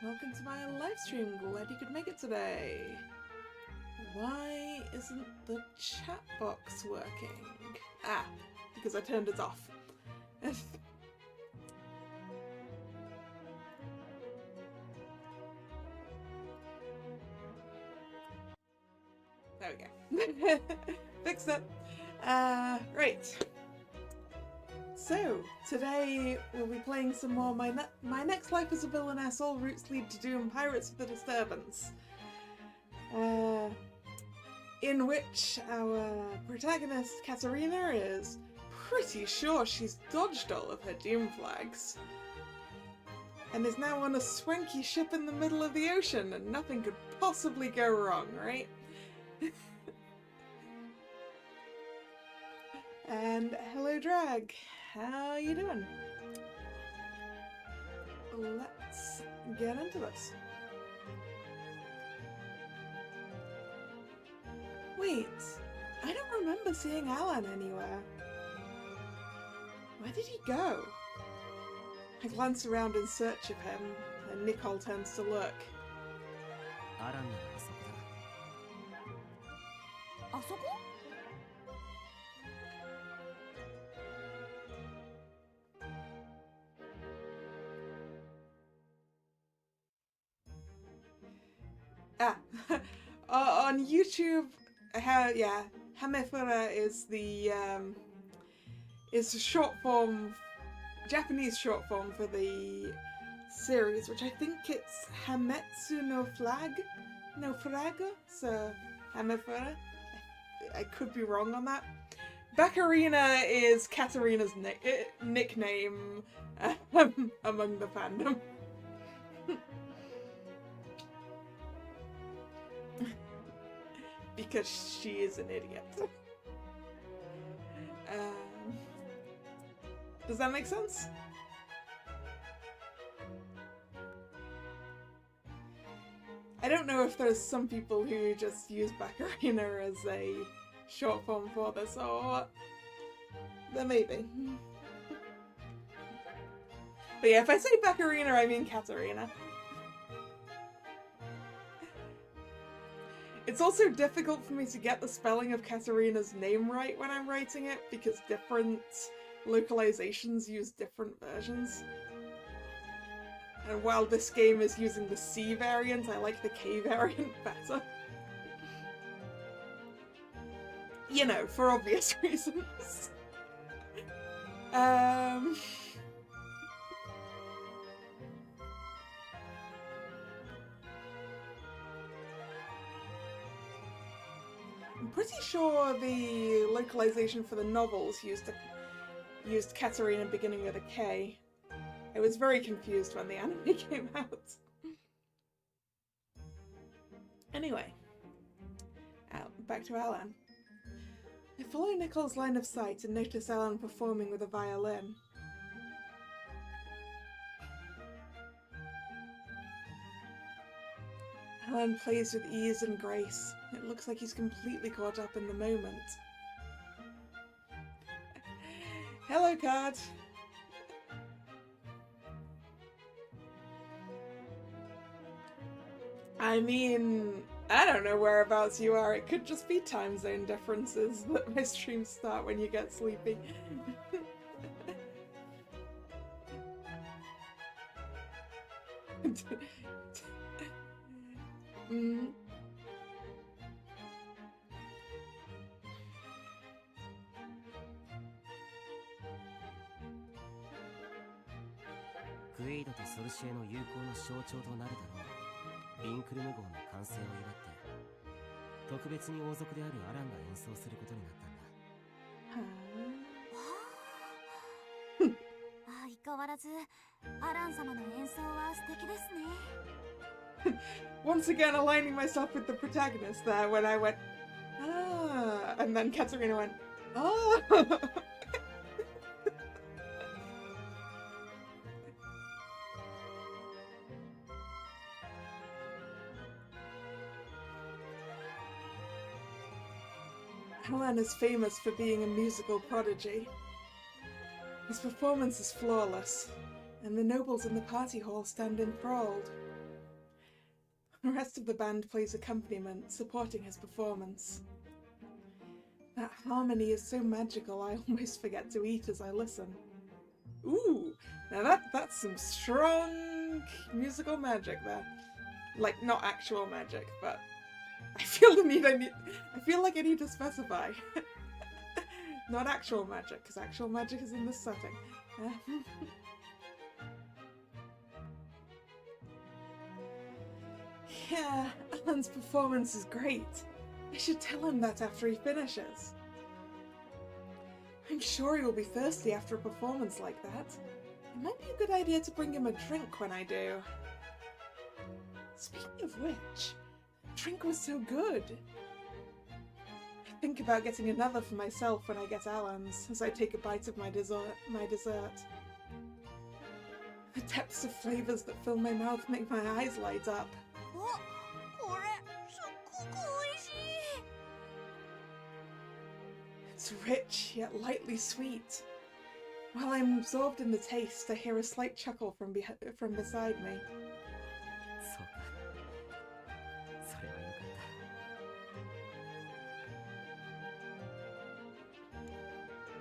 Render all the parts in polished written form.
welcome to my live stream. Glad you could make it today. Why isn't the chat box working? Ah, because I turned it off. There we go. Fixed it. Right. So, today we'll be playing some more My Next Life as a Villainess, All Routes Lead to Doom, Pirates of the Disturbance. In which our protagonist, Katarina, is pretty sure she's dodged all of her doom flags. And is now on a swanky ship in the middle of the ocean, and nothing could possibly go wrong, right? And hello Drag, how you doing? Let's get into this. Wait, I don't remember seeing Alan anywhere. Where did he go? I glance around in search of him, and Nicole turns to look. On YouTube, Hamefura is the is a short form, Japanese short form for the series, which I think it's Hametsu no Flag, no Fraga, so Hamefura. I could be wrong on that. Baccarina is Katarina's nickname among the fandom. Because she is an idiot. Does that make sense? I don't know if there's some people who just use Baccarina as a short form for this, or there may be. But yeah, if I say Baccarina, I mean Katarina. It's also difficult for me to get the spelling of Katarina's name right when I'm writing it, because different localizations use different versions. And while this game is using the C variant, I like the K variant better. You know, for obvious reasons. I'm pretty sure the localization for the novels used Katarina beginning with a K. I was very confused when the anime came out. Anyway, back to Alan. I follow Nicole's line of sight and notice Alan performing with a violin. Alan plays with ease and grace. It looks like he's completely caught up in the moment. Hello, Card! I mean, I don't know whereabouts you are. It could just be time zone differences that my streams start when you get sleepy. Once again aligning myself with the protagonist there when I went, ah, and then Katarina went, oh. Alan is famous for being a musical prodigy. His performance is flawless, and the nobles in the party hall stand enthralled. The rest of the band plays accompaniment, supporting his performance. That harmony is so magical I almost forget to eat as I listen. Ooh, now that's some strong musical magic there. Like, not actual magic, but I feel like I need to specify. Not actual magic, because actual magic is in this setting. Yeah, Alan's performance is great. I should tell him that after he finishes. I'm sure he will be thirsty after a performance like that. It might be a good idea to bring him a drink when I do. Speaking of which, the drink was so good. I think about getting another for myself when I get Alan's, as I take a bite of my dessert. The depths of flavors that fill my mouth make my eyes light up. It's rich, yet lightly sweet. While I'm absorbed in the taste, I hear a slight chuckle from beside me.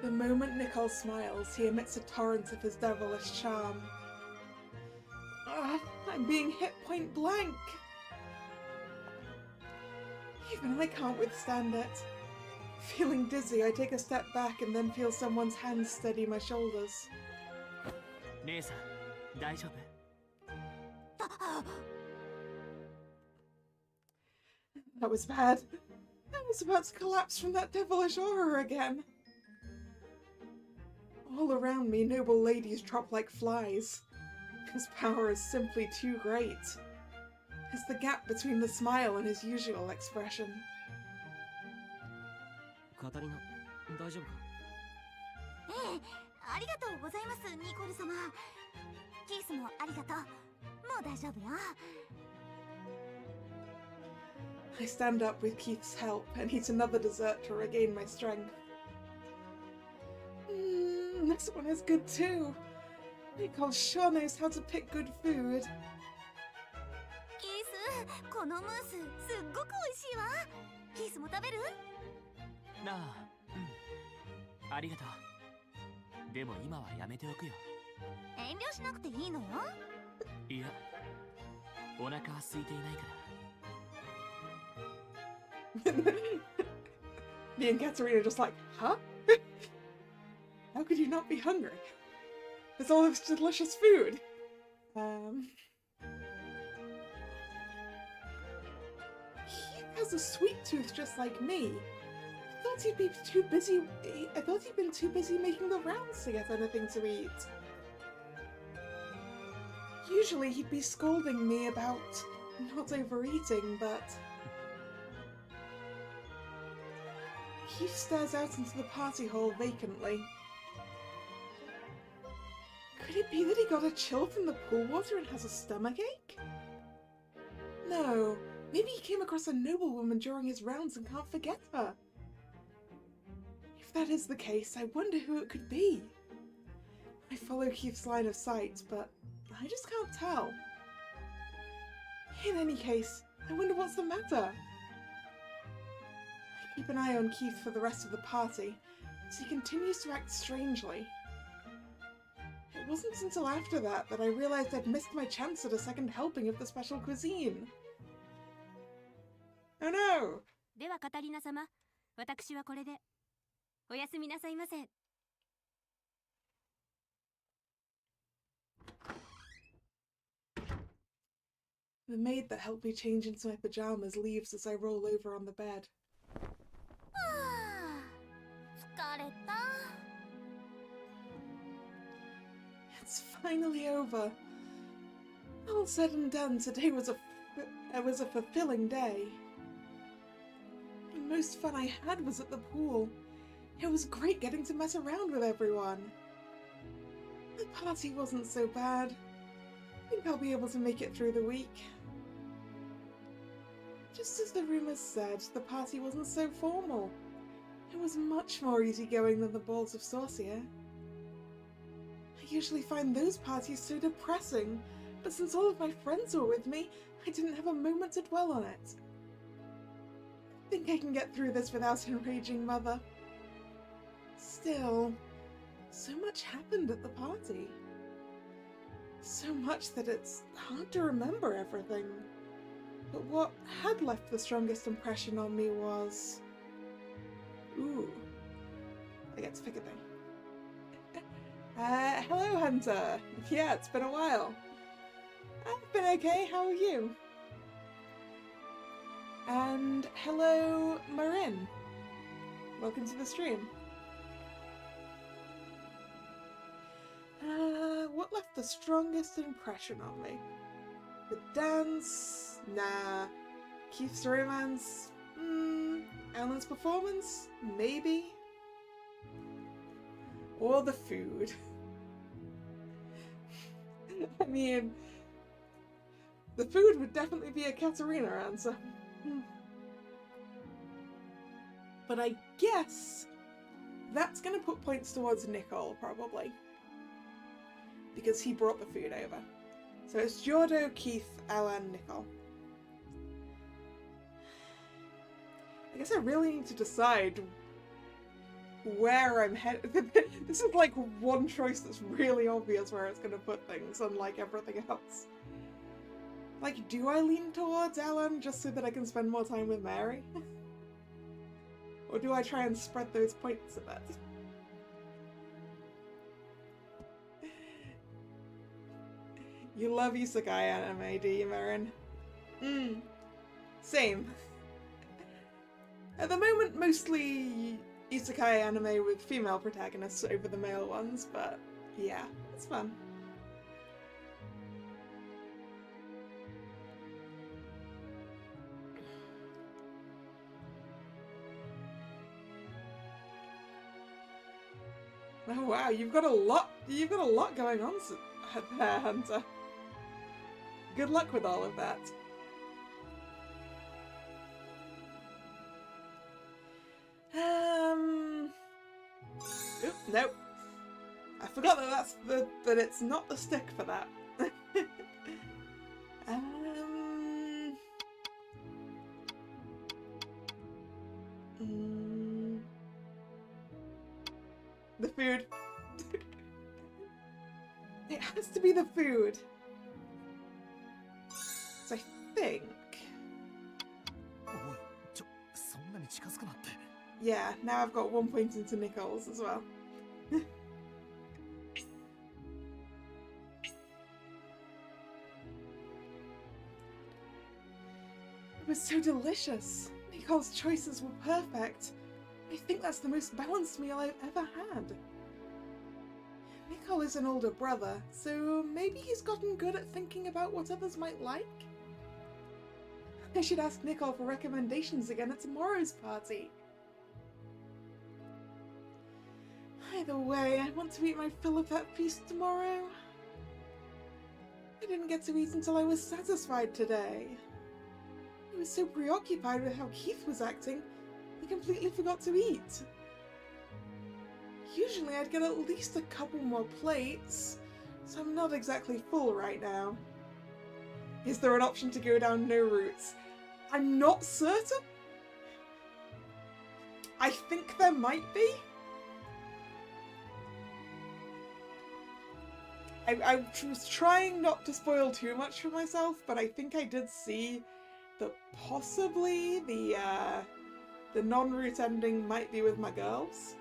The moment Nicole smiles, he emits a torrent of his devilish charm. I'm being hit point blank! Even I can't withstand it. Feeling dizzy, I take a step back and then feel someone's hand steady my shoulders. That was bad. I was about to collapse from that devilish aura again. All around me, noble ladies drop like flies. His power is simply too great. It's the gap between the smile and his usual expression. I stand up with Keith's help and eat another dessert to regain my strength. This one is good too. Nicole sure knows how to pick good food. Me and Katerina are just like, huh? How could you not be hungry? There's all this delicious food. He has a sweet tooth just like me. I thought he'd been too busy making the rounds to get anything to eat. Usually he'd be scolding me about not overeating, but Keith stares out into the party hall vacantly. Could it be that he got a chill from the pool water and has a stomachache? No, maybe he came across a noblewoman during his rounds and can't forget her. If that is the case, I wonder who it could be. I follow Keith's line of sight, but I just can't tell. In any case, I wonder what's the matter. I keep an eye on Keith for the rest of the party, as he continues to act strangely. It wasn't until after that I realized I'd missed my chance at a second helping of the special cuisine. Oh no! The maid that helped me change into my pajamas leaves as I roll over on the bed. It's finally over. All said and done, today was a fulfilling day. The most fun I had was at the pool. It was great getting to mess around with everyone. The party wasn't so bad. I think I'll be able to make it through the week. Just as the rumours said, the party wasn't so formal. It was much more easygoing than the balls of Sorcier. I usually find those parties so depressing, but since all of my friends were with me, I didn't have a moment to dwell on it. I think I can get through this without enraging Mother. Still, so much happened at the party. So much that it's hard to remember everything. But what had left the strongest impression on me was... Ooh. I get to pick a thing. Hello, Hunter. Yeah, it's been a while. I've been okay, how are you? And hello, Marin. Welcome to the stream. What left the strongest impression on me? The dance? Nah. Keith's romance? Alan's performance? Maybe. Or the food. I mean, the food would definitely be a Katerina answer. But I guess that's going to put points towards Nicole, probably. Because he brought the food over. So it's Jordo, Keith, Alan, Nicole. I guess I really need to decide where I'm headed. This is like one choice that's really obvious where it's going to put things, unlike everything else. Like, do I lean towards Alan just so that I can spend more time with Mary? Or do I try and spread those points a bit? You love isekai anime, do you, Marin? Same. At the moment, mostly isekai anime with female protagonists over the male ones, but yeah, it's fun. Oh wow, you've got a lot going on there, Hunter. Good luck with all of that. Oop, nope. I forgot that it's not the stick for that. The food. It has to be the food. So I think... Yeah, now I've got 1 point into Nicole's as well. It was so delicious. Nicole's choices were perfect. I think that's the most balanced meal I've ever had. Nicole is an older brother, so maybe he's gotten good at thinking about what others might like? I should ask Nicole for recommendations again at tomorrow's party. Either way, I want to eat my fill of that feast tomorrow. I didn't get to eat until I was satisfied today. I was so preoccupied with how Keith was acting, I completely forgot to eat. Usually I'd get at least a couple more plates, so I'm not exactly full right now. Is there an option to go down no routes? I'm not certain. I think there might be. I was trying not to spoil too much for myself, but I think I did see that possibly the non-route ending might be with my girls.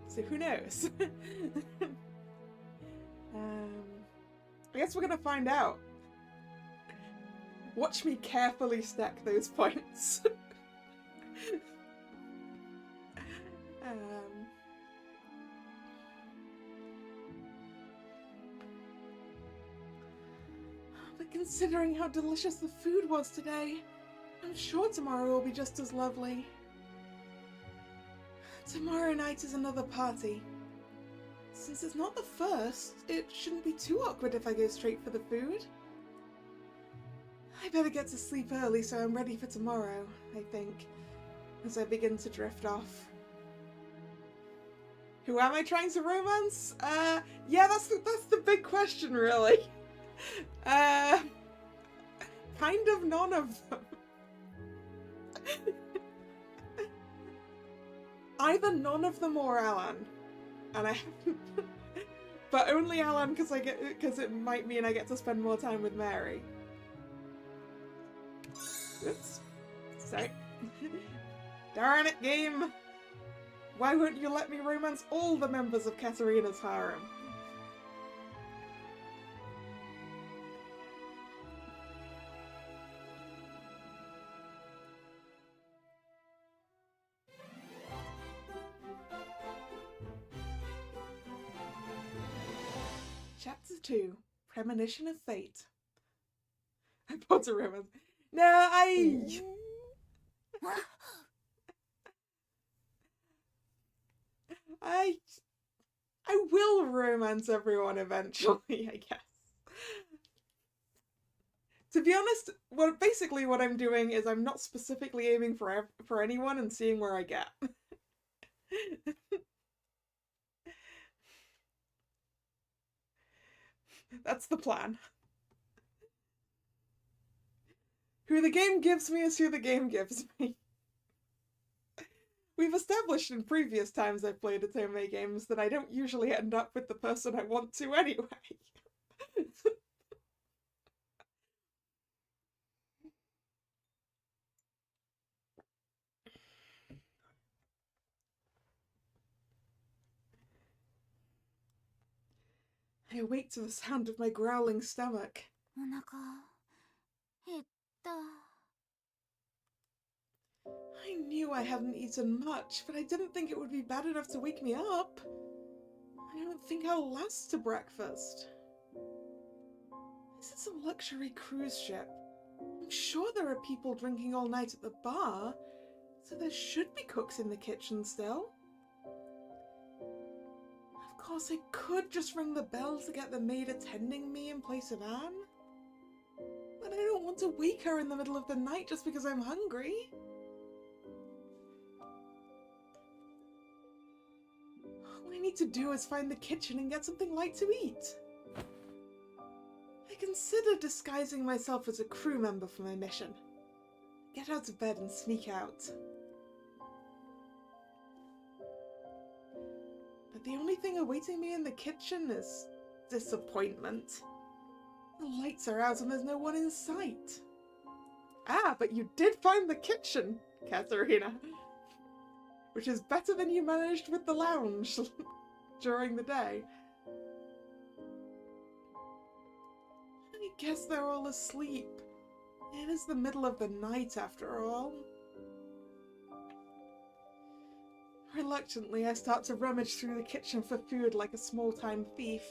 So who knows? I guess we're gonna find out. Watch me carefully stack those points. But considering how delicious the food was today, I'm sure tomorrow will be just as lovely. Tomorrow night is another party. Since it's not the first, it shouldn't be too awkward if I go straight for the food. I better get to sleep early so I'm ready for tomorrow, I think, as I begin to drift off. Who am I trying to romance? Yeah, that's the big question, really. Kind of none of them. Either none of them or Alan, and I haven't. But only Alan because it might mean I get to spend more time with Mary. Oops. Sorry. Darn it, game! Why won't you let me romance all the members of Katarina's harem? Chapter 2, Premonition of Fate. I bought a romance. No, I will romance everyone eventually, I guess. To be honest, basically what I'm doing is I'm not specifically aiming for anyone and seeing where I get. That's the plan. Who the game gives me is who the game gives me. We've established in previous times I've played Otome games that I don't usually end up with the person I want to anyway. I awake to the sound of my growling stomach. I knew I hadn't eaten much, but I didn't think it would be bad enough to wake me up. I don't think I'll last to breakfast. This is a luxury cruise ship. I'm sure there are people drinking all night at the bar, so there should be cooks in the kitchen still. Of course, I could just ring the bell to get the maid attending me in place of Anne. But I don't want to wake her in the middle of the night just because I'm hungry. All I need to do is find the kitchen and get something light to eat. I consider disguising myself as a crew member for my mission. Get out of bed and sneak out. But the only thing awaiting me in the kitchen is disappointment. The lights are out and there's no one in sight. Ah, but you did find the kitchen, Katarina. Which is better than you managed with the lounge during the day. I guess they're all asleep. It is the middle of the night after all. Reluctantly, I start to rummage through the kitchen for food like a small-time thief.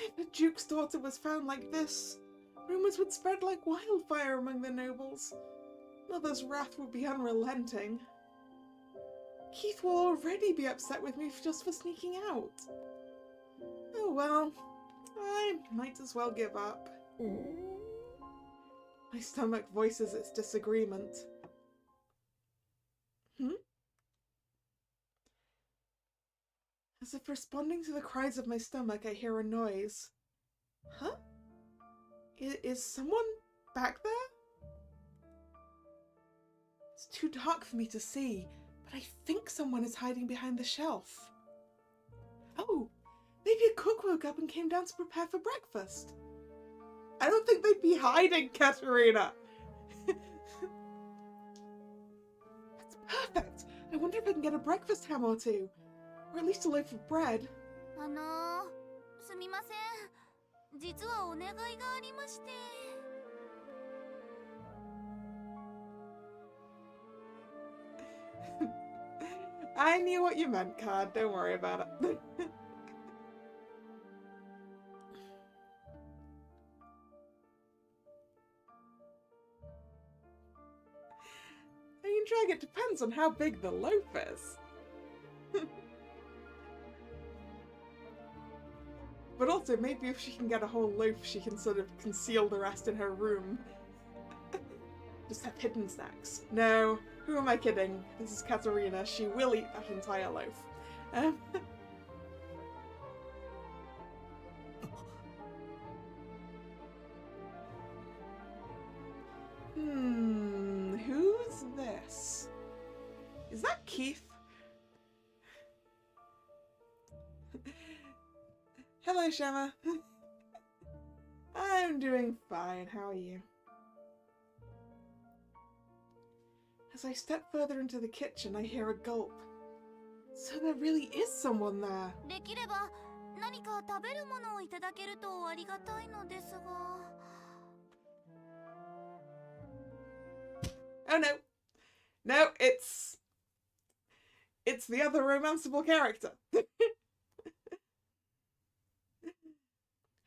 If the Duke's daughter was found like this, rumours would spread like wildfire among the nobles. Mother's wrath would be unrelenting. Keith will already be upset with me just for sneaking out. Oh well, I might as well give up. My stomach voices its disagreement. As if responding to the cries of my stomach, I hear a noise. Huh? Is someone back there? It's too dark for me to see, but I think someone is hiding behind the shelf. Oh, maybe a cook woke up and came down to prepare for breakfast. I don't think they'd be hiding, Katarina! That's perfect! I wonder if I can get a breakfast ham or two. Or at least a loaf of bread. すみません。実はお願いがありまして。I knew what you meant, Card. Don't worry about it. I mean, drag it depends on how big the loaf is. But also, maybe if she can get a whole loaf, she can sort of conceal the rest in her room. Just have hidden snacks. No, Who am I kidding? This is Katarina. She will eat that entire loaf. Who's this? Is that Keith? Hello, Shema. I'm doing fine. How are you? As I step further into the kitchen, I hear a gulp. So there really is someone there. できれば何か食べるものをいただけるとありがたいのですが。Oh no. No, it's the other romanceable character.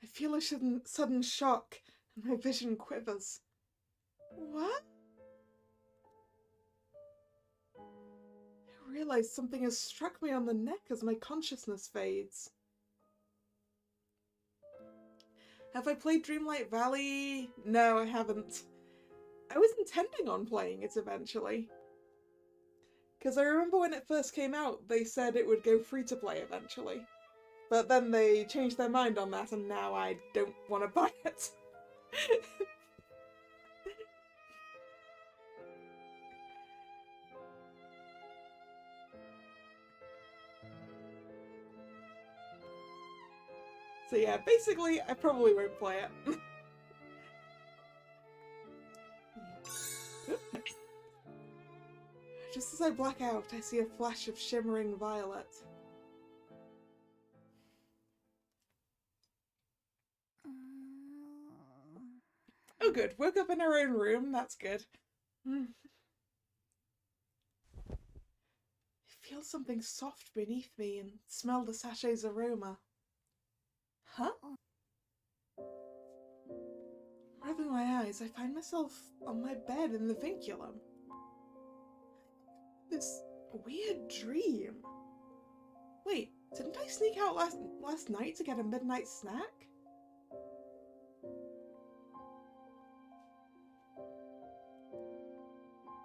I feel a sudden shock and my vision quivers. What? I realize something has struck me on the neck as my consciousness fades. Have I played Dreamlight Valley? No, I haven't. I was intending on playing it eventually. Because I remember when it first came out, they said it would go free to play eventually. But then they changed their mind on that and now I don't want to buy it. So yeah, basically, I probably won't play it. Just as I black out, I see a flash of shimmering violet. Oh good, woke up in her own room, that's good. I feel something soft beneath me and smell the sachet's aroma. Huh? Rubbing my eyes, I find myself on my bed in the vinculum. This weird dream. Wait, didn't I sneak out last night to get a midnight snack?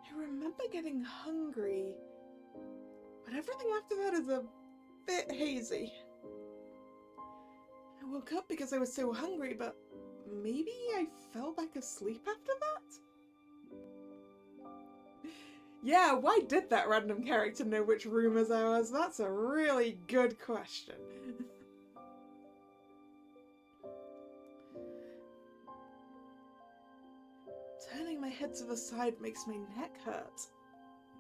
I remember getting hungry, but everything after that is a bit hazy. I woke up because I was so hungry, but maybe I fell back asleep after that? Yeah, why did that random character know which room is ours? That's a really good question. Turning my head to the side makes my neck hurt.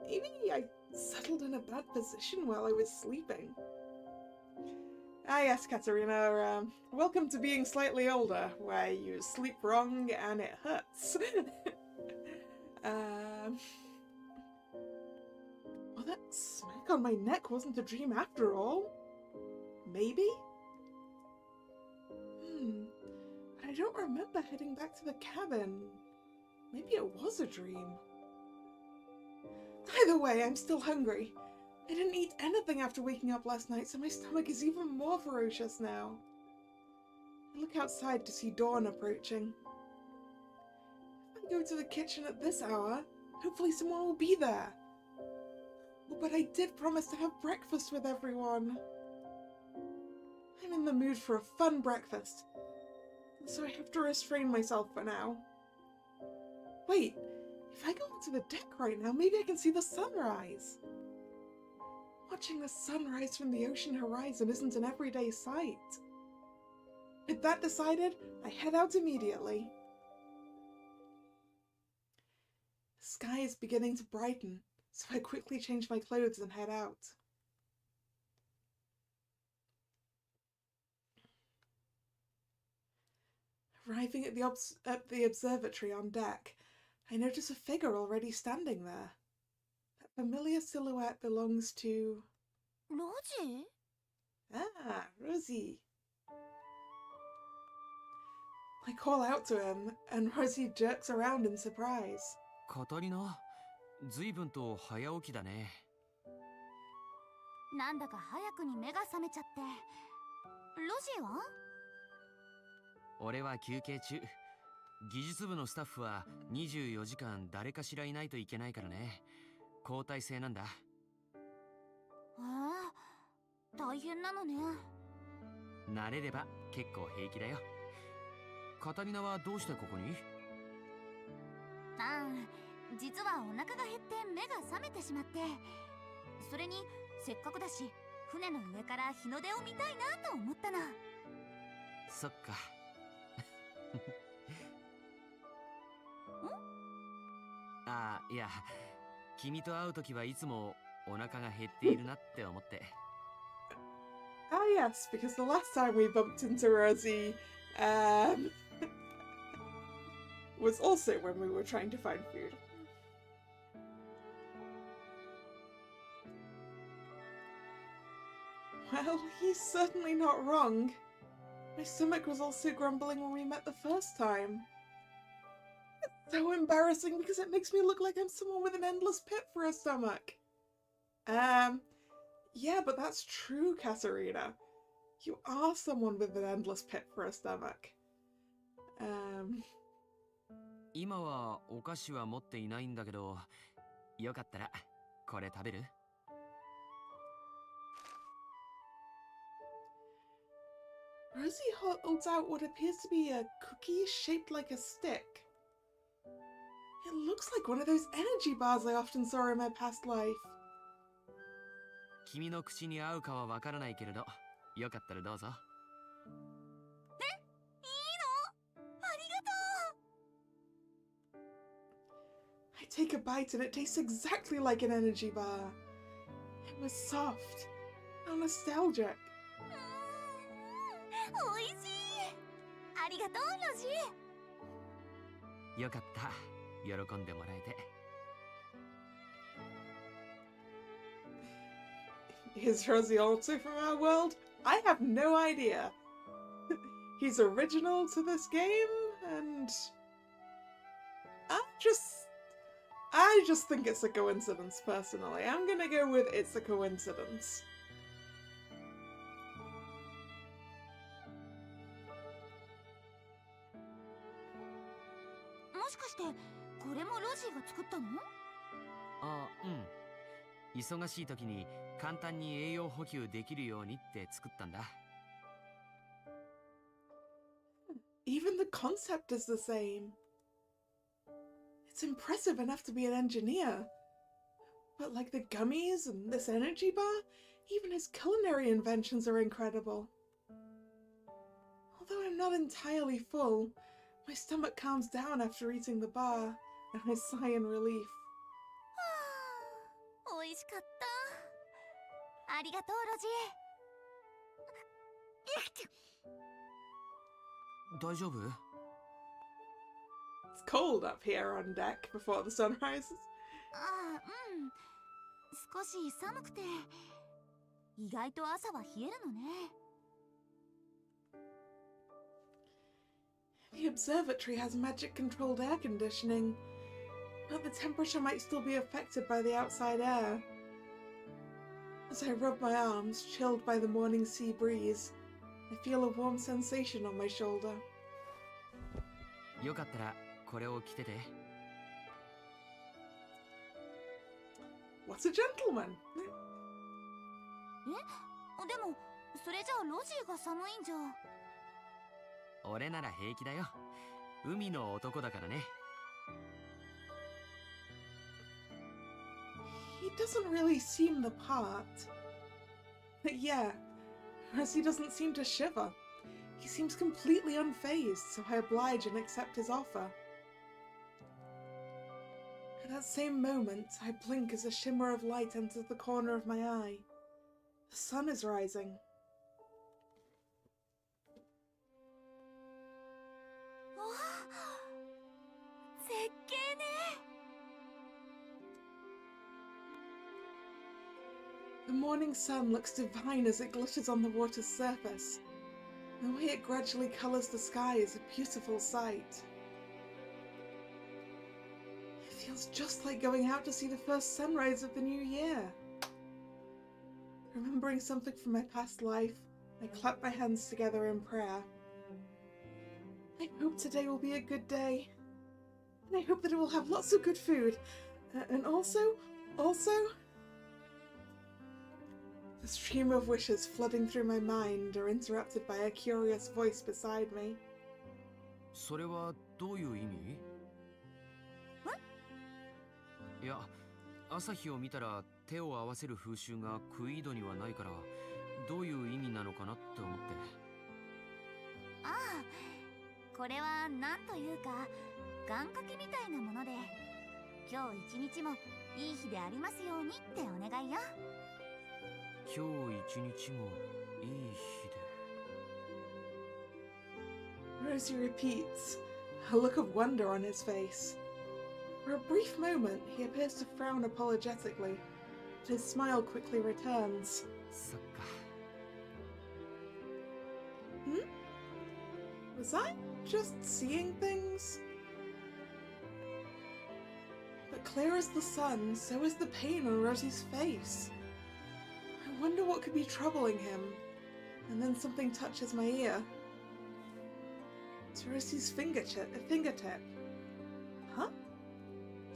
Maybe I settled in a bad position while I was sleeping. Ah yes, Katarina, welcome to being slightly older, where you sleep wrong and it hurts. Well, that smack on my neck wasn't a dream after all. Maybe? But I don't remember heading back to the cabin. Maybe it was a dream. Either way, I'm still hungry. I didn't eat anything after waking up last night, so my stomach is even more ferocious now. I look outside to see dawn approaching. If I go to the kitchen at this hour, hopefully someone will be there. Oh, but I did promise to have breakfast with everyone. I'm in the mood for a fun breakfast, so I have to restrain myself for now. Wait, if I go onto the deck right now, maybe I can see the sunrise. Watching the sunrise from the ocean horizon isn't an everyday sight. With that decided, I head out immediately. The sky is beginning to brighten, so I quickly change my clothes and head out. Arriving at the observatory on deck, I notice a figure already standing there. That familiar silhouette belongs to... Rosie? Ah, Rosie. I call out to him, and Rosie jerks around in surprise. カタリナ、随分と早起きだね。なんだか早くに目が覚めちゃって。ロジーは？俺は休憩中。技術部のスタッフは24時間誰かしらいないといけないからね。交代制なんだ。大変なのね。慣れれば結構平気だよ。カタリナはどうしてここに？実はお腹が減って目が覚めてしまって、それにせっかくだし船の上から日の出を見たいなと思ったの。そっか。いや、君と会うときはいつもお腹が減っているなって思って。Ah, yes, because the last time we bumped into Rosie was also when we were trying to find food. Well, he's certainly not wrong. My stomach was also grumbling when we met the first time. It's so embarrassing because it makes me look like I'm someone with an endless pit for a stomach. Yeah, but that's true, Katarina. You are someone with an endless pit for a stomach. 今はお菓子は持っていないんだけど、よかったらこれ食べる？Rosie holds out what appears to be a cookie shaped like a stick. It looks like one of those energy bars I often saw in my past life. 君の口に合うかはわからないけれど、よかったらどうぞ。I take a bite and it tastes exactly like an energy bar. It was soft, and nostalgic. おいしい。ありがとう、ロジー。よかった。喜んでもらえて。Is Rosie also from our world? I have no idea. He's original to this game, and I just think it's a coincidence, personally. I'm gonna go with it's a coincidence. もしかしてこれもロジーが作ったの？うん。忙しい時に簡単に栄養補給できるようにって作ったんだ。Even the concept is the same. It's impressive enough to be an engineer. But like the gummies and this energy bar, even his culinary inventions are incredible. Although I'm not entirely full, my stomach calms down after eating the bar, and I sigh in relief. おいしかった。ありがとう、ロジー。大丈夫？ It's cold up here on deck before the sun rises. 少し寒くて、意外と朝は冷えるのね。The observatory has magic-controlled air conditioning, but the temperature might still be affected by the outside air. As I rub my arms, chilled by the morning sea breeze, I feel a warm sensation on my shoulder. よかったらこれを着てて。What a gentleman! でも、それじゃあロジーが寒いんじゃ。俺なら平気だよ。海の男だからね。He doesn't really seem the part. But yeah, Rosie doesn't seem to shiver. He seems completely unfazed, so I oblige and accept his offer. At that same moment, I blink as a shimmer of light enters the corner of my eye. The sun is rising. 絶景ね。The morning sun looks divine as it glitters on the water's surface. The way it gradually colours the sky is a beautiful sight. It feels just like going out to see the first sunrise of the new year. Remembering something from my past life, I clap my hands together in prayer. I hope today will be a good day. And I hope that it will have lots of good food. And also, Also, the stream of wishes flooding through my mind are interrupted by a curious voice beside me. それはどういう意味？いや、朝日を見たら手を合わせる風習がクイードにはないから、どういう意味なのかなって思って。ああ、これはなんというか願掛けみたいなもので、今日一日もいい日でありますようにってお願いよ。今日一日もいい日で。Rosie repeats, a look of wonder on his face. For a brief moment, he appears to frown apologetically, but his smile quickly returns. そっか。Was I just seeing things? But clear as the sun, so is the pain on Rosie's face. I wonder what could be troubling him. And then something touches my ear. It's Rosie's fingertip. Huh?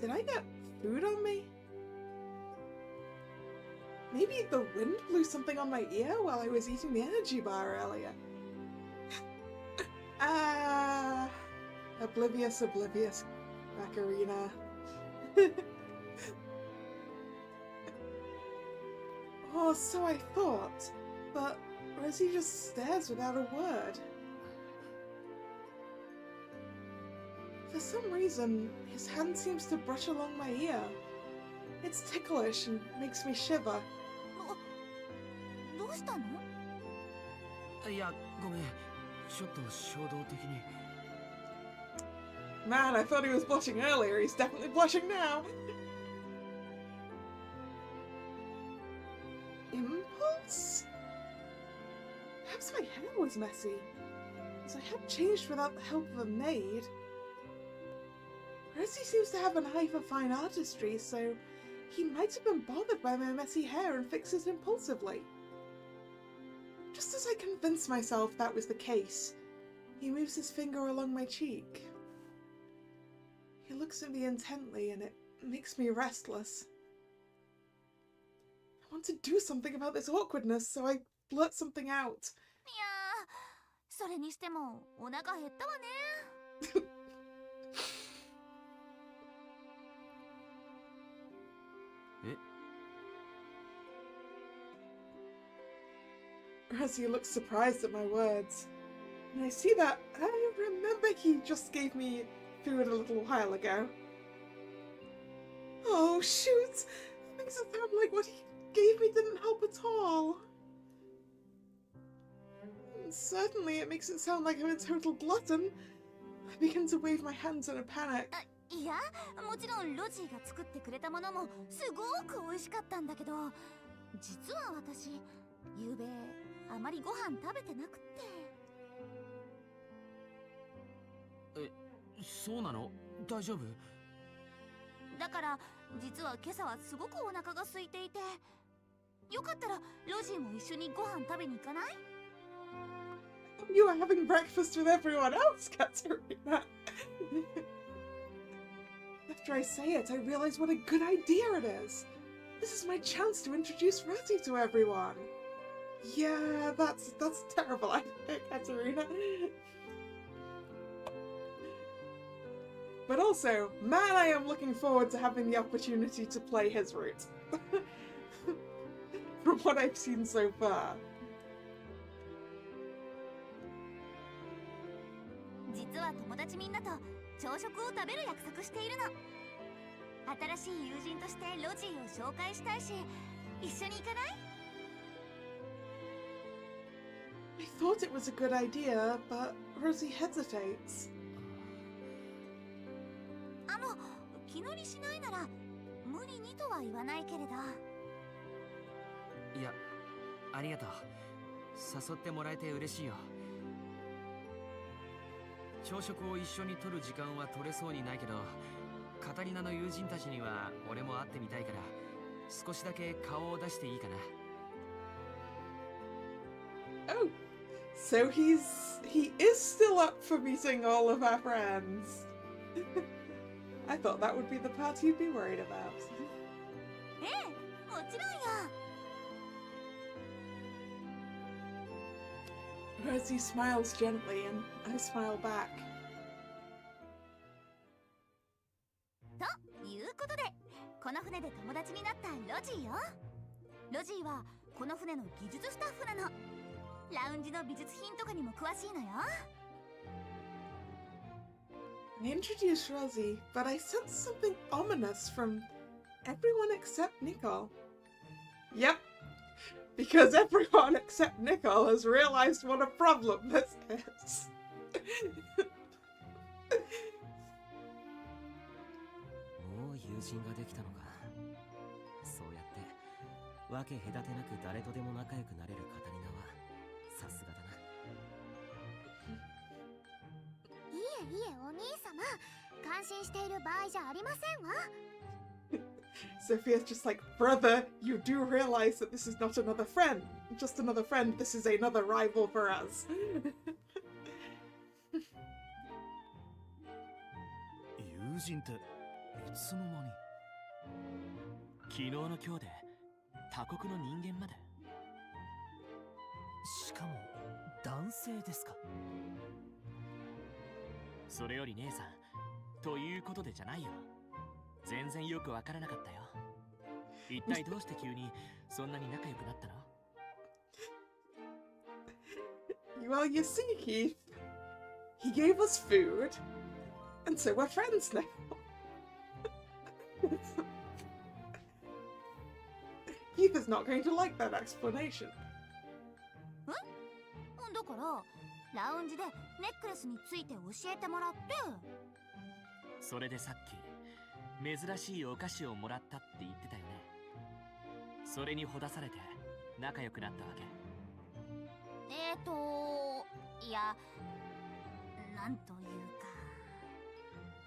Did I get food on me? Maybe the wind blew something on my ear while I was eating the energy bar earlier. Oblivious, Macarena. Oh, so I thought, but Rosie just stares without a word. For some reason, his hand seems to brush along my ear. It's ticklish and makes me shiver. どうしたの？いや、ごめん。ちょっと衝動的に。Man, I thought he was blushing earlier. He's definitely blushing now. Impulse? Perhaps my hair was messy, as I had changed without the help of a maid. Rosie seems to have an eye for fine artistry, so he might have been bothered by my messy hair and fixed it impulsively. Just as I convinced myself that was the case, he moves his finger along my cheek. He looks at me intently and it makes me restless. I want to do something about this awkwardness, so I blurt something out. いやー、それにしてもお腹減ったわね。Rosie looks surprised at my words, and I see that I remember he just gave me food a little while ago. Oh shoot! That makes it sound like what he gave me didn't help at all. And certainly it makes it sound like I'm a total glutton. I begin to wave my hands in a panic. いや、もちろんロジーが作ってくれたものもすごく美味しかったんだけど、実は私、ゆうべあまりご飯食べてなくって。そうなの？大丈夫？だから実は今朝はすごくお腹が空いていて、よかったらロジーも一緒にご飯食べに行かない？ You are having breakfast with everyone else, Katerina. After I say it, I realize what a good idea it is. This is my chance to introduce Rosie to everyone. Yeah, that's terrible idea, Katerina. But also, man, I am looking forward to having the opportunity to play his route. From what I've seen so far. 実は友達みんなと朝食を食べる約束しているの。新しい友人としてロジーを紹介したいし、一緒に行かない？ I thought it was a good idea, but Rosie hesitates. 気乗りしないなら無理にとは言わないけれど。いや、ありがとう。誘ってもらえて嬉しいよ。朝食を一緒に取る時間は取れそうにないけど、カタリナの友人たちには俺も会ってみたいから、少しだけ顔を出していいかな。Oh, so he is still up for meeting all of our friends. I thought that would be the part he'd be worried about. ええ、もちろんよ。 Rosie smiles gently and I smile back. ということで、この船で友達になったロジーよ。ロジーはこの船の技術スタッフなの。ラウンジの美術品とかにも詳しいのよ。 I introduce Rosie, but I sense something ominous from everyone except Nicole. Yep, because everyone except Nicole has realized what a problem this is. もう友人ができたのか。そうやって分け隔てなく誰とでも仲良くなれるカタリナはさすがだな。いえいえ、お兄様、感心している場合じゃありませんわ。 Sophia's just like, brother, you do realize that this is not another friend. Just another friend, this is another rival for us. 友人っていつの間に。昨日の今日で他国の人間まで。しかも男性ですか。それより姉さん、ということでじゃないよ。全然よくわからなかったよ。一体どうして急にそんなに仲良くなったの？ Well, you see, Keith, he gave us food, and so we're friends now. Keith is not going to like that explanation. だからラウンジでネックレスについて教えてもらって。それでさっき珍しいお菓子をもらったって言ってたよね。それにほだされて仲良くなったわけ。いや、なんというか。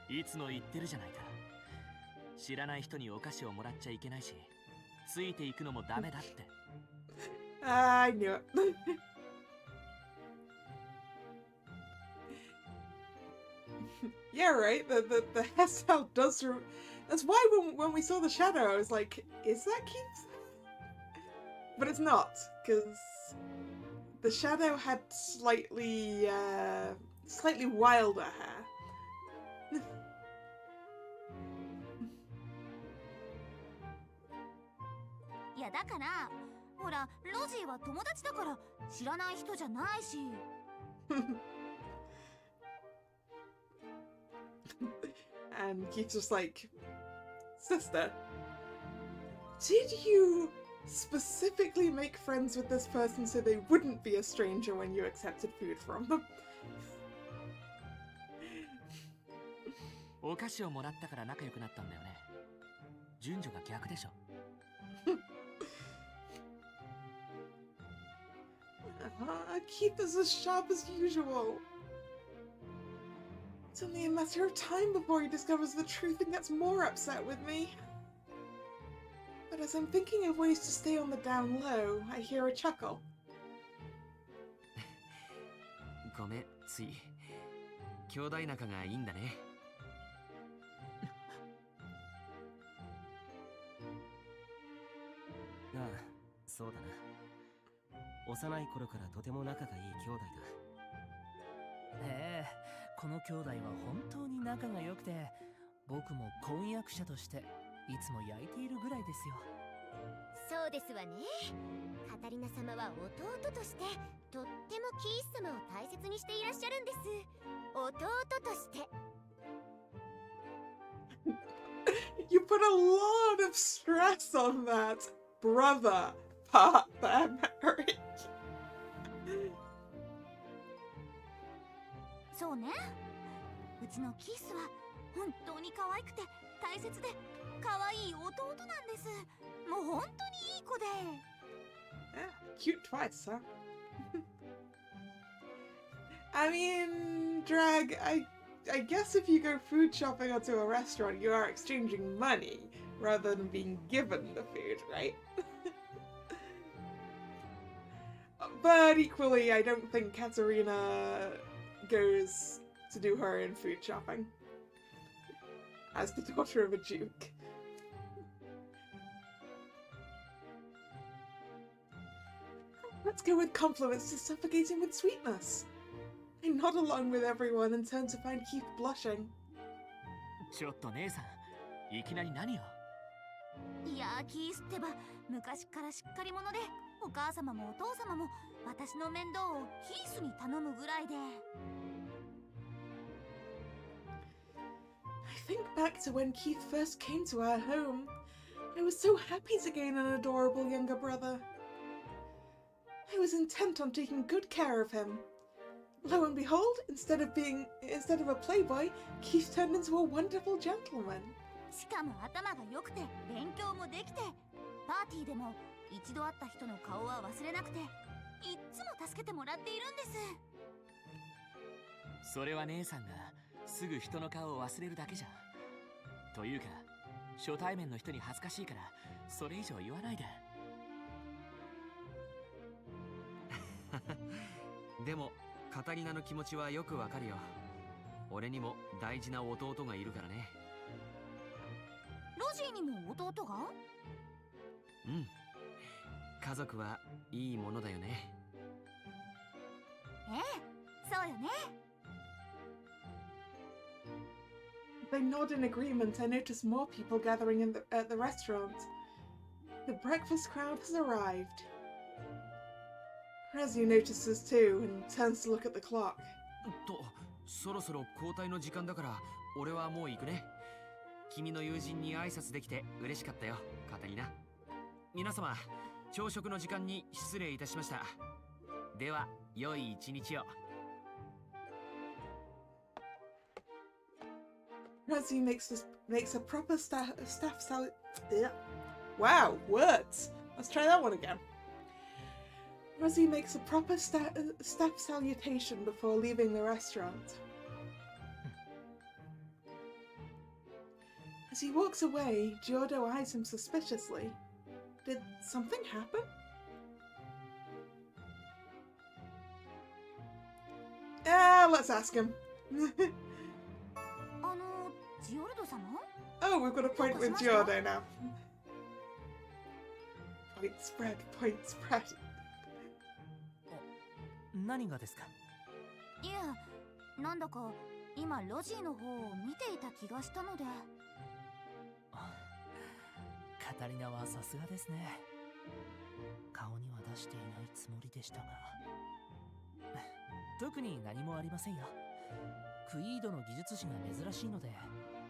いつも言ってるじゃないか。知らない人にお菓子をもらっちゃいけないし、ついていくのもダメだって。I knew it. Yeah, right. The hairstyle does. That's why when we saw the shadow, I was like, "Is that Keith?" But it's not, because the shadow had slightly wilder hair. いやだから、ほらロジーは友達だから知らない人じゃないし。And Keith's just like, sister, did you specifically make friends with this person so they wouldn't be a stranger when you accepted food from them? お菓子をもらったから仲良くなったんだよね。順序が逆でしょ。Keith is as sharp as usual. It's only a matter of time before he discovers the truth and gets more upset with me. But as I'm thinking of ways to stay on the down low, I hear a chuckle. ごめん、つい。兄弟仲がいいんだね。ああ、そうだな。幼い頃からとても仲がいい兄弟だ。ええ、この兄弟は本当に仲が良くて、僕も婚約者としていつも焼いているぐらいですよ。そうですわね。カタリナ様は弟としてとってもキース様を大切にしていらっしゃるんです。弟として。You put a lot of stress on that brother part there, Mary. そうね。うちのキースは本当に可愛くて大切で可愛い弟なんです。もう本当にいい子で。Yeah, cute twice, huh? I mean, Drag, I guess if you go food shopping or to a restaurant, you are exchanging money rather than being given the food, right? But equally, I don't think Katerina goes to do her own food shopping as the daughter of a duke. Let's go with compliments to suffocating with sweetness. I nod along with everyone and turn to find Keith blushing. ちょっと姉さん、いきなり何を？いやー、キースってば昔からしっかり者で、お母様もお父様も私の面倒をキースに頼むぐらいで。I think back to when Keith first came to our home. I was so happy to gain an adorable younger brother. I was intent on taking good care of him. Lo and behold, instead of a playboy, Keith turned into a wonderful gentleman. しかも頭が良くて勉強もできて、パーティーでも一度会った人の顔は忘れなくて、いっつも助けてもらっているんです。それは姉さんがすぐ人の顔を忘れるだけじゃ。というか、初対面の人に恥ずかしいからそれ以上言わないで。でもカタリナの気持ちはよくわかるよ。俺にも大事な弟がいるからね。ロジーにも弟が？うん。家族はいいものだよね。ええ、そうよね。They nod in agreement. I notice more people gathering at the restaurant. The breakfast crowd has arrived. Razzie notices too and turns to look at the clock. と、そろそろ交代の時間だから俺はもう行くね。君の友人に挨拶できて嬉しかったよ、カタリナ。皆様、朝食の時間に失礼いたしました。では、良い一日を。Razzie makes a proper staff salute. Wow, words. Let's try that one again. Razzie makes a proper staff salutation before leaving the restaurant. As he walks away, Giordo eyes him suspiciously. Did something happen? Let's ask him. ジオルド様？ Oh, we've got a point with Giordo now. Point spread, point spread. 何がですか？いえ、なんだか今ロジーの方を見ていた気がしたので。カタリナはさすがですね。顔には出していないつもりでしたが。特に何もありませんよ。クイードの技術士が珍しいので、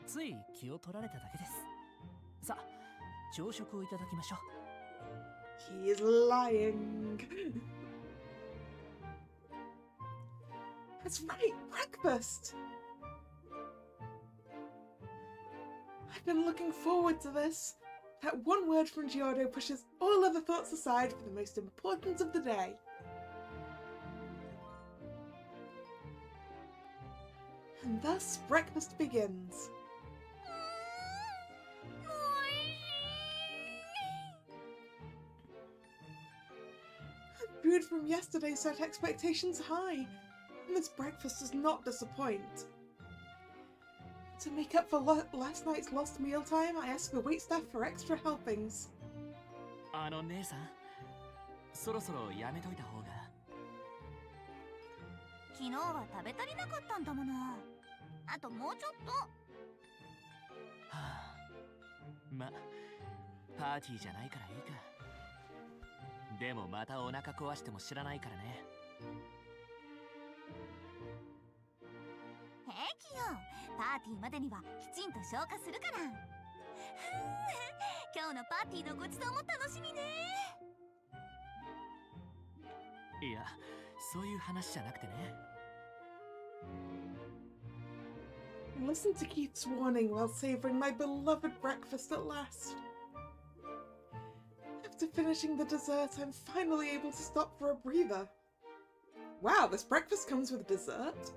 つい気を取られただけです。さあ、朝食をいただきましょう。He is lying. That's right, breakfast. I've been looking forward to this. That one word from Giordo pushes all other thoughts aside for the most important of the day. And thus breakfast begins. Food from yesterday set expectations high, and this breakfast does not disappoint. To make up for last night's lost mealtime, I ask the waitstaff for extra helpings. 姉さん、そろそろやめといた方が。昨日は食べ足りなかったんだもの。あともうちょっと。はあ、ま、パーティーじゃないからいいか。でもまたお腹壊しても知らないからね。平気よ。パーティーまでにはきちんと消化するから。今日のパーティーのごちそうも楽しみね。いや、そういう話じゃなくてね。I listened to Keith's warning while savouring my beloved breakfast at last. After finishing the dessert, I'm finally able to stop for a breather. Wow, this breakfast comes with dessert?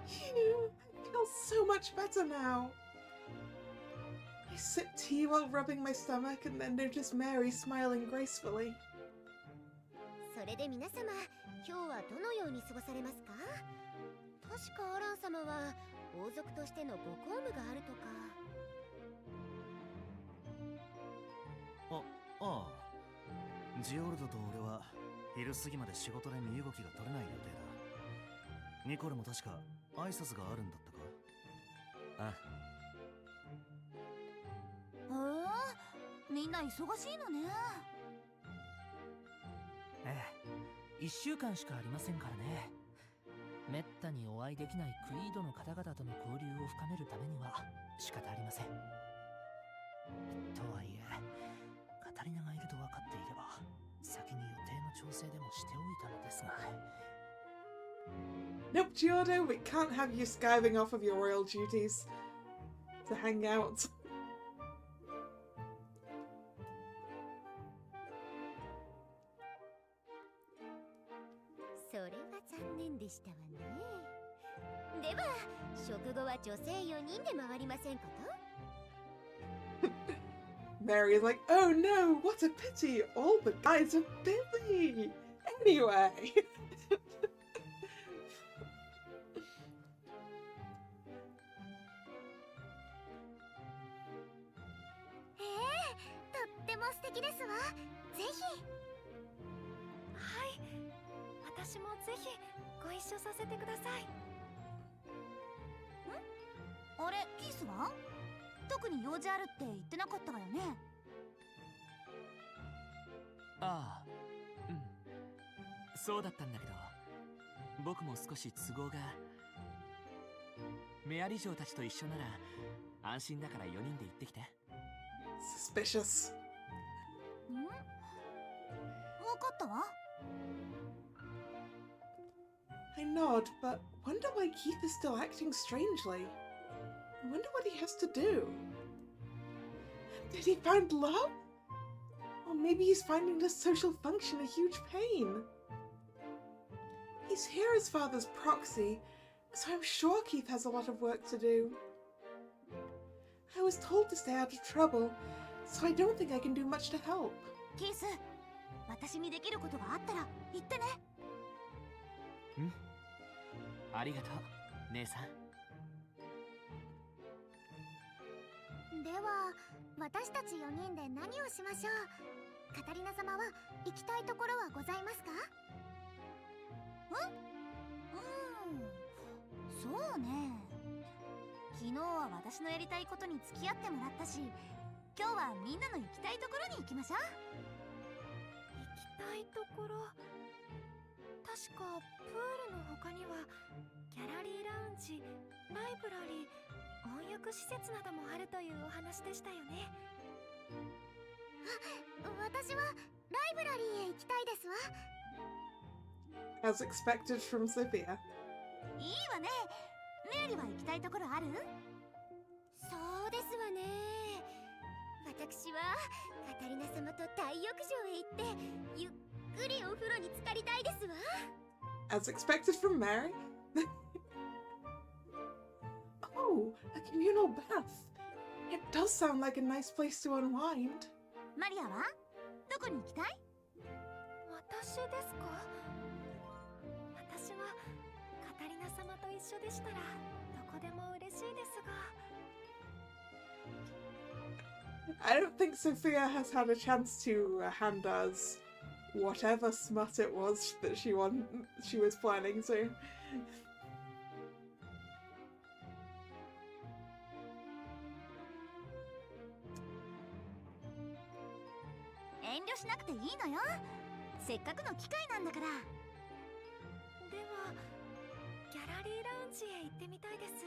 Phew, I feel so much better now. I sip tea while rubbing my stomach and then notice Mary smiling gracefully. それで皆様、今日はどのように過ごされますか？確かアラン様は王族としてのご公務があるとか。ああ、ジオルドと俺は昼過ぎまで仕事で身動きが取れない予定だ。ニコルも確か挨拶があるんだったか？あみんな忙しいのね。ええ、1週間しかありませんからね。めったにお会いできないクイードの方々との交流を深めるためには仕方ありません。とはいえ、カタリナがいると分かっていれば先に予定の調整でもしておいたのですが。Nope, Giordo, we can't have you skiving off of your royal duties to hang out. それは残念でしたわね。では食後は女性4人で回りませんかと。 Mary is like, oh no, what a pity, all the guys are busy. Anyway. とっても素敵ですわ。ぜひ。はい、私もぜひご一緒させてください。あれ、キースは特に用事あるって言ってなかったわよね。ああ、うん、そうだったんだけど、僕も少し都合が。メアリ嬢たちと一緒なら安心だから4人で行ってきて。Suspicious. 分かったわ。I nod, but wonder why Keith is still acting strangely. I wonder what he has to do. Did he find love? Or maybe he's finding this social function a huge pain. He's here as father's proxy, so I'm sure Keith has a lot of work to do. I was told to stay out of trouble, so I don't think I can do much to help. キース、私にできることがあったら言ってね。ありがとう、姉さん。では私たち4人で何をしましょう。カタリナ様は行きたいところはございますか？そうね。昨日は私のやりたいことに付き合ってもらったし、今日はみんなの行きたいところに行きましょう。行きたいところ、確かプールの他にはギャラリーラウンジ、ライブラリー、温浴施設などもあるというお話でしたよね。私はライブラリーへ行きたいですわ。 As expected from Sophia. いいわね。メアリは行きたいところある？そうですわね。私はカタリナ様と大浴場へ行ってゆっくりお風呂に浸かりたいですわ。 As expected from Mary. Oh, a communal bath. It does sound like a nice place to unwind. マリアはどこに行きたい？私ですか？私はカタリナ様と一緒でしたらどこでも嬉しいですが。I don't think Sophia has had a chance to hand us whatever smut it was that she was planning to. 遠慮しなくていいのよ。せっかくの機会なんだから。ではギャラリーラウンジへ行ってみたいです。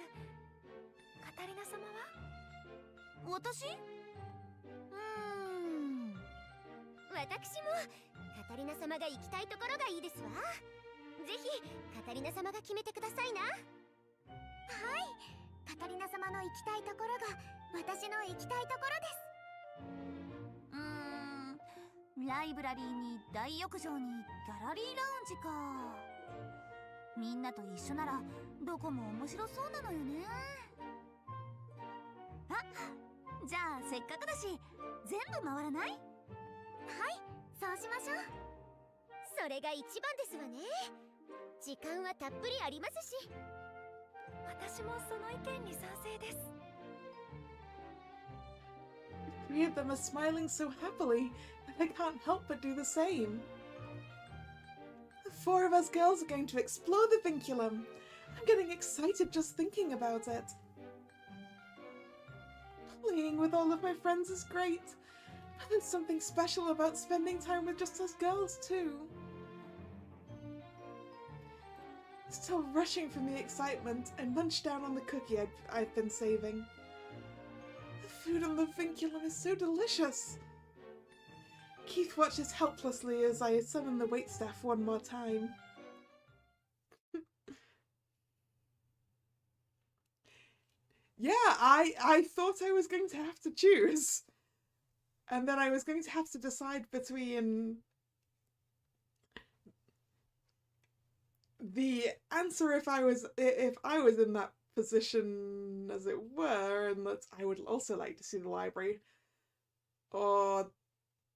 カタリナ様は？私？私もカタリナ様が行きたいところがいいですわ。ぜひカタリナ様が決めてくださいな。はい、カタリナ様の行きたいところが私の行きたいところです。ライブラリーに大浴場にギャラリーラウンジか。みんなと一緒ならどこも面白そうなのよね。あ、じゃあせっかくだし全部回らない？はい、そうしましょう。それが一番ですわね。時間はたっぷりありますし。私もその意見に賛成です。 Three of them are smiling so happily. I I can't help but do the same. The four of us girls are going to explore the vinculum. I'm getting excited just thinking about it. Playing with all of my friends is great, but there's something special about spending time with just us girls too. Still rushing from the excitement, I munch down on the cookie I've been saving. The food on the vinculum is so delicious. Keith watches helplessly as I summon the waitstaff one more time. Yeah, I thought I was going to have to choose. And then I was going to have to decide between the answer if I was in that position, as it were, and that I would also like to see the library, or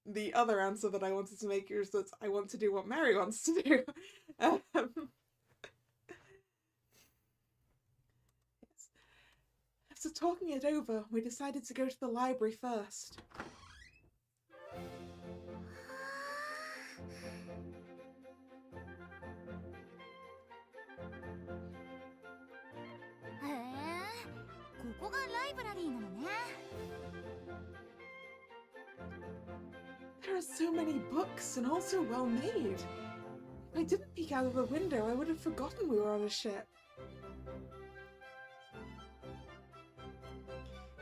the other answer that I wanted to make is that I want to do what Mary wants to do. After talking it over, we decided to go to the library first. There are so many books and all so well made. If I didn't peek out of the window, I would have forgotten we were on a ship.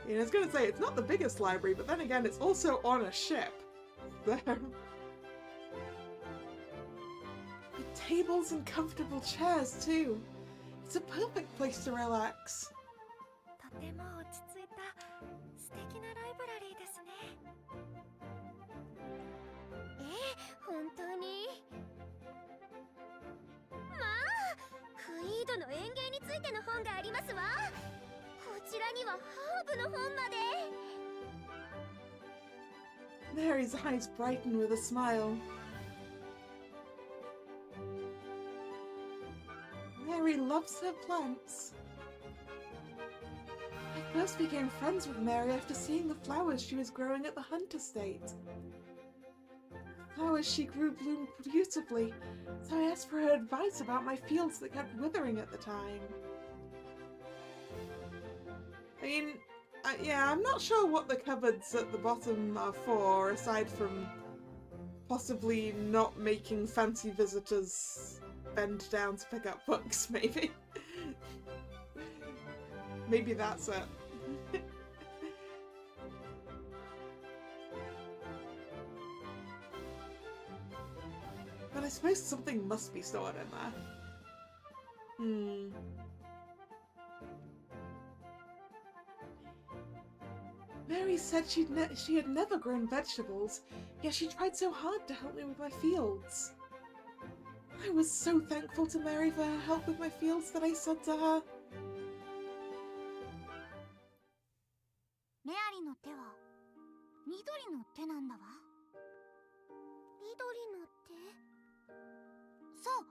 I was going to say, it's not the biggest library, but then again, it's also on a ship. So... With tables and comfortable chairs, too. It's a perfect place to relax. とても落ち着いた素敵なライブラリーですね。本当に？まあ、クイードの園芸についての本がありますわ。こちらにはハーブの本まで。Mary's eyes brighten with a smile. Mary loves her plants. I first became friends with Mary after seeing the flowers she was growing at the Hunt Estate. The flowers she grew bloomed beautifully, so I asked for her advice about my fields that kept withering at the time. I mean, yeah, I'm not sure what the cupboards at the bottom are for, aside from possibly not making fancy visitors bend down to pick up books, maybe. Maybe that's it. But I suppose something must be stored in there. Mary said she had never grown vegetables, yet she tried so hard to help me with my fields. I was so thankful to Mary for her help with my fields that I said to her, メアリの手は緑の手なんだわ。緑の手？そう、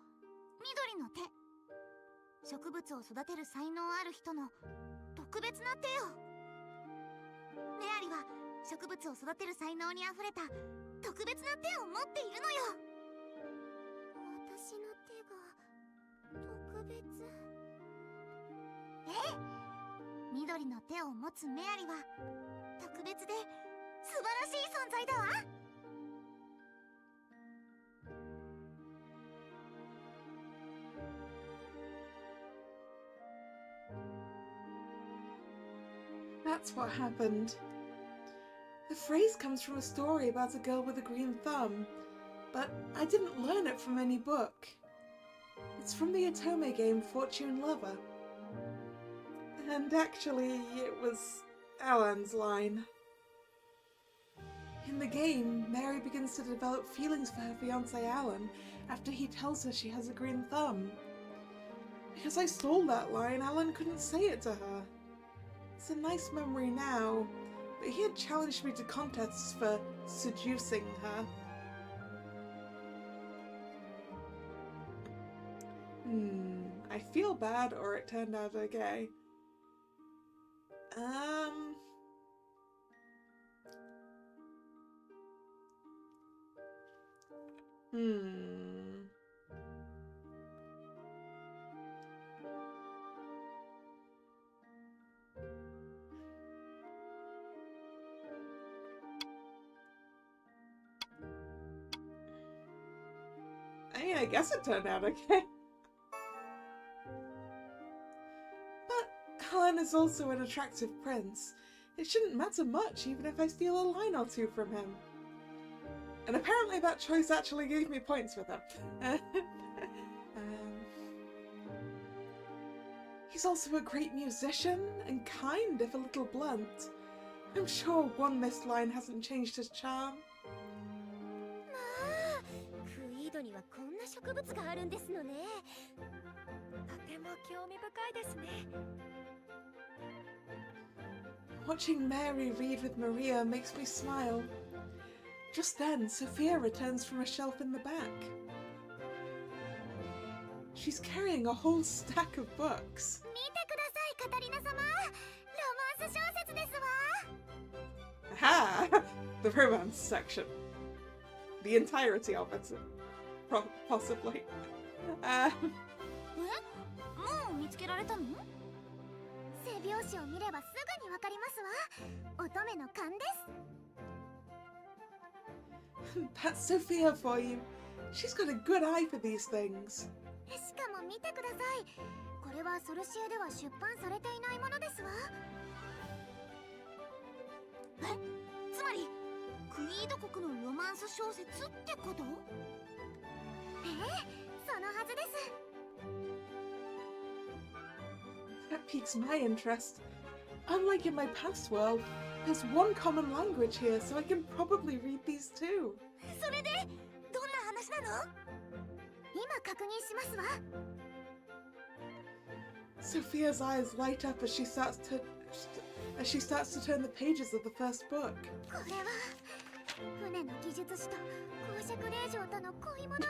緑の手。植物を育てる才能ある人の特別な手よ。メアリは植物を育てる才能にあふれた特別な手を持っているのよ。私の手が特別？ええ、緑の手を持つメアリは特別で素晴らしい存在だわ。That's what happened. The phrase comes from a story about a girl with a green thumb, but I didn't learn it from any book. It's from the Otome game Fortune Lover. And actually, it was Alan's line. In the game, Mary begins to develop feelings for her fiancé Alan after he tells her she has a green thumb. Because I stole that line, Alan couldn't say it to her. It's a nice memory now, but he had challenged me to contests for seducing her. I feel bad, or it turned out okay. I mean, I guess it turned out okay. But Cullen is also an attractive prince. It shouldn't matter much, even if I steal a line or two from him. And apparently that choice actually gave me points with him. He's also a great musician, and kind, if a little blunt. I'm sure one missed line hasn't changed his charm. クイードにはこんな植物があるんですのね。とても興味深いですね。 Watching Mary read with Maria makes me smile. Just then, Sophia returns from a shelf in the back. She's carrying a whole stack of books. 見てください、カタリナ様。ロマンス小説ですわ。 Aha! The romance section. The entirety of it, possibly. もう見つけられたの？背表紙を見ればすぐにわかりますわ。乙女の勘です。 That's Sophia for you. She's got a good eye for these things. しかも見てください。これはソルシエでは出版されていないものですわ。つまりクイード国のロマンス小説ってこと？そのはずです。 That piques my interest. Unlike in my past world, there's one common language here, so I can probably read these too. それでどんな話なの？今確認しますわ。 Sophia's eyes light up as she starts to turn the pages of the first book. これは船の技術師と公爵令嬢との恋物語。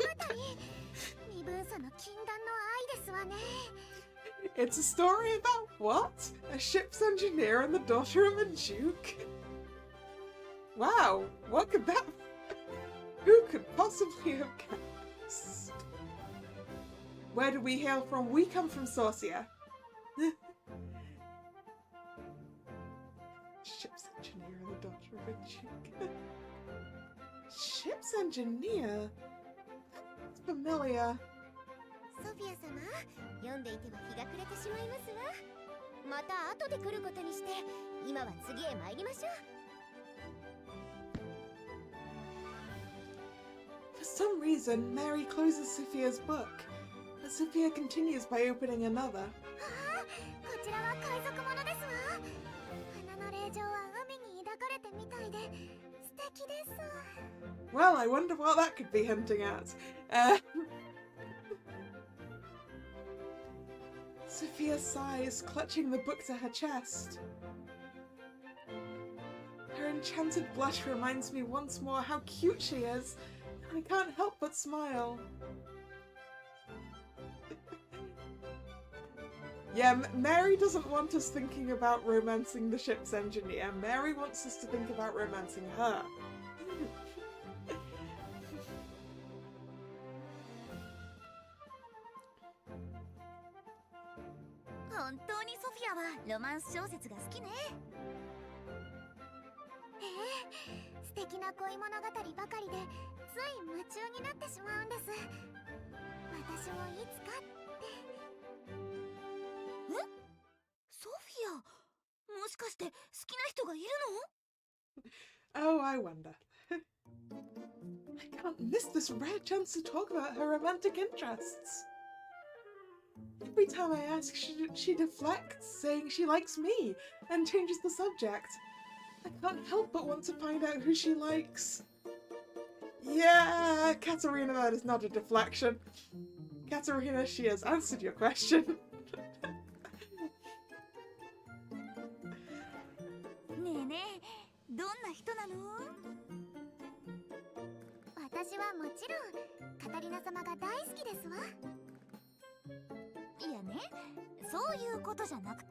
身分差の禁断の愛ですわね。 It's a story about what? A ship's engineer and the daughter of a duke? Wow, what could that... Who could possibly have guessed? Where do we hail from? We come from Sorcia. Ship's engineer and the daughter of a duke. Ship's engineer? That's familiar. ソフィア様、読んでいては日が暮れてしまいますわ。また後で来ることにして、今は次へ参りましょう。 For some reason, Mary closes Sophia's book, but Sophia continues by opening another. こちらは海賊ものですわ。花の令嬢は海に抱かれてみたいで素敵です。 Well, I wonder what that could be hinting at. Sophia sighs, clutching the book to her chest. Her enchanted blush reminds me once more how cute she is, and I can't help but smile. Yeah, Mary doesn't want us thinking about romancing the ship's engineer. Mary wants us to think about romancing her. 本当にソフィアはロマンス小説が好きね。素敵な恋物語ばかりでつい夢中になってしまうんです。私もいつかって。ソフィア、もしかして好きな人がいるの？ Oh, I wonder. I can't miss this rare chance to talk about her romantic interests. Every time I ask, she deflects, saying she likes me, and changes the subject. I can't help but want to find out who she likes. Yeah, Katerina, that is not a deflection. Katerina, she has answered your question. ねえねえ、どんな人なの？私はもちろんカタリナ様が大好きですわ。いやね、そういうことじゃなくて。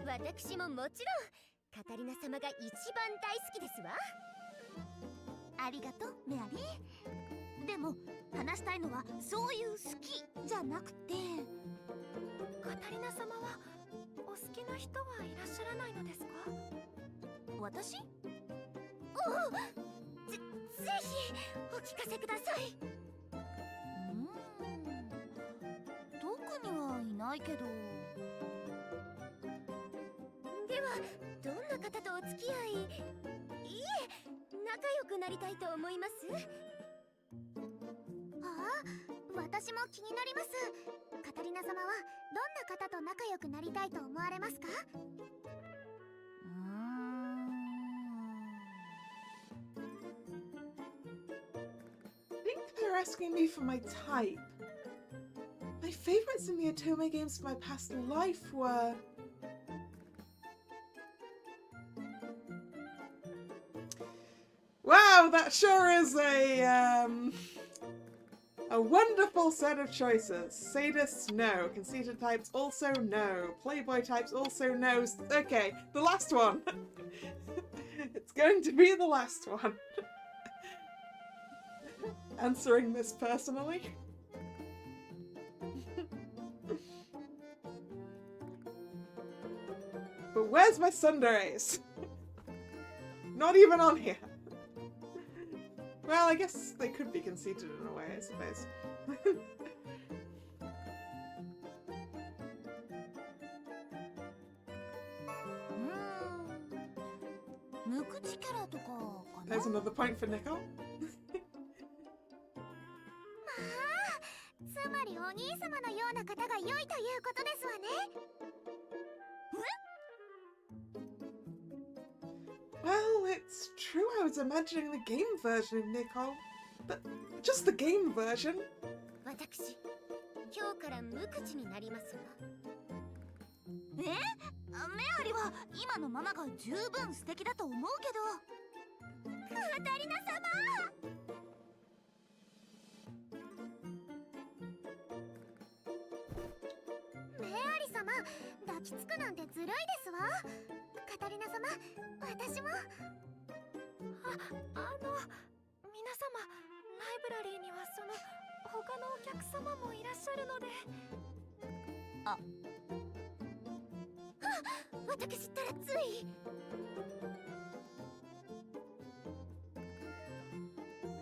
私ももちろんカタリナ様が一番大好きですわ。ありがとう、メアリー。話したいのはそういう好きじゃなくて、カタリナ様はお好きな人はいらっしゃらないのですか？私？ぜひお聞かせください。特にはいないけど。ではどんな方とお付き合い、いえ仲良くなりたいと思います？私も気になります。カタリナ様はどんな方と仲良くなりたいと思われますか？I think they're asking me for my type. My favorites in the Otome games for my past life were... Wow, that sure is a wonderful set of choices. Sadists, no. Conceited types, also no. Playboy types, also no. Okay, the last one. It's going to be the last one. Answering this personally. But where's my sundays? Not even on here. Well, I guess they could be conceited in a way, I suppose. 無口キャラとかかな。 There's another point for Nicole. つまりお兄様のような方が良いということですわね。Well, it's true I was imagining the game version of Nicole. But just the game version. 私、今日から無口になりますわ。メアリは今のままが十分素敵だと思うけど。カタリナ様。メアリ様、抱きつくなんてずるいですわ。カタリナ様、私も。皆様、ライブラリーにはその他のお客様もいらっしゃるので。私ったらつい。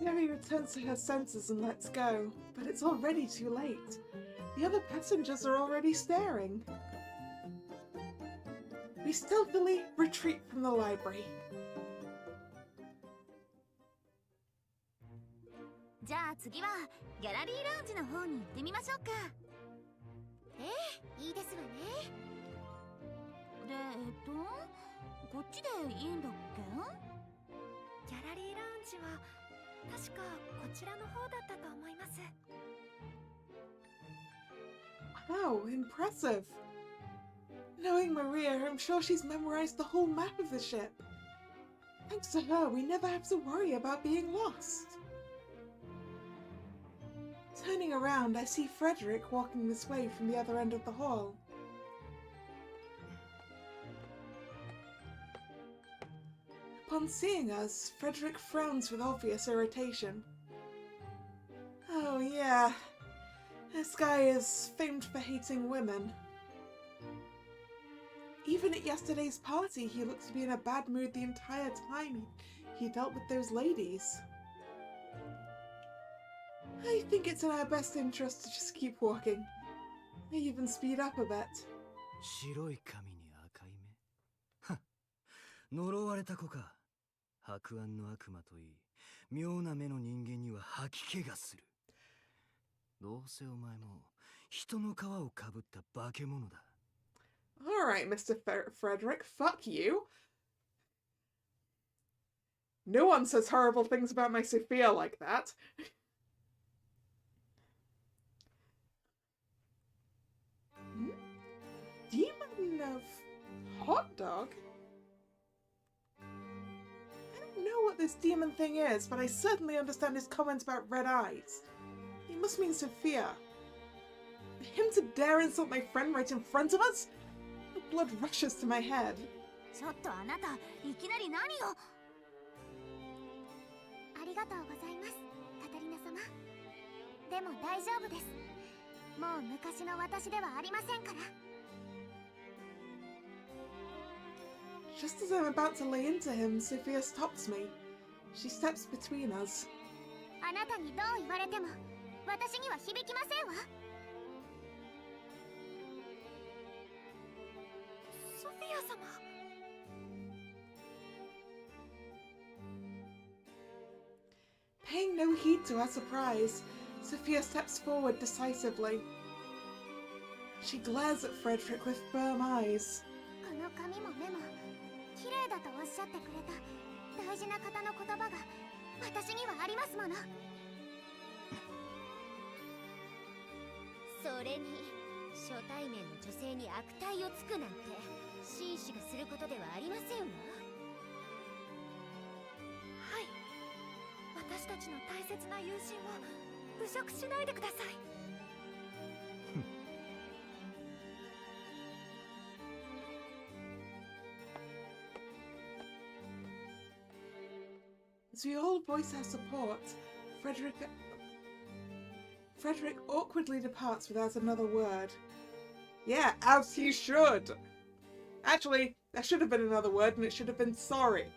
Mary returns to her senses and lets go, but it's already too late. The other passengers are already staring. We stealthily retreat from the library. じゃあ次はギャラリーラウンジの方に行ってみましょうか。いいですわね。で、こっちでいいんだっけ？ギャラリーラウンジは確かこちらの方だったと思います。Wow, impressive. Knowing Maria, I'm sure she's memorized the whole map of the ship. Thanks to her, we never have to worry about being lost. Turning around, I see Frederick walking this way from the other end of the hall. Upon seeing us, Frederick frowns with obvious irritation. Oh yeah, this guy is famed for hating women. Even at yesterday's party, he looked to be in a bad mood the entire time he dealt with those ladies. I think it's in our best interest to just keep walking. Maybe even speed up a bit. 白い髪に赤い目。はっ、呪われた子か。白暗の悪魔といい、妙な目の人間には吐き気がする。どうせお前も人の皮をかぶった化け物だ。Alright, Mr. Frederick, fuck you. No one says horrible things about my Sophia like that. Demon of hot dog? I don't know what this demon thing is, but I certainly understand his comments about red eyes. He must mean Sophia. For him to dare insult my friend right in front of us? The blood rushes to my head. ちょっとあなた、いきなり何を。ありがとうございます、カタリナ様。でも大丈夫です。もう昔の私ではありませんから。 Just as I'm about to lay into him, Sophia stops me. She steps between us. あなたにどう言われても私には響きませんわ。ソフィア様。 Paying no heed to her surprise, Sophia steps forward decisively. She glares at Frederick with firm eyes. この髪も目も綺麗だとおっしゃってくれた大事な方の言葉が私にはありますもの。それに初対面の女性に悪態をつくなんて紳士がすることではありませんわ。はい。私たちの大切な友人を侮辱しないでください。 As we all voice our support, Frederick awkwardly departs without another word. Yeah, as he should! Actually, there should have been another word and it should have been sorry.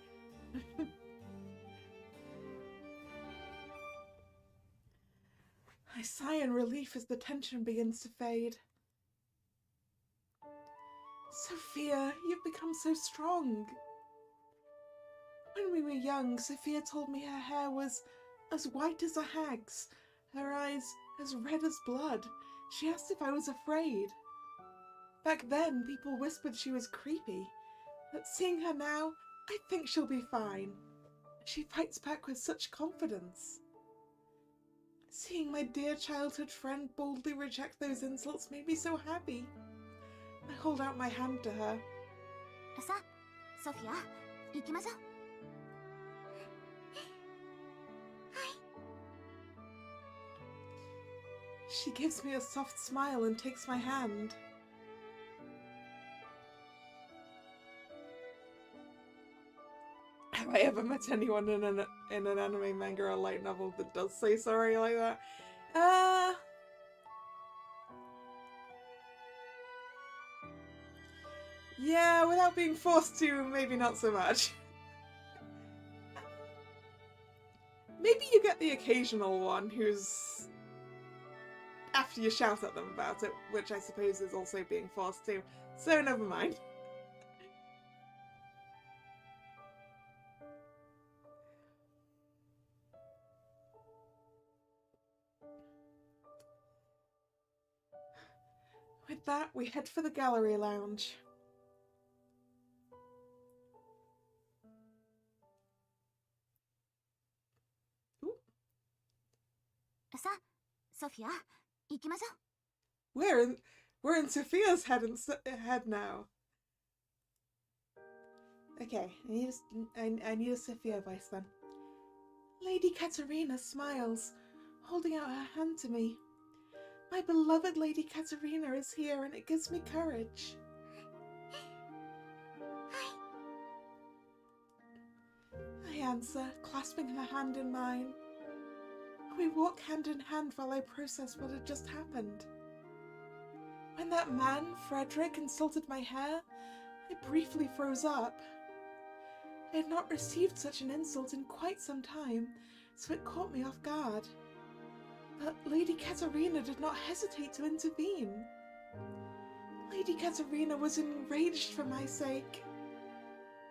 I sigh in relief as the tension begins to fade. Sophia, you've become so strong. When we were young, Sophia told me her hair was as white as a hag's, her eyes as red as blood. She asked if I was afraid. Back then, people whispered she was creepy, but seeing her now, I think she'll be fine. She fights back with such confidence. Seeing my dear childhood friend boldly reject those insults made me so happy. I hold out my hand to her. さ、ソフィア、行きましょう。 She gives me a soft smile and takes my hand. Have I ever met anyone in an anime, manga, or light novel that does say sorry like that? Yeah, without being forced to, maybe not so much. Maybe you get the occasional one who's after you shout at them about it, which I suppose is also being forced to, so never mind. With that, we head for the gallery lounge. Ooh. さ、ソフィア、行きましょう。 We're in Sophia's head now. Okay, I need a Sophia voice then. Lady Katerina smiles, holding out her hand to me. My beloved Lady Katerina is here and it gives me courage. I answer, clasping her hand in mine. We walk hand in hand while I process what had just happened. When that man, Frederick, insulted my hair, I briefly froze up. I had not received such an insult in quite some time, so it caught me off guard. But Lady Katerina did not hesitate to intervene. Lady Katerina was enraged for my sake.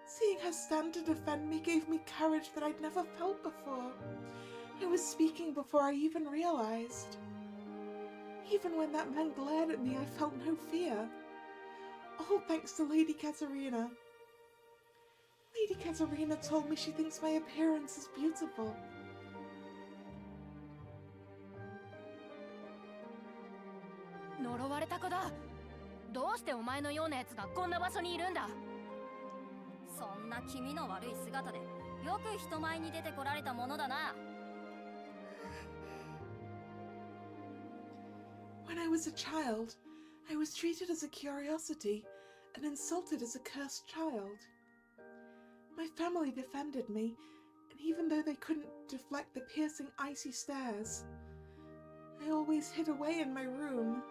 Seeing her stand to defend me gave me courage that I'd never felt before. I was speaking before I even realized. Even when that man glared at me, I felt no fear. All thanks to Lady Katerina. Lady Katerina told me she thinks my appearance is beautiful. 呪われた子だ。どうしてお前のようなやつがこんな場所にいるんだ。そんな気味の悪い姿でよく人前に出てこられたものだな。 When I was a child, I was treated as a curiosity and insulted as a cursed child. My family defended me, and even though they couldn't deflect the piercing, icy stares, I always hid away in my room.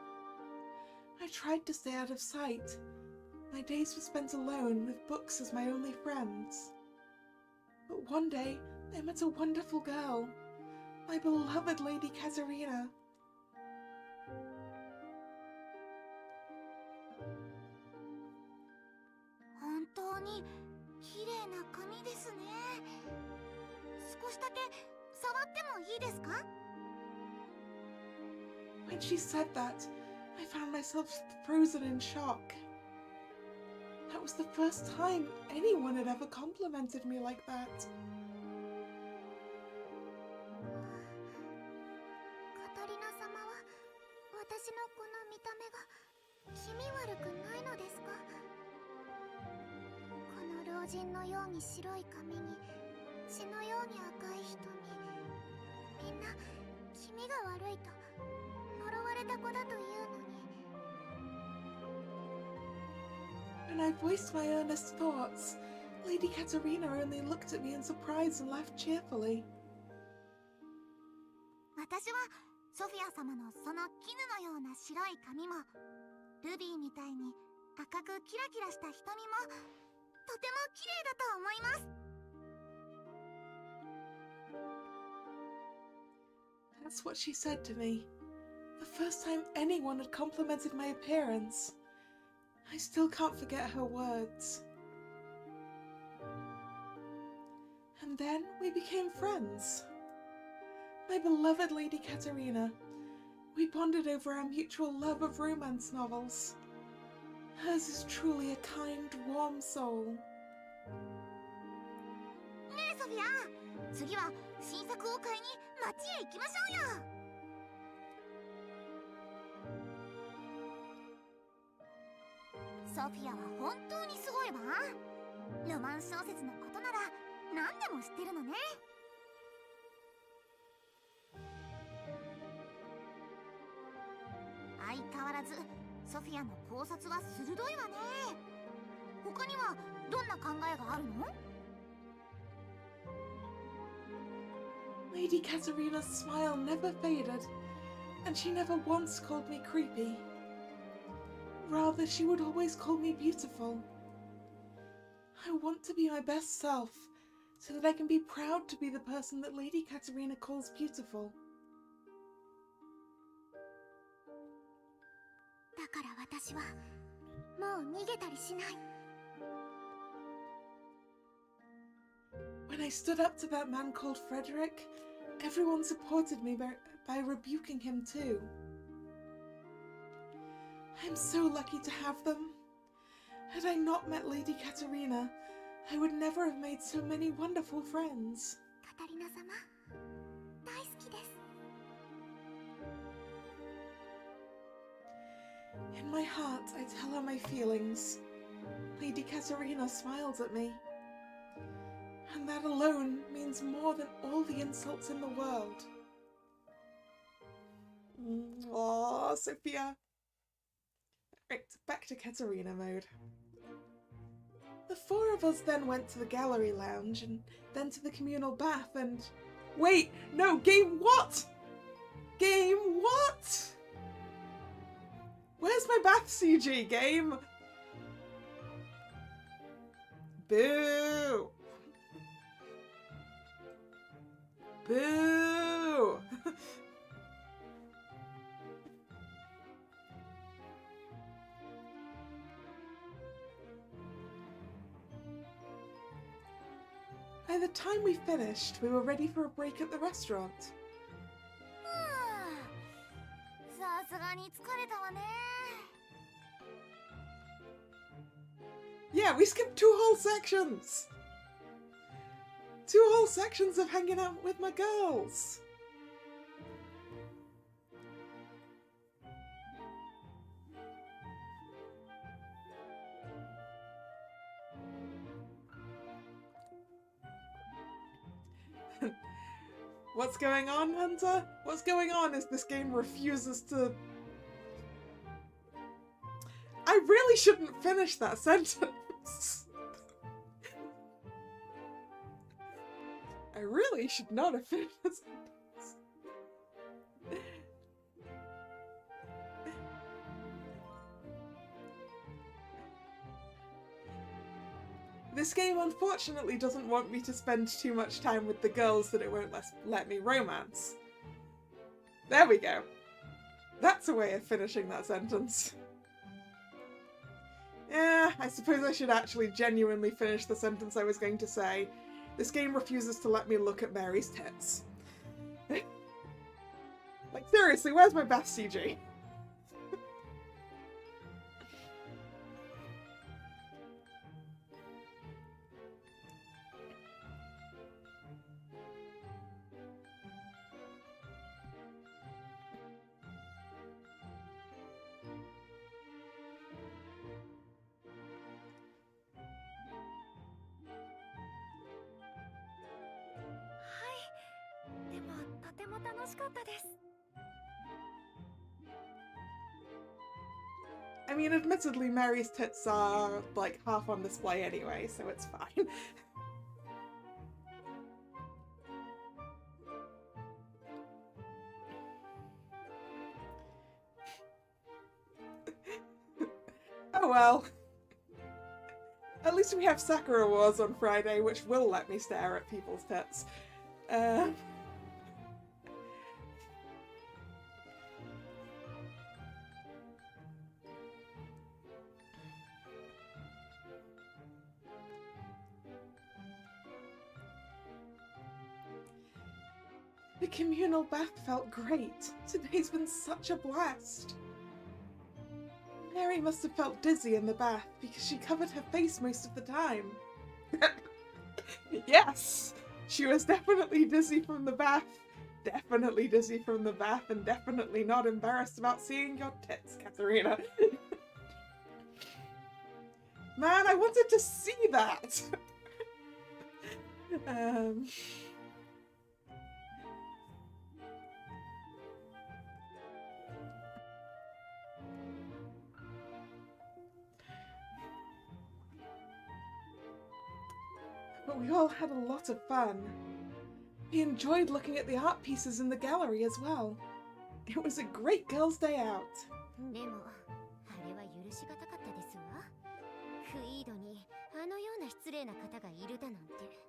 I tried to stay out of sight. My days were spent alone with books as my only friends. But one day, I met a wonderful girl, my beloved Lady Katerina. When she said that, I found myself frozen in shock. That was the first time anyone had ever complimented me like that. カタリナ様は私のこの見た目が気味悪くないのですか？この老人のように白い髪に血のように赤い瞳、みんな気味が悪いと呪われた子だというのに。 When I voiced my earnest thoughts, Lady Katerina only looked at me in surprise and laughed cheerfully. 私はソフィア様のその絹のような白い髪もルビーみたいに赤くキラキラした瞳もとても綺麗だと思います。 That's what she said to me. The first time anyone had complimented my appearance. I still can't forget her words. And then we became friends. My beloved Lady Katerina. We bonded over our mutual love of romance novels. Hers is truly a kind, warm soul. ねえソフィア、次は新作を買いに街へ行きましょうよ。 ソフィアは本当にすごいわ。ロマン小説のことなら何でも知ってるのね。相変わらずソフィアの考察は鋭いわね。他にはどんな考えがあるの？ Lady Katerina's smile never faded, and she never once called me creepy. Rather, she would always call me beautiful. I want to be my best self, so that I can be proud to be the person that Lady Katerina calls beautiful. だから私はもう逃げたりしない。 When I stood up to that man called Frederick, everyone supported me by rebuking him too. I'm so lucky to have them. Had I not met Lady Katerina, I would never have made so many wonderful friends. カタリナ様、大好きです。 In my heart, I tell her my feelings. Lady Katerina smiles at me. And that alone means more than all the insults in the world. Aww, Sophia. Right, back to Katerina mode. The four of us then went to the gallery lounge and then to the communal bath and... Wait! No! Game what? Game what? Where's my bath CG, game? Boo! Boo! By the time we finished, we were ready for a break at the restaurant. さすがに疲れたわね。 Yeah, we skipped 2 whole sections! 2 whole sections of hanging out with my girls! What's going on, Hunter? What's going on is this game refuses to... I really shouldn't finish that sentence. I really should not have finished that sentence. This game unfortunately doesn't want me to spend too much time with the girls that it won't let me romance. There we go. That's a way of finishing that sentence. Yeah, I suppose I should actually genuinely finish the sentence I was going to say. This game refuses to let me look at Mary's tits. Like, seriously, where's my best CG? I mean, admittedly, Mary's tits are, like, half on display anyway, so it's fine. Oh well. At least we have Sakura Wars on Friday, which will let me stare at people's tits. The communal bath felt great. Today's been such a blast. Mary must have felt dizzy in the bath because she covered her face most of the time. Yes! She was definitely dizzy from the bath. Definitely dizzy from the bath and definitely not embarrassed about seeing your tits, Katharina. Man, I wanted to see that! But we all had a lot of fun. We enjoyed looking at the art pieces in the gallery as well. It was a great girls' day out. でも、あれは許しがたかったですわ。クイードにあのような失礼な方がいるだなんて。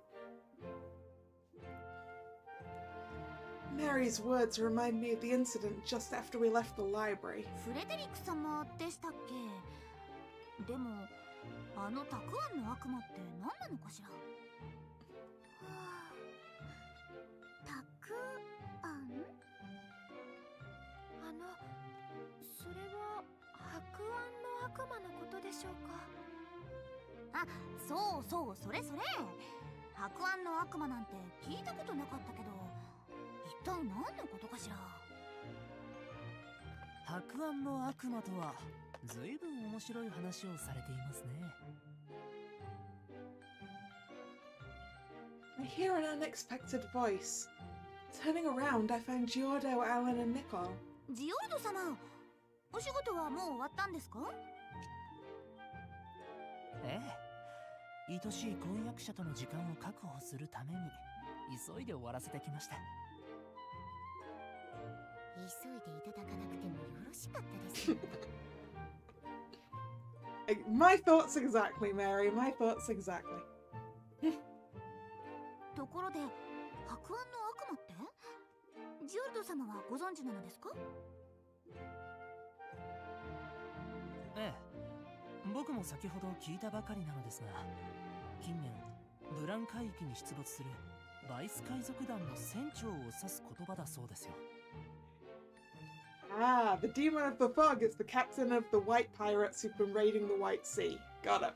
Mary's words remind me of the incident just after we left the library. フレデリック様でしたっけ？でも、あのたくあんの悪魔って何なのかしら？たくあん？それは白暗の悪魔のことでしょうか？あ、そうそう、それそれ。白暗の悪魔なんて聞いたことなかったけど、一体何のことかしら？白暗の悪魔とはずいぶん面白い話をされていますね。I hear an unexpected voice. Turning around, I find Giordo, Alan, and Nicole. ジオルド様、お仕事はもう終わったんですか？ええ、愛しい婚約者との時間を確保するために急いで終わらせてきました。急いでいただかなくてもよろしかったですよ。My thoughts exactly, Mary. My thoughts exactly. ところで、白暗の悪魔ってジオルド様はご存知なのですか？ええ、僕も先ほど聞いたばかりなのですが、近年ブラン海域に出没するバイス海賊団の船長を指す言葉だそうですよ。Ah, the demon of the fog is the captain of the white pirates who've been raiding the White Sea. Got it.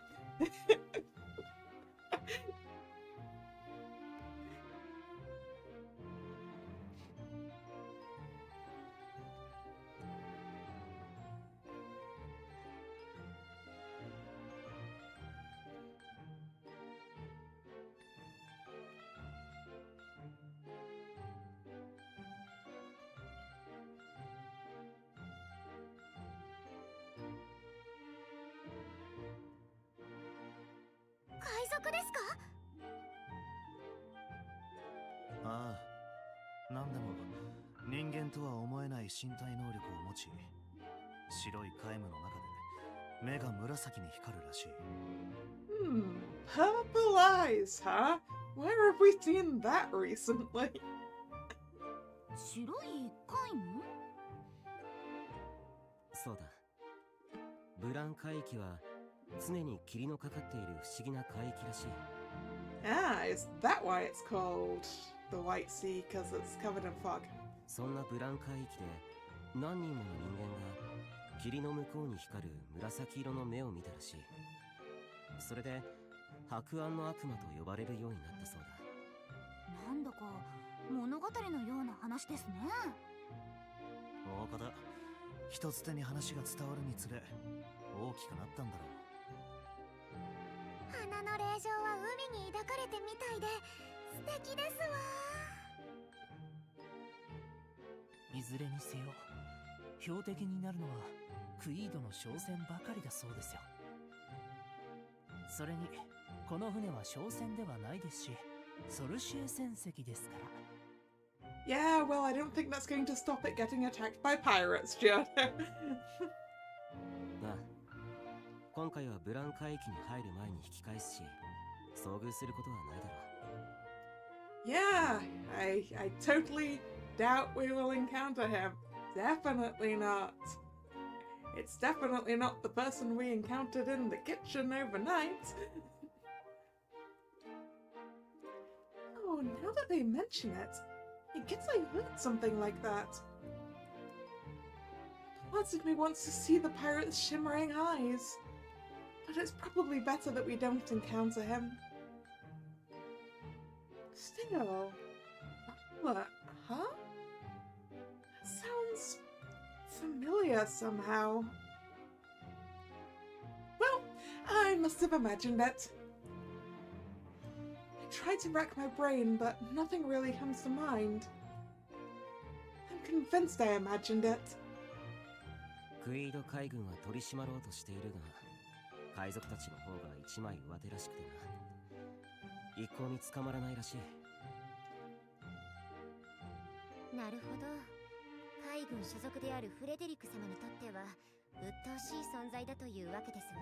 ああ、なんでも人間とは思えない身体能力を持ち、白い皆無の中で目が紫に光るらしい。Purple eyes, huh? Where have we seen that recently? 白い貝の？そうだ。ブラン海域は常に霧のかかっている不思議な海域らしい。Ah, is that why it's called the White Sea? Because it's covered in fog. そんなブラン海域で何人もの人間が霧の向こうに光る紫色の目を見たらしい。それで白暗の悪魔と呼ばれるようになったそうだ。なんだか物語のような話ですね。大方一つ手に話が伝わるにつれ大きくなったんだろう。花の霊場は海に抱かれてみたいで素敵ですわ。いずれにせよ標的になるのはクイードの商船ばかりだそうですよ。それにこの船は商船ではないですし、ソルシエ船籍ですから。Yeah, well, I don't think that's going to stop it getting attacked by pirates, Giorno. なあ、今回はブラン海域に入る前に引き返すし、遭遇することはないだろう。Yeah, I totally doubt we will encounter him. Definitely not. It's definitely not the person we encountered in the kitchen overnight. Oh, now that they mention it, I guess I heard something like that. Parts of me wants to see the pirate's shimmering eyes, but it's probably better that we don't encounter him. Still, what? Huh? That sounds familiar somehow. Well, I must have imagined it. I tried to rack my brain, but nothing really comes to mind. I'm convinced I imagined it. クイード海軍は取り締まろうとしているが、海賊たちの方が一枚上手らしくてな。一向に捕まらないらしい。なるほど。海軍所属であるフレデリック様にとっては鬱陶しい存在だというわけですわね。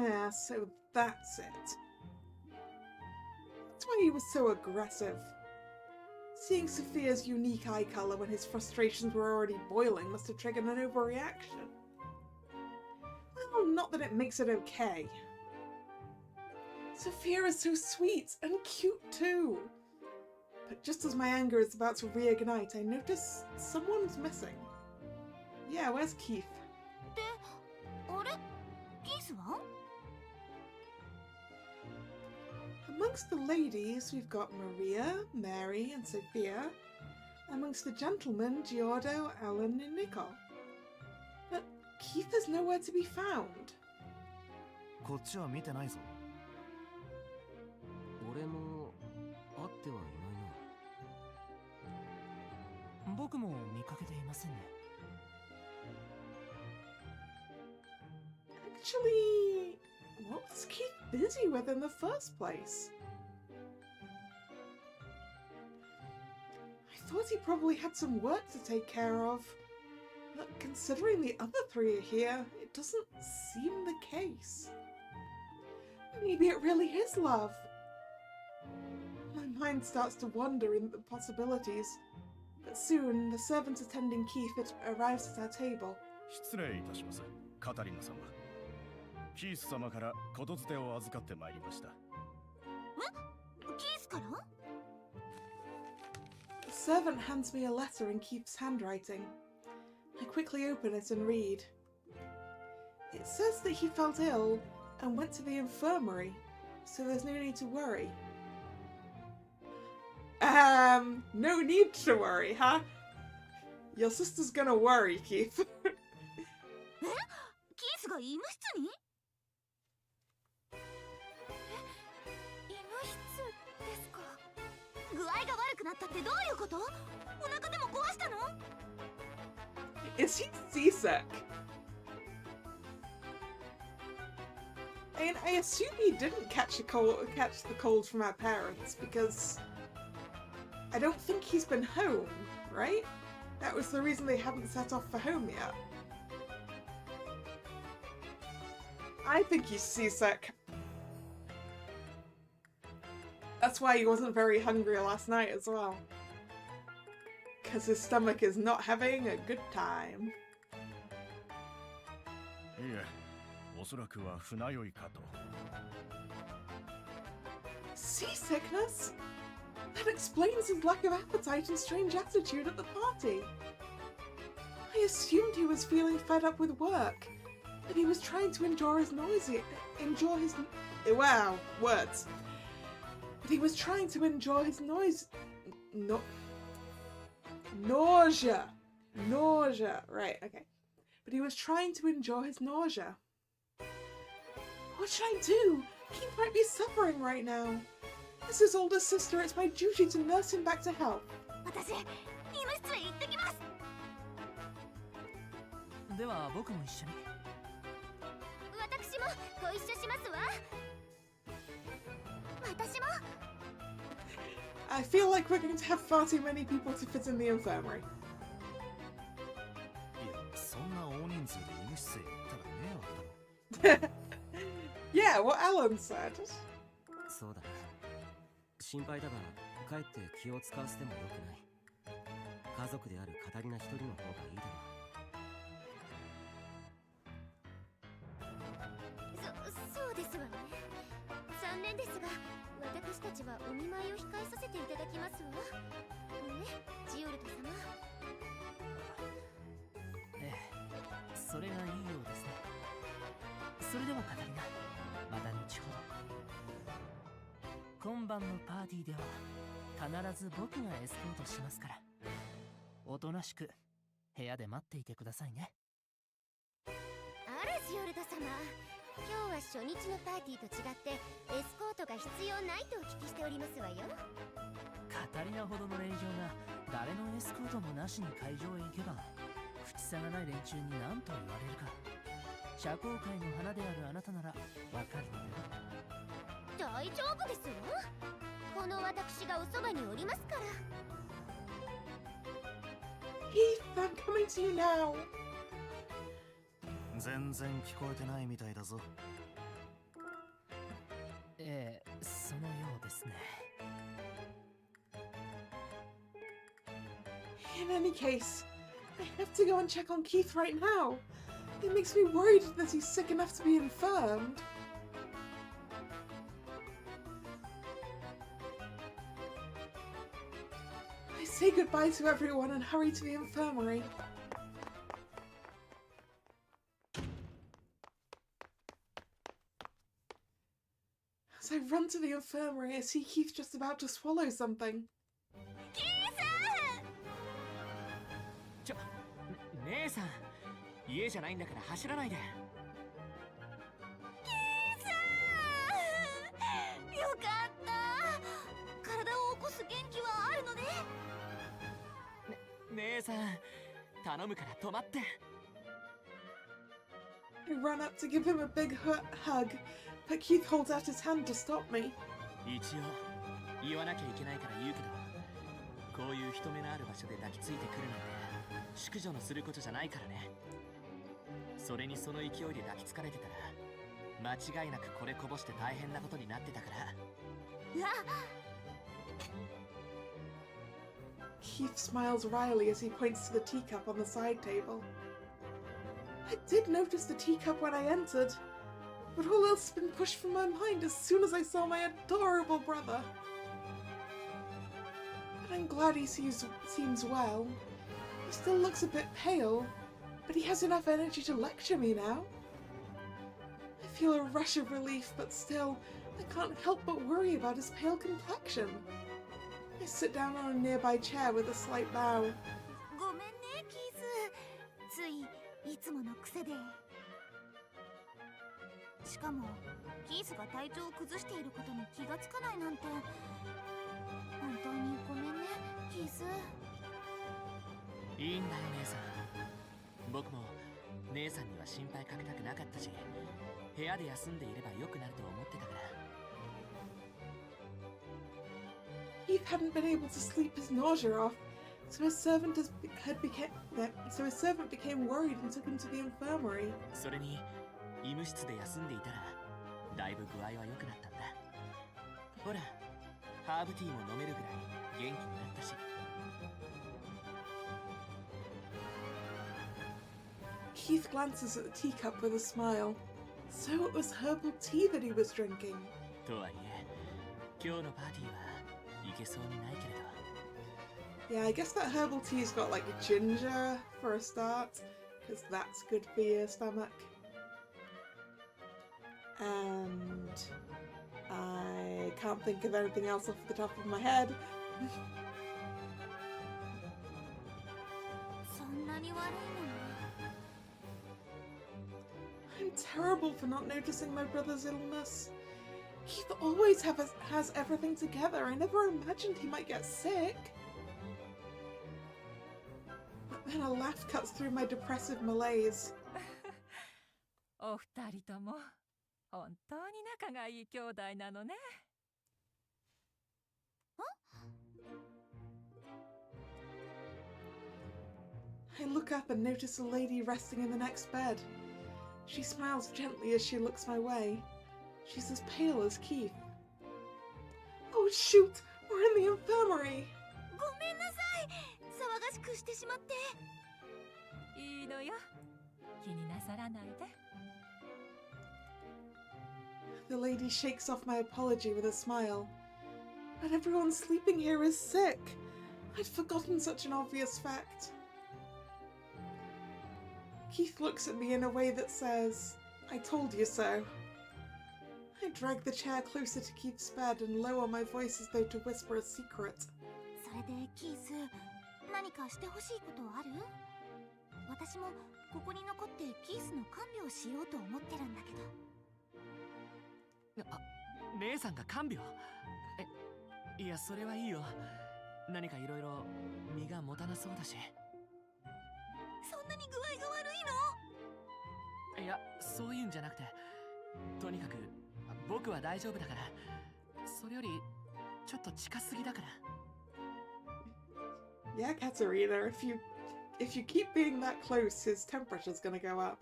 Yeah, so that's it. That's why he was so aggressive. Seeing Sophia's unique eye colour when his frustrations were already boiling must have triggered an overreaction. Well, not that it makes it okay. Sophia is so sweet and cute too. But just as my anger is about to reignite, I notice someone's missing. Yeah, where's Keith? で、あれ？キースは？ Amongst the ladies, we've got Maria, Mary, and Sophia. Amongst the gentlemen, Giordo, Alan, and Nicole. But Keith is nowhere to be found. こっちは見てないぞ。俺も会ってはいないな。僕も見かけていませんね。Actually, what was Keith busy with in the first place? I thought he probably had some work to take care of. But considering the other three are here, it doesn't seem the case. Maybe it really is love. My mind starts to wander in the possibilities. But soon, the servant attending Keith arrives at our table. 失礼いたします、カタリナ様。キース様から言伝を預かってまいりました。キースから？ The servant hands me a letter in Keith's handwriting. I quickly open it and read. It says that he felt ill and went to the infirmary, so there's no need to worry. No need to worry, huh? Your sister's gonna worry, Keith. キースが医務室に？医務室ですか？具合が悪くなったってどういうこと？お腹でも壊したの？ Is he seasick? I mean, I assume he didn't catch the cold from our parents because I don't think he's been home, right? That was the reason they haven't set off for home yet. I think he's seasick. That's why he wasn't very hungry last night as well. Because his stomach is not having a good time. いえ、おそらくは船酔いかと。Seasickness? That explains his lack of appetite and strange attitude at the party. I assumed he was feeling fed up with work, and he was trying to wow, words. But he was trying to enjoy his nausea. Nausea. Right, okay. But he was trying to enjoy his nausea. What should I do? Keith might be suffering right now. As his older sister, it's my duty to nurse him back to health. 私、医務室へ行ってきます。では僕も一緒に。私もご一緒しますわ。私も。I feel like we're going to have far too many people to fit in the infirmary. いや、そんな大人数で医務室へ行ったら迷惑だろ。Yeah, what Alan said. そうだな。心配だが、かえって気を使わせてもよくない。家族であるカタリナ一人の方がいいだろう。そうですわね。残念ですが、私たちはお見舞いを控えさせていただきますわ。ね、ジオルト様。ええ、それがいいようですね。それではカタリナ、また後ほど。今晩のパーティーでは必ず僕がエスコートしますから、おとなしく部屋で待っていてくださいね。あらジオルト様、今日は初日のパーティーと違ってエスコートが必要ないとお聞きしておりますわよ。カタリナほどの令嬢が誰のエスコートもなしに会場へ行けば、口さがない連中に何と言われるか。社交界の花であるあなたならわかるのでは。大丈夫ですわ。この私がおそばにおりますから。Heath, I'm coming to you now. 全然聞こえてないみたいだぞ。ええ、そのようですね。In any case, I have to go and check on Keith right now. It makes me worried that he's sick enough to be infirmed. I say goodbye to everyone and hurry to the infirmary. As I run to the infirmary, I see Keith just about to swallow something. 姉さん、家じゃないんだから走らないで。よかった。体を起こす元気はあるのね。姉さん、頼むから止まって。I run up to give him a big hug, but Keith holds out his hand to stop me. 一応言わなきゃいけないから言うけど、こういう人目のある場所で抱きついてくるなんて淑女のすることじゃないからね。それにその勢いで抱きつかれてたら間違いなくこれこぼして大変なことになってたから。Keith smiles wryly as he points to the teacup on the side table. I did notice the teacup when I entered, but all else has been pushed from my mind as soon as I saw my adorable brother. But I'm glad he seems well. He still looks a bit pale, but he has enough energy to lecture me now. I feel a rush of relief, but still, I can't help but worry about his pale complexion. I sit down on a nearby chair with a slight bow. ごめんね、キース。つい、いつもの癖で。しかも、キースが体調を崩していることに気がつかないなんて。本当にごめんね、キース。いいんだよ姉さん。僕も姉さんには心配かけたくなかったし、部屋で休んでいれば良くなると思ってたから。Keith hadn't been able to sleep his nausea off, So his servant became worried and took him to the infirmary. それに医務室で休んでいたらだいぶ具合は良くなったんだ。ほら、ハーブティーも飲めるぐらい元気になったし。Keith glances at the teacup with a smile. So it was herbal tea that he was drinking. とはいえ、今日のパーティーはいけそうにないけれど。Yeah, I guess that herbal tea's got like ginger for a start, because that's good for your stomach. And I can't think of anything else off the top of my head. そんなに悪いの？ I'm terrible for not noticing my brother's illness. Keith always has everything together. I never imagined he might get sick. But then a laugh cuts through my depressive malaise. お二人とも本当に仲がいい兄弟なのね。I look up and notice a lady resting in the next bed. She smiles gently as she looks my way. She's as pale as Keith. Oh shoot! We're in the infirmary! ごめんなさい。騒がしくしてしまって。いいのよ。気になさらないで。The lady shakes off my apology with a smile. But everyone sleeping here is sick. I'd forgotten such an obvious fact. Keith looks at me in a way that says, I told you so. I drag the chair closer to Keith's bed and lower my voice as though to whisper a secret. それでキース、何かしてほしいことある？私もここに残ってキースの看病をしようと思ってるんだけど。あ、姉さんが看病？いや、それはいいよ。何かいろいろ身が持たなそうだし。そんなに具合が悪いの？いや、そういうんじゃなくて、とにかく僕は大丈夫だから。それよりちょっと近すぎだから。Yeah, Katerina, if you keep being that close, his temperature's gonna go up.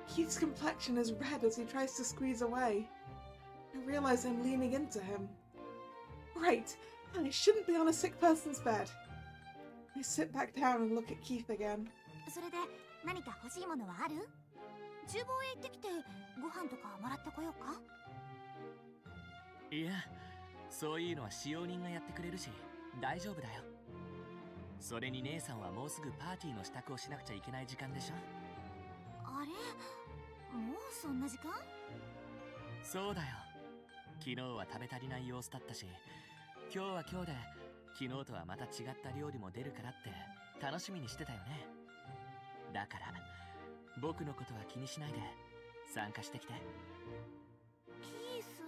Keith's complexion is red as he tries to squeeze away. I realize I'm leaning into him. Right, I shouldn't be on a sick person's bed. I sit back down and look at Keith again. それで何か欲しいものはある？厨房へ行ってきてご飯とかもらってこようか？いや、そういうのは使用人がやってくれるし大丈夫だよ。それに姉さんはもうすぐパーティーの支度をしなくちゃいけない時間でしょ。あれ？もうそんな時間？そうだよ。昨日は食べ足りない様子だったし、今日は今日で昨日とはまた違った料理も出るからって楽しみにしてたよね。だから僕のことは気にしないで参加してきて。キース。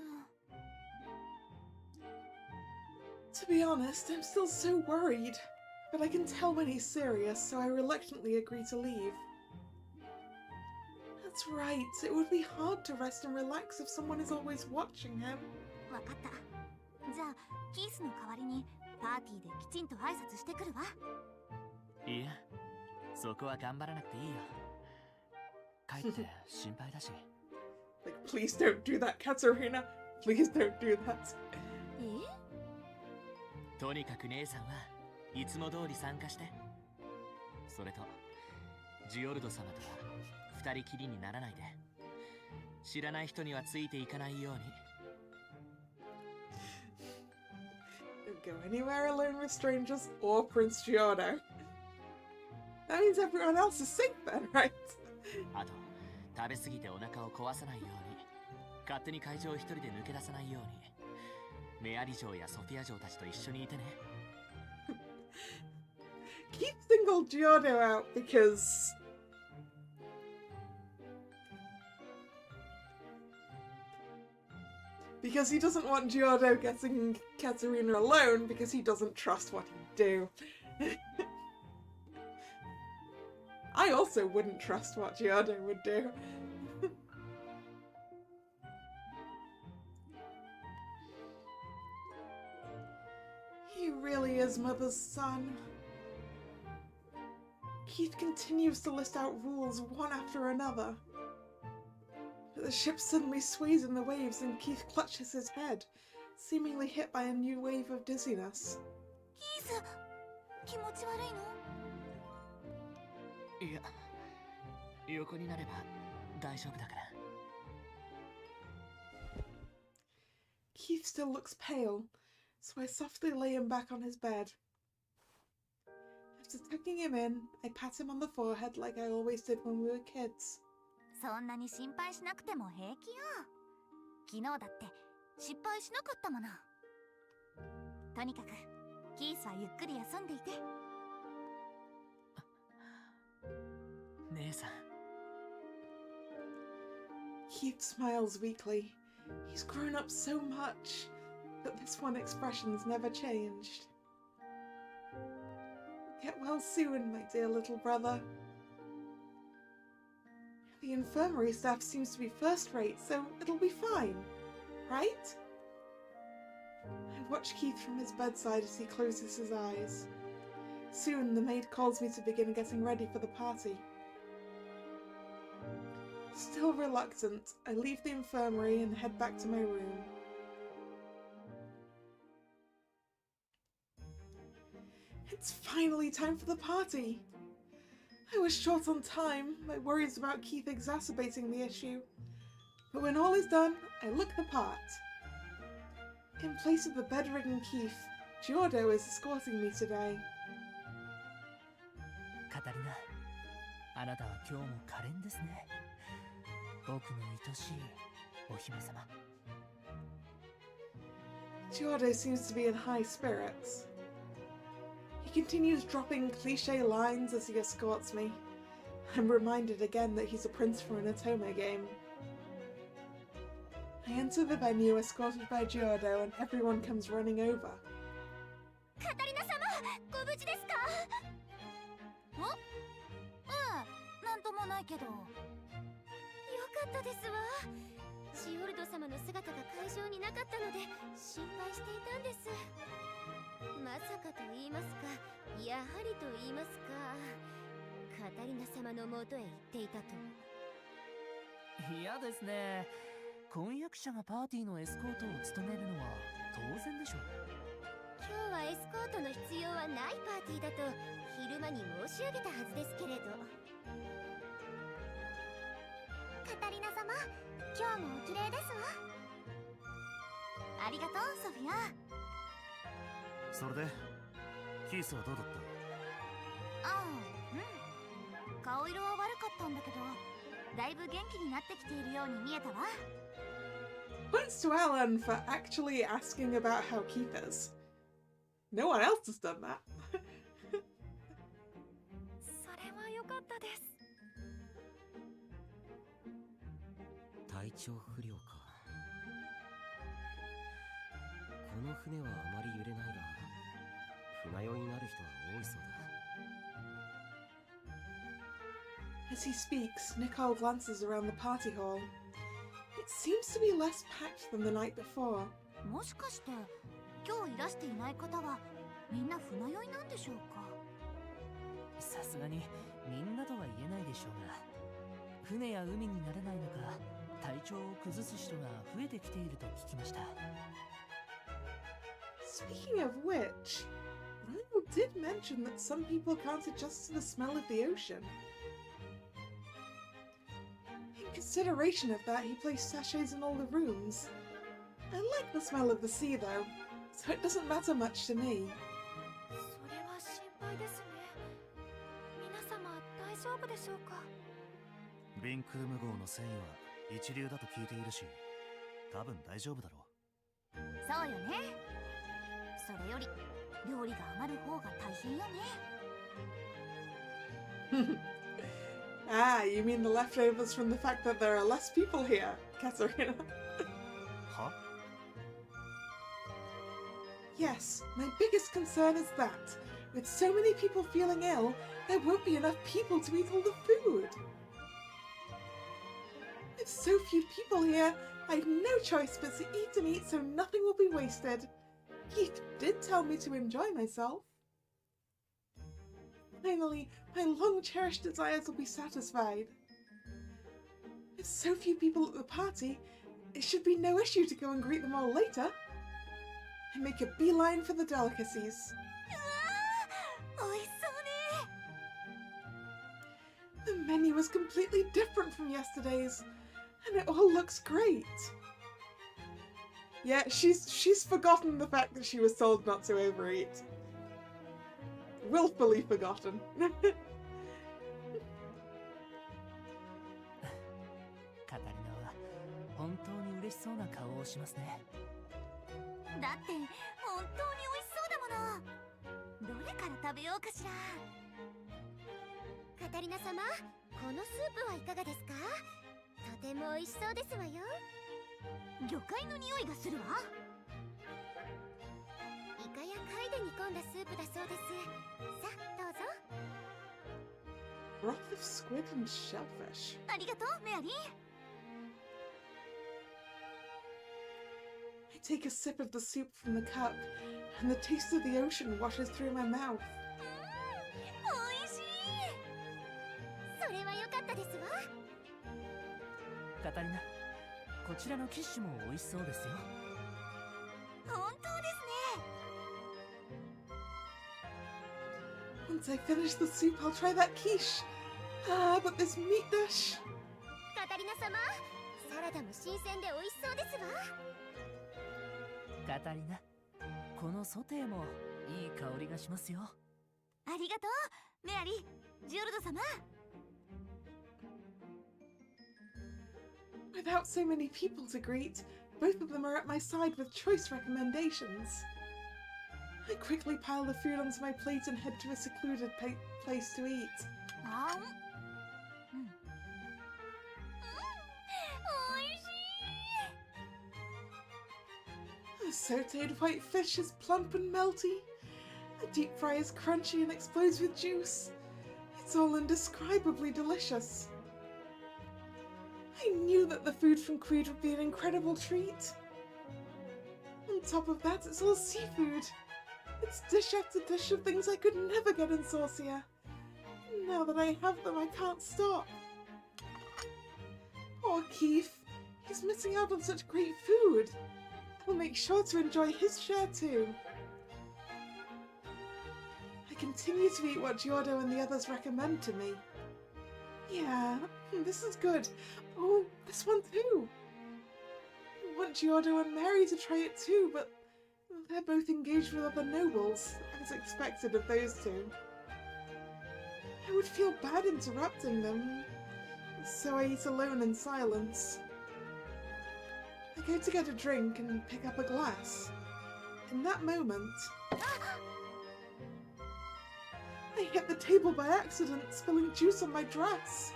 To be honest, I'm still so worried. But I can tell when he's serious, so I reluctantly agree to leave. That's right, it would be hard to rest and relax if someone is always watching him. わかった。じゃあ、キースの代わりにパーティーできちんと挨拶してくるわ。いや、そこは頑張らなくていいよ。帰って心配だし。Like, please don't do that, Katerina. Please don't do that. とにかく姉さんはいつも通り参加して。それと、ジオルド様とは二人きりにならないで。知らない人にはついていかないように。Don't go anywhere alone with strangers or Prince Giorno. That means everyone else is safe then, right? あと、食べ過ぎてお腹を壊さないように、勝手に会場を一人で抜け出さないように、メアリ城やソフィア城たちと一緒にいてね。Keep singled Giorno out because he doesn't want Giorno getting Katerina alone because he doesn't trust what he'd do. I also wouldn't trust what Giorno would do. really is Mother's son. Keith continues to list out rules one after another. But the ship suddenly sways in the waves and Keith clutches his head, seemingly hit by a new wave of dizziness. キース、気持ち悪いの？いや、横になれば大丈夫だから。Keith still looks pale, so I softly lay him back on his bed. After tucking him in, I pat him on the forehead like I always did when we were kids. そんなに心配しなくても平気よ。昨日だって失敗しなかったもの。とにかくキースはゆっくり休んでいて。姉さん。Keith smiles weakly. He's grown up so much, but this one expression's never changed. Get well soon, my dear little brother. The infirmary staff seems to be first-rate, so it'll be fine, right? I watch Keith from his bedside as he closes his eyes. Soon the maid calls me to begin getting ready for the party. Still reluctant, I leave the infirmary and head back to my room. It's finally time for the party! I was short on time, my worries about Keith exacerbating the issue. But when all is done, I look the part. In place of the bedridden Keith, Giordo is escorting me today. カタリナ、あなたは今日も可憐ですね。僕の愛しいお姫様。Giordo seems to be in high spirits. He continues dropping cliché lines as he escorts me. I'm reminded again that he's a prince from an Otome game. I enter the venue escorted by Giordo and everyone comes running over. カタリナ様、ご無事ですか？なんともないけど。よかったですわ。シオルド様の姿が会場になかったので心配していたんです。まさかと言いますか、やはりと言いますか、カタリナ様のもとへ行っていたと。嫌ですね。婚約者がパーティーのエスコートを務めるのは当然でしょう。今日はエスコートの必要はないパーティーだと昼間に申し上げたはずですけれど。カタリナ様、今日もお綺麗ですわ。ありがとう、ソフィア。それでキースはどうだった？顔色は悪かったんだけど、だいぶ元気になってきているように見えたわ。Points to Alan for actually asking about how Keith is. No one else has done that. それは良かったです。体調不良か。この船はあまり揺れないが、船酔いになる人は多いそうだ。As he speaks, Nicole glances around the party hall. It seems to be less packed than the night before. もしかして今日いらしていない方はみんな船酔いなんでしょうか？さすがにみんなとは言えないでしょうが、船や海になれないのか体調を崩す人が増えてきていると聞きました。Speaking of which, Randall did mention that some people can't adjust to the smell of the ocean. In consideration of that, he placed sachets in all the rooms. I like the smell of the sea though, so it doesn't matter much to me. それは心配ですね。皆様大丈夫でしょうか？ビンクーム号の繊維は一流だと聞いているし、多分大丈夫だろう。そうよね。それより料理が余る方が大変よね。Ah, you mean the leftovers from the fact that there are less people here, Katarina? は？ Yes, my biggest concern is that. With so many people feeling ill, there won't be enough people to eat all the food. With so few people here, I've no choice but to eat and eat so nothing will be wasted. Keith did tell me to enjoy myself. Finally, my long-cherished desires will be satisfied. With so few people at the party, it should be no issue to go and greet them all later. And make a beeline for the delicacies. うわー、美味しそうね。 The menu was completely different from yesterday's, and it all looks great. Yeah, she's forgotten the fact that she was told not to overeat. Willfully forgotten. カタリナは本当に嬉しそうな顔をしますね。だって本当に美味しそうだもの。どれから食べようかしら。カタリナ様、このスープはいかがですか？とても美味しそうですわよ。魚介の匂いがするわ。イカや貝で煮込んだスープだそうです。さあ、どうぞ。 Broth of squid and shellfish. ありがとう、メアリー。 I take a sip of the soup from the cup, and the taste of the ocean washes through my mouth. 美味しい。それは良かったですわ。カタリナ、こちらのキッシュも美味しそうですよ。本当ですね。 Once I finish the soup, I'll try that quiche. Ah, but this meat dish. カタリナ様、サラダも新鮮で美味しそうですわ。カタリナ、このソテーもいい香りがしますよ。ありがとう、メアリー、ジュルド様。 Without so many people to greet, both of them are at my side with choice recommendations. I quickly pile the food onto my plate and head to a secluded place to eat. あん。美味しい。 The sauteed white fish is plump and melty. The deep fry is crunchy and explodes with juice. It's all indescribably delicious. I knew that the food from Creed would be an incredible treat. On top of that, it's all seafood. It's dish after dish of things I could never get in Saucia. Now that I have them, I can't stop. Poor Keith. He's missing out on such great food. I'll make sure to enjoy his share too. I continue to eat what Giordo and the others recommend to me. Yeah, this is good. Oh, this one too. I want Giordo and Mary to try it too, but they're both engaged with other nobles, as expected of those two. I would feel bad interrupting them, so I eat alone in silence. I go to get a drink and pick up a glass. In that moment, I hit the table by accident, spilling juice on my dress.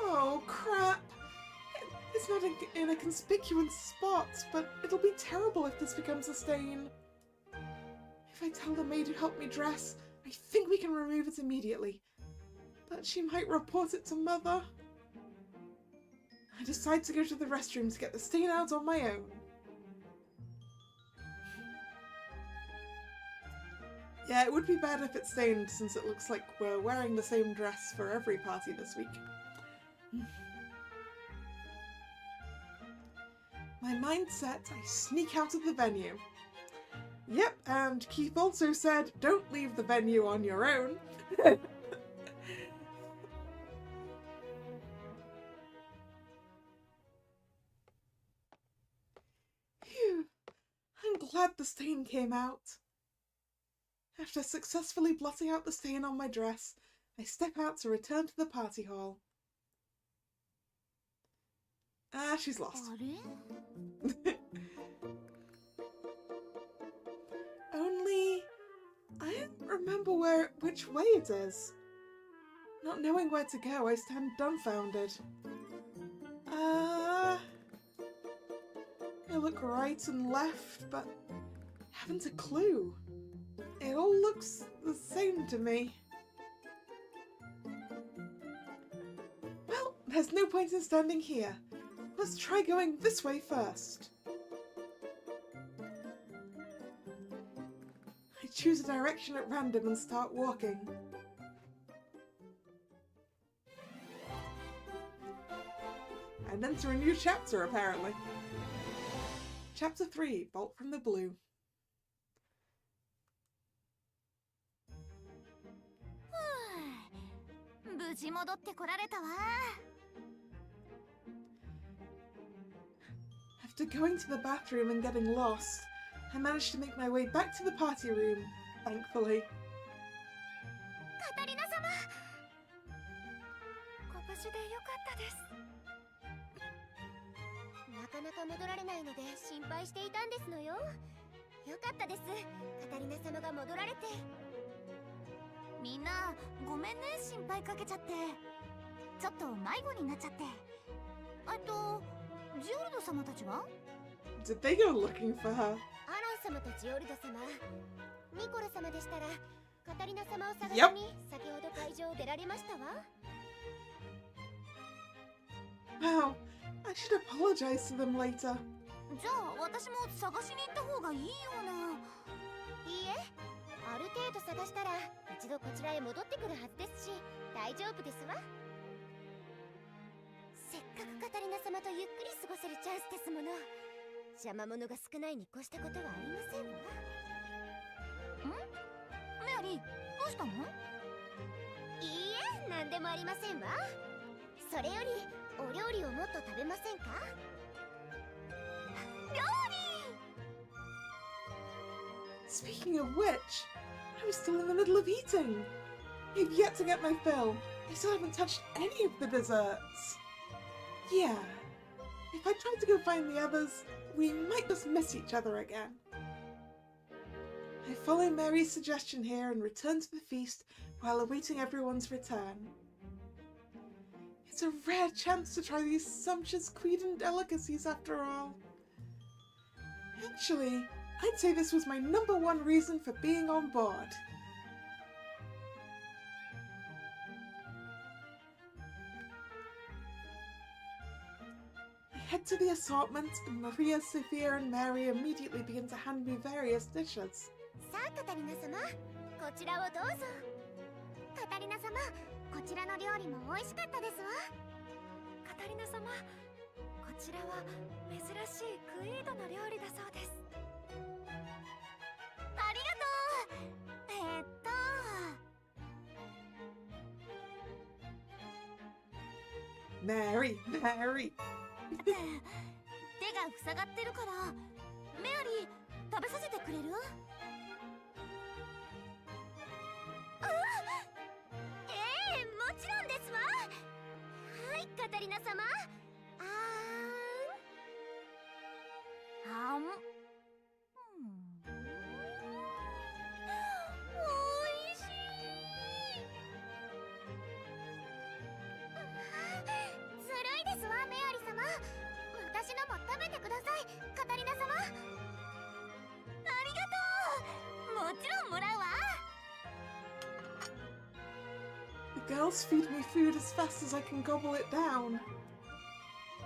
Oh, crap! It's not in a conspicuous spot, but it'll be terrible if this becomes a stain. If I tell the maid who helped me dress, I think we can remove it immediately. But she might report it to Mother. I decide to go to the restroom to get the stain out on my own. Yeah, it would be bad if it stained, since it looks like we're wearing the same dress for every party this week. My mind set, I sneak out of the venue. Yep, and Keith also said, don't leave the venue on your own. Phew, I'm glad the stain came out. After successfully blotting out the stain on my dress, I step out to return to the party hall. Ah, she's lost. あれ？ Only, I don't remember which way it is. Not knowing where to go, I stand dumbfounded. I look right and left, but haven't a clue. It all looks the same to me. Well, there's no point in standing here. Let's try going this way first. choose a direction at random and start walking. And enter a new chapter, apparently. Chapter 3, Bolt from the Blue. After going to the bathroom and getting lost, I managed to make my way back to the party room, thankfully. カタリナ様、ご無事でよかったです。なかなか戻られないので心配していたんですのよ。よかったです、カタリナ様が戻られて。みんなごめんね、心配かけちゃって。ちょっと迷子になっちゃって。ジオルド様たちは？ Did they go looking for her? アラン様とジオルド様、ニコラ様でしたらカタリナ様を探しに先ほど会場を出られましたわ。Wow, I should apologize to them later. じゃあ私も探しに行った方がいいような。いいえ、ある程度探したら一度こちらへ戻ってくるはずですし、大丈夫ですわ。せっかくカタリナ様とゆっくり過ごせるチャンスですもの。邪魔者が少ないに越したことはありませんわ。メアリー、どうしたの？いいえ、何でもありませんわ。それよりお料理をもっと食べませんか？料理！ Speaking of which, I was still in the middle of eating. I've yet to get my fill. I still haven't touched any of the desserts. Yeah, if I tried to go find the others, we might just miss each other again. I follow Mary's suggestion here and return to the feast while awaiting everyone's return. It's a rare chance to try these sumptuous Queden delicacies after all. Actually, I'd say this was my #1 reason for being on board. I head to the assortment and Maria, Sophia and Mary immediately begin to hand me various dishes. さあカタリナ様、こちらをどうぞ。カタリナ様、こちらの料理も美味しかったですわ。カタリナ様、こちらは珍しいクイードの料理だそうです。ありがとう。Mary! 手が塞がってるから、メアリー、食べさせてくれる？もちろんですわ。はい、カタリナ様。おいしい。ずるいですわ、メアリ様。私のも食べてください、カタリナ様。ありがとう。もちろんもらうわ。The girls feed me food as fast as I can gobble it down.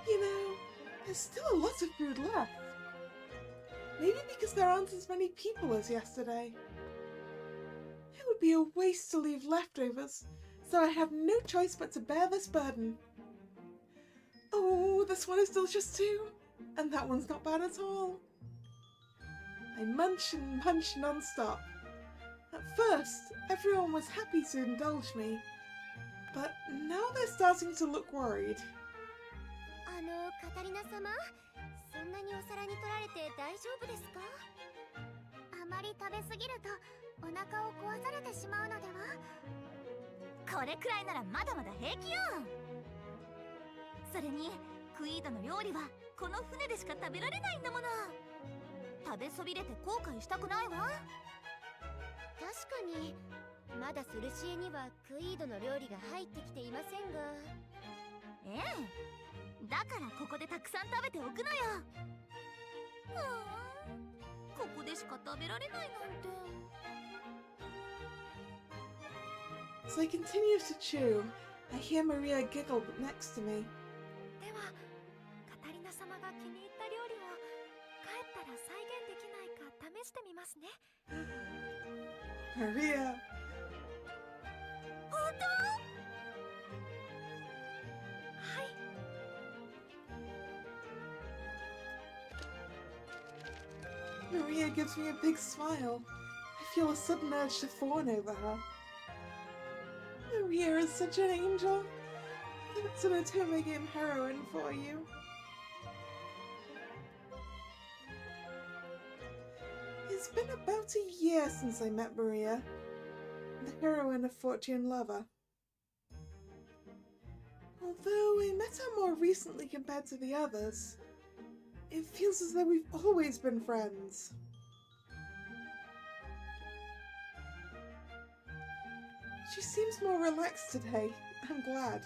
You know, there's still a lot of food left. Maybe because there aren't as many people as yesterday. It would be a waste to leave leftovers, so I have no choice but to bear this burden. Oh, this one is delicious too, and that one's not bad at all. I munch and munch non-stop. At first, everyone was happy to indulge me, but now they're starting to look worried. カタリナ様、そんなにお皿に取られて大丈夫ですか？あまり食べ過ぎるとお腹を壊されてしまうのでは？これくらいならまだまだ平気よ。それにクイードの料理はこの船でしか食べられないんだもの。食べそびれて後悔したくないわ。確かにまだソルシエにはクイードの料理が入ってきていませんが。ええ、だからここでたくさん食べておくのよ。ここでしか食べられないなんて。As I continue to chew, I hear Maria giggle next to me. では、カタリナ様が気に入った料理を帰ったら再現できないか試してみますね。Maria. 本当？はい。 Maria gives me a big smile. I feel a sudden urge to fawn over her. Maria is such an angel. That's an Otome game heroine for you. It's been about a year since I met Maria, the heroine of Fortune Lover. Although I met her more recently compared to the others, it feels as though we've always been friends. She seems more relaxed today. I'm glad.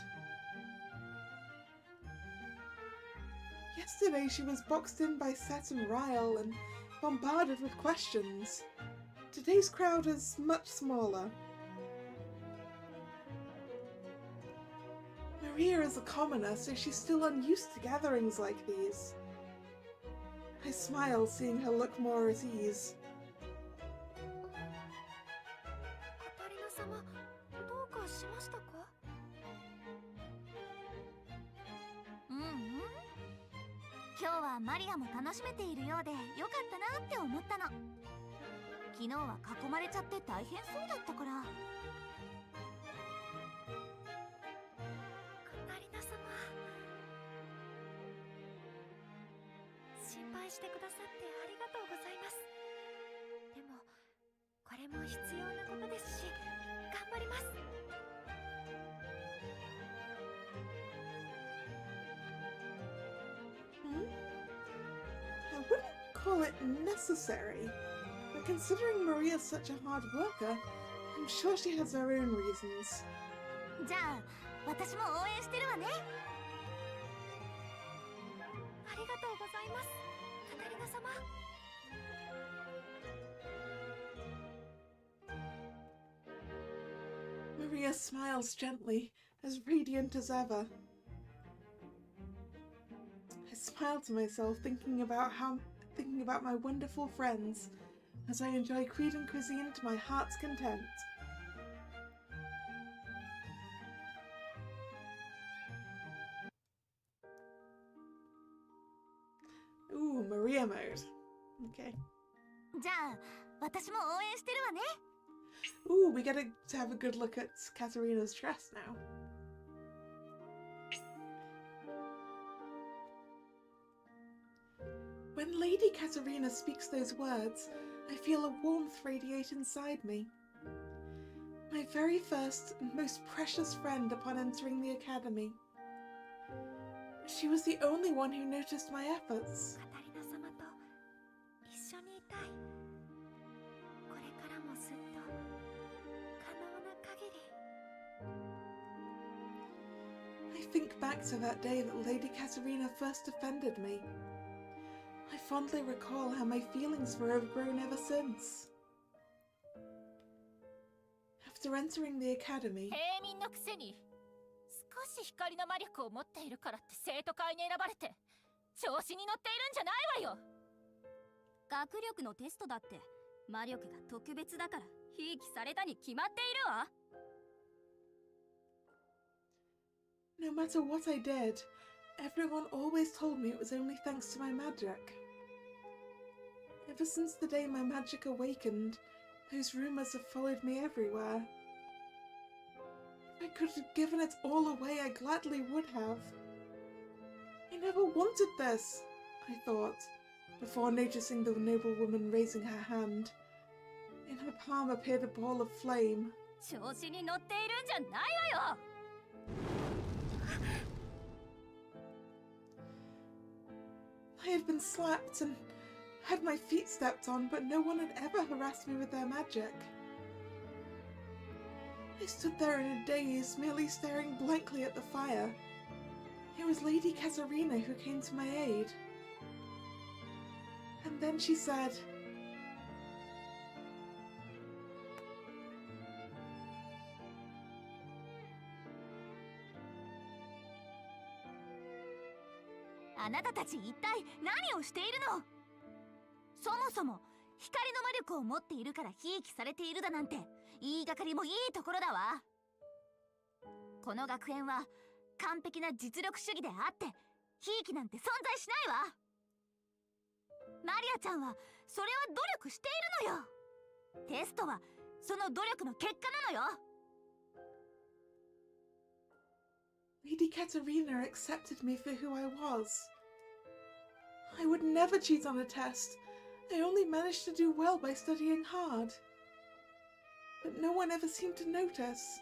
Yesterday she was boxed in by Set and Ryle and bombarded with questions. Today's crowd is much smaller. Maria is a commoner, so she's still unused to gatherings like these. I smile, seeing her look more at ease. カタリナ様、どうかしましたか？今日はマリアも楽しめているようでよかったなって思ったの。昨日は囲まれちゃって大変そうだったから。カタリナ様、心配してくださってありがとうございます。でもこれも必要なことですし、頑張ります。 I wouldn't call it necessary, but considering Maria's such a hard worker, I'm sure she has her own reasons. じゃあ私も応援してるわね。ありがとうございます、カタリナ様。 Maria smiles gently, as radiant as ever. I smile to myself, thinking about my wonderful friends, as I enjoy Cretan cuisine to my heart's content. Ooh, Maria mode. Okay. じゃあ私も応援してるわね。 Ooh, we get to have a good look at Katarina's dress now. When Lady Katarina speaks those words, I feel a warmth radiate inside me. My very first and most precious friend upon entering the academy. She was the only one who noticed my efforts. カタリナ様と一緒にいたい。これからもずっと可能な限り。 I think back to that day that Lady Katarina first offended me. I fondly recall how my feelings were overgrown ever since. After entering the academy, 平民のくせに少し光の魔力を持っているからって生徒会に選ばれて調子に乗っているんじゃないわよ。学力のテストだって魔力が特別だからひいきされたに決まっているわ。 no matter what I did, everyone always told me it was only thanks to my magic. Ever since the day my magic awakened, those rumors have followed me everywhere. If I could have given it all away, I gladly would have. I never wanted this, I thought, before noticing the noblewoman raising her hand. In her palm appeared a ball of flame. 調子に乗っているんじゃないわよ。 I had been slapped and had my feet stepped on, but no one had ever harassed me with their magic. I stood there in a daze, merely staring blankly at the fire. It was Lady Katarina who came to my aid. And then she said,「あなたたち一体何をしているの？そもそも光の魔力を持っているからひいきされているだなんて言いがかりもいいところだわ。この学園は完璧な実力主義であってひいきなんて存在しないわ。マリアちゃんはそれは努力しているのよ。テストはその努力の結果なのよ。Lady Katerina accepted me for who I was. I would never cheat on a test. I only managed to do well by studying hard. But no one ever seemed to notice.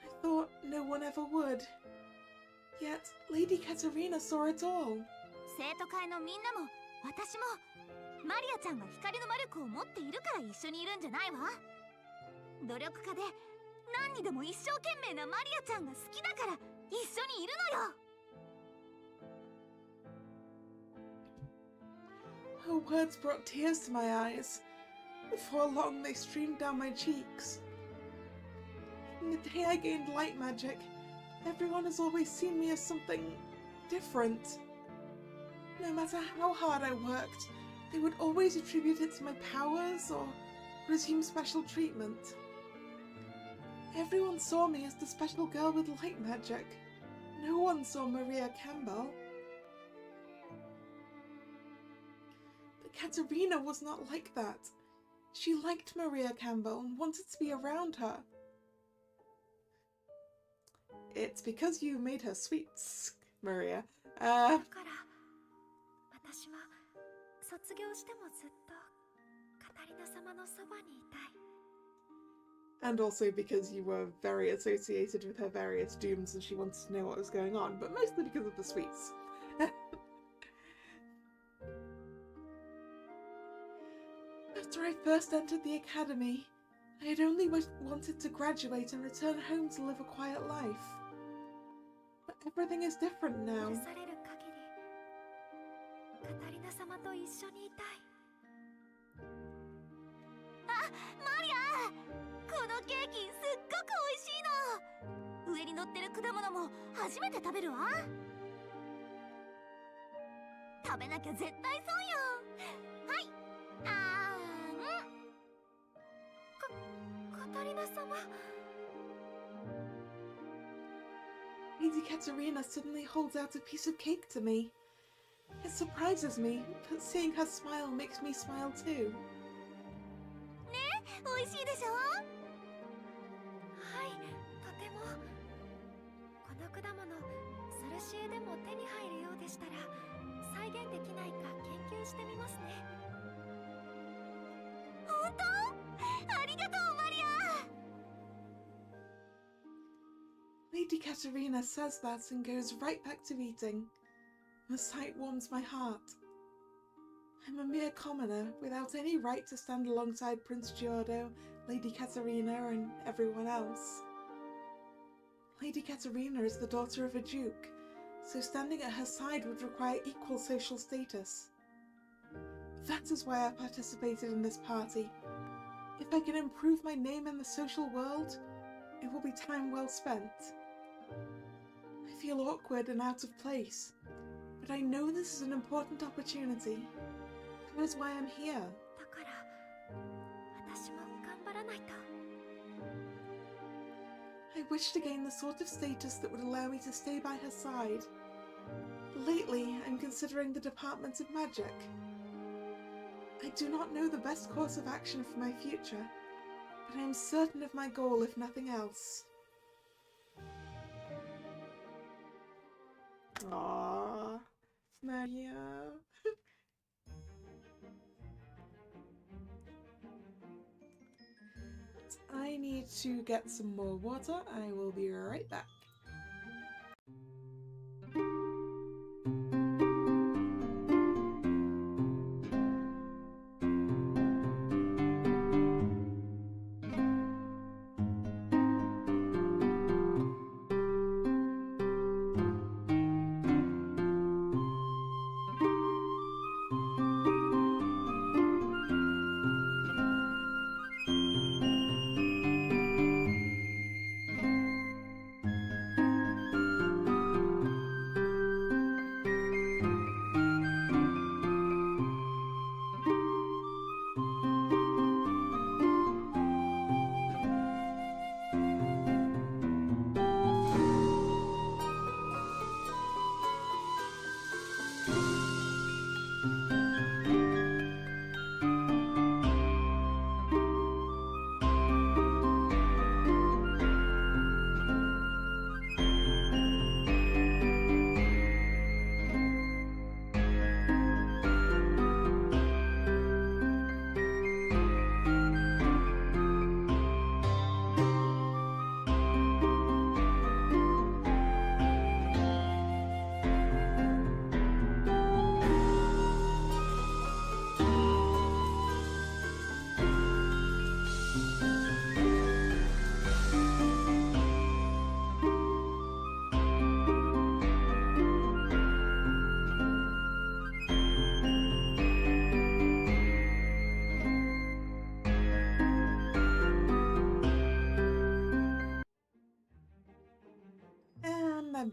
I thought no one ever would. Yet Lady Katerina saw it all. 生徒会のみんなも私もマリアちゃんが光の魔力を持っているから一緒にいるんじゃないわ。努力家で何にでも一生懸命なマリアちゃんが好きだから一緒にいるのよ。Her words brought tears to my eyes. Before long, they streamed down my cheeks. From the day I gained light magic, everyone has always seen me as something different. No matter how hard I worked, they would always attribute it to my powers or resume special treatment. Everyone saw me as the special girl with light magic. No one saw Maria Campbell. But Katerina was not like that. She liked Maria Campbell and wanted to be around her. It's because you made her sweets, Maria. だから私は卒業してもずっとカタリナ様のそばにいたい。And also because you were very associated with her various dooms and she wanted to know what was going on, but mostly because of the sweets. After I first entered the academy, I had only wanted to graduate and return home to live a quiet life. But everything is different now. 許される限りカタリナ様と一緒にいたい。あ、マリア、このケーキすっごく美味しいの。上に乗ってる果物も初めて食べるわ。食べなきゃ絶対損よ。はい、カタリナ様。Lady Katerina suddenly holds out a piece of cake to me. It surprises me, but seeing her smile makes me smile too. ね、美味しいでしょ。はい、とても。この果物ソルシエでも手に入るようでしたら再現できないか研究してみますね。本当？ありがとう、マリア。Lady Katerina says that and goes right back to eating. The sight warms my heart. I'm a mere commoner without any right to stand alongside Prince Giordo, Lady Katerina, and everyone else. Lady Katerina is the daughter of a duke, so standing at her side would require equal social status. That is why I participated in this party. If I can improve my name in the social world, it will be time well spent. I feel awkward and out of place, but I know this is an important opportunity. That is why I'm here. だから私も頑張らないと。I wish to gain the sort of status that would allow me to stay by her side. Lately, I'm considering the Department of Magic. I do not know the best course of action for my future, but I am certain of my goal if nothing else. Aww, Maria. I need to get some more water. I will be right back.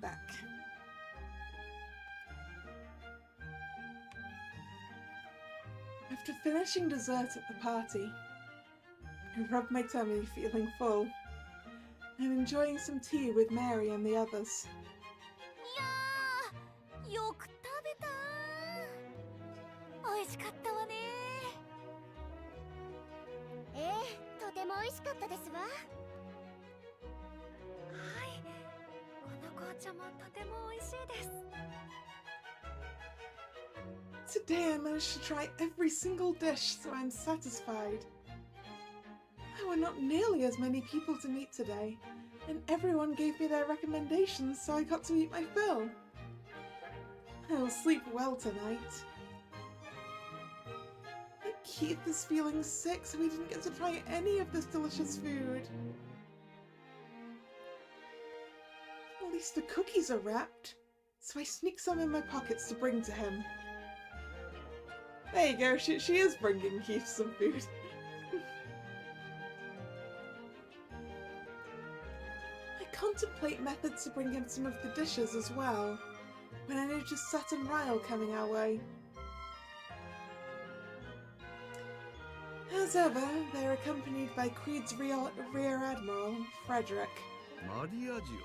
back. After finishing dessert at the party, I rubbed my tummy, feeling full. I'm enjoying some tea with Mary and the others. いやー、よく食べたー。美味しかったわねー。ええ、とても美味しかったですわ。はい、この紅茶もとても美味しいです。 Today I managed to try every single dish, so I'm satisfied. There were not nearly as many people to meet today, and everyone gave me their recommendations, so I got to eat my fill. I will sleep well tonight. But Keith is feeling sick, so he didn't get to try any of this delicious food. At least the cookies are wrapped, so I sneak some in my pockets to bring to him. There you go, she is bringing Keith some food. I contemplate methods to bring him some of the dishes as well, when I notice Seth and Ryle coming our way. As ever, they're accompanied by Creed's Rear Admiral, Frederick. マリアジ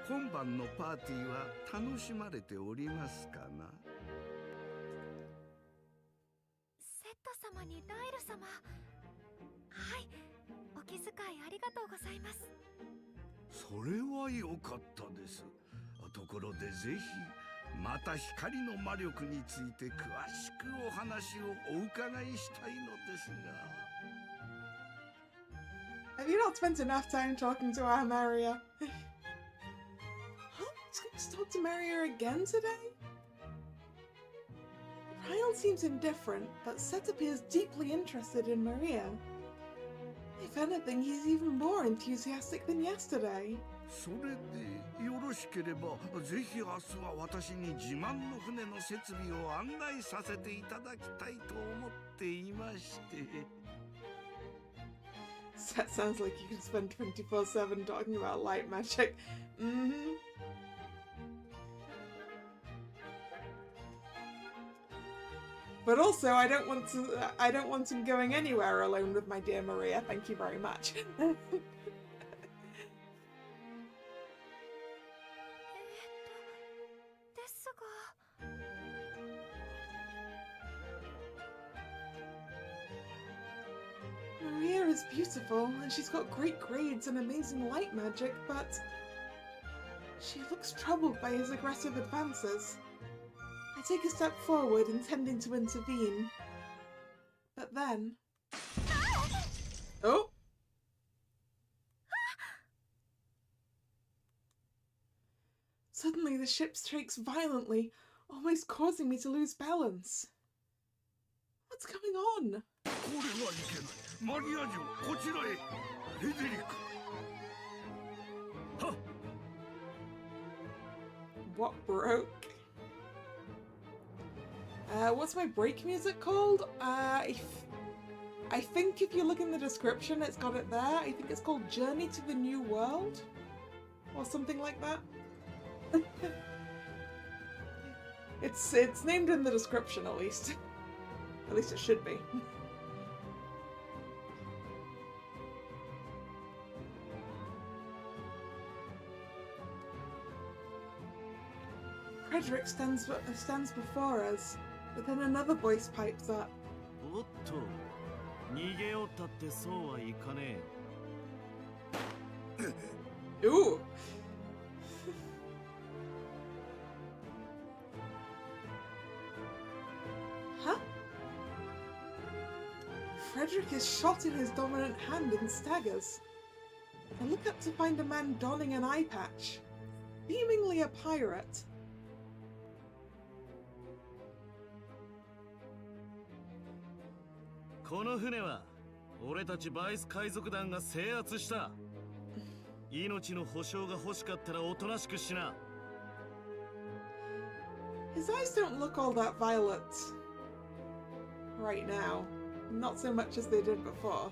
オ、今晩のパーティーは楽しまれておりますかな。セット様にライル様。はい、お気遣いありがとうございます。それは良かったです。ところでぜひまた光の魔力について詳しくお話をお伺いしたいのですが。Have you not spent enough time talking to our Maria? Huh? Just talk to Maria again today? Ryle seems indifferent, but Seth appears deeply interested in Maria. If anything, he's even more enthusiastic than yesterday. それでよろしければぜひ明日は私に自慢の船の設備を案内させていただきたいと思っていまして。That sounds like you can spend 24/7 talking about light magic. Mm-hmm. But also, I don't want him going anywhere alone with my dear Maria. Thank you very much. Maria is beautiful, and she's got great grades and amazing light magic, but she looks troubled by his aggressive advances. I take a step forward, intending to intervene. But then... Oh! Suddenly the ship shakes violently, almost causing me to lose balance. What's going on? これはいけない。マリア城、こちらへ。フレデリック。はっ。What broke? What's my break music called? I think if you look in the description, it's got it there. I think it's called Journey to the New World, or something like that. It's named in the description, at least. At least it should be. Frederick stands before us, but then another voice pipes up. おっと、逃げよったってそうはいかねえ。Ooh! Huh? Frederick is shot in his dominant hand and staggers. I look up to find a man donning an eye patch, seemingly a pirate. この船は俺たちバイス海賊団が制圧した。命の保証が欲しかったらおとなしくしな。His eyes don't look all that violet right now. Not so much as they did before.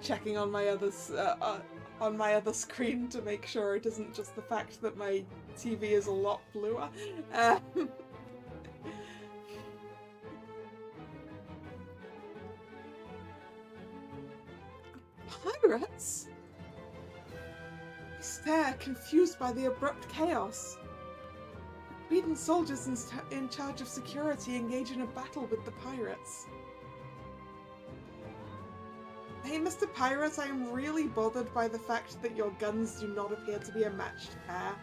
checking on my other screen to make sure it isn't just the fact that my TV is a lot bluer. Pirates? I stare, confused by the abrupt chaos. Sweden soldiers in charge of security engage in a battle with the pirates. Hey, Mr. Pirate, I am really bothered by the fact that your guns do not appear to be a matched pair.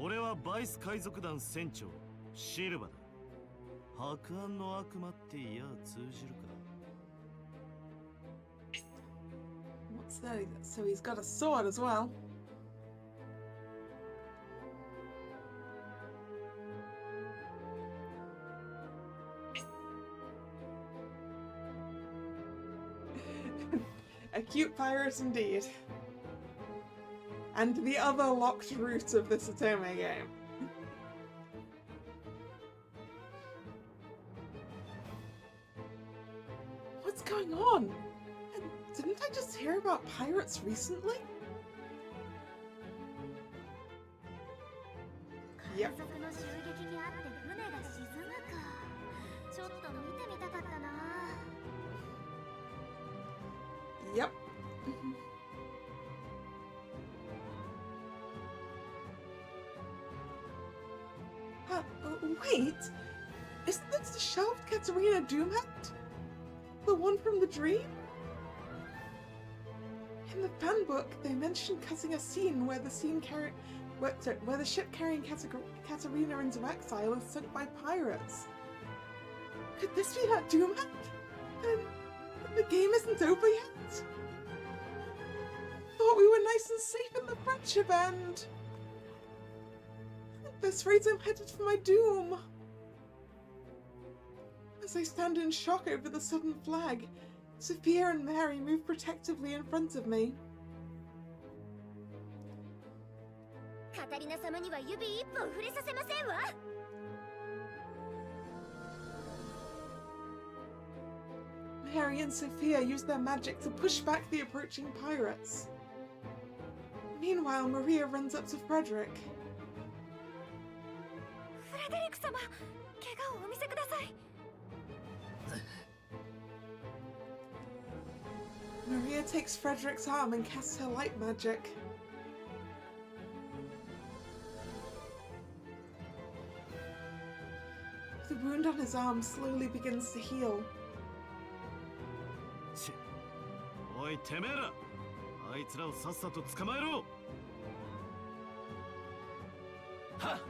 俺はバイス海賊団船長シルバだ。白暗の悪魔って言や通じるか。 What's that? So he's got a sword as well. A cute pirate indeed. And the other locked root of this Otome game. What's going on? Didn't I just hear about pirates recently? Yep. Yep. Wait! Isn't this the shelved Katarina Doomhead? The one from the dream? In the fan book, they mentioned cutting a scene where the ship carrying Katarina into exile is sunk by pirates. Could this be that Doomhead? And the game isn't over yet? Thought we were nice and safe in the friendship end. At this rate, I'm headed for my doom. As I stand in shock over the sudden flag, Sophia and Mary move protectively in front of me. カタリナ様には指一本触れさせませんわ。Mary and Sophia use their magic to push back the approaching pirates. Meanwhile, Maria runs up to Frederick. フレデリック様、怪我をお見せください。 Maria takes Frederick's arm and casts her light magic. The wound on his arm slowly begins to heal. おいてめえら、あいつらをさっさと捕まえろ。はっ。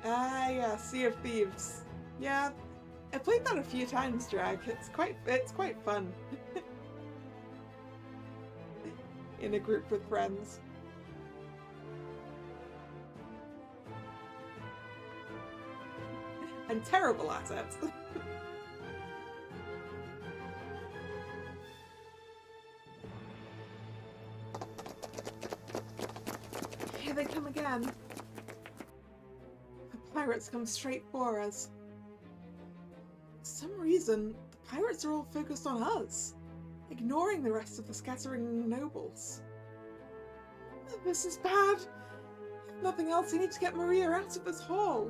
Ah, yeah, Sea of Thieves. Yeah, I played that a few times, Drag. It's quite fun. In a group with friends. I'm terrible at it. Here they come again. The pirates come straight for us. For some reason, the pirates are all focused on us, ignoring the rest of the scattering nobles. This is bad. If nothing else, I need to get Maria out of this hall.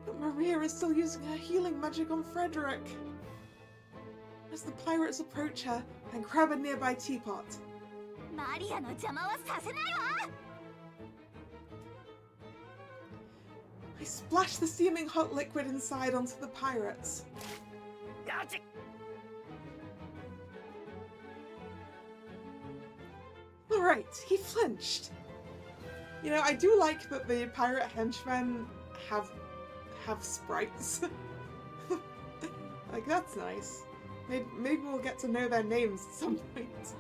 But Maria is still using her healing magic on Frederick. As the pirates approach her, I grab a nearby teapot. マリアの邪魔はさせないわ。 I splash the steaming hot liquid inside onto the pirates. Alright, he flinched. You know, I do like that the pirate henchmen have sprites. Like, that's nice. Maybe we'll get to know their names at some point.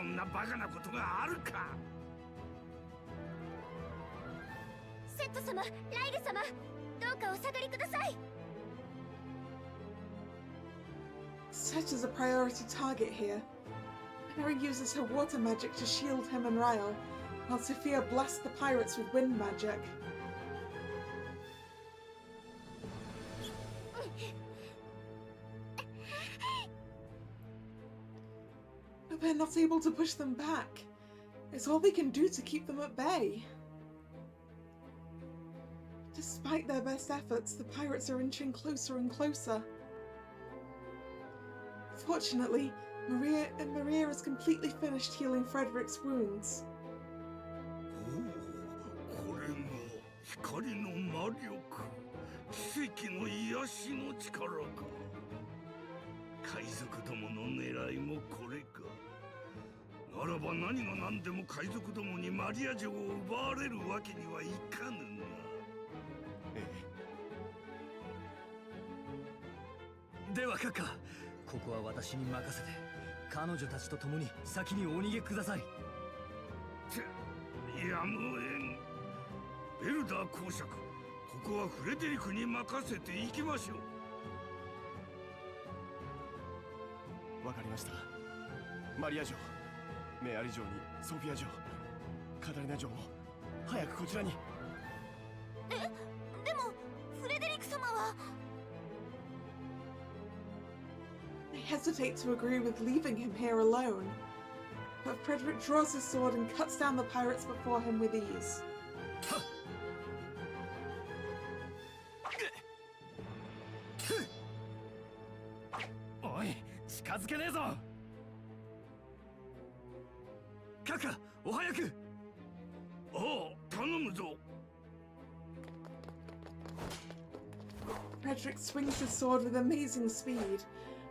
んなバカなことがあるか。セット様、ライル様、どうかお下がりください。Set is a priority target here. Mary uses her water magic to shield him and Ryle, while Sophia blasts the pirates with wind magic. But they're not able to push them back. It's all they can do to keep them at bay. Despite their best efforts, the pirates are inching closer and closer. Fortunately, Maria has completely finished healing Frederick's wounds. これが光の魔力、奇跡の癒しの力か。海賊どもの狙いもこれか。ならば何が何でも海賊どもにマリア城を奪われるわけにはいかぬな。では閣下、ここは私に任せて彼女たちと共に先にお逃げください。やむをえん。ベルダー公爵、ここはフレデリクに任せていきましょう。わかりました。マリア城、メアリ城にソフィア城、カタリナ城も早くこちらに。でもフレデリク様は。They hesitate to agree with leaving him here alone, but Frederick draws his sword and cuts down the pirates before him with ease. おい、近づけねえぞ。閣下、お早く。ああ、頼むぞ。Frederick swings his sword with amazing speed,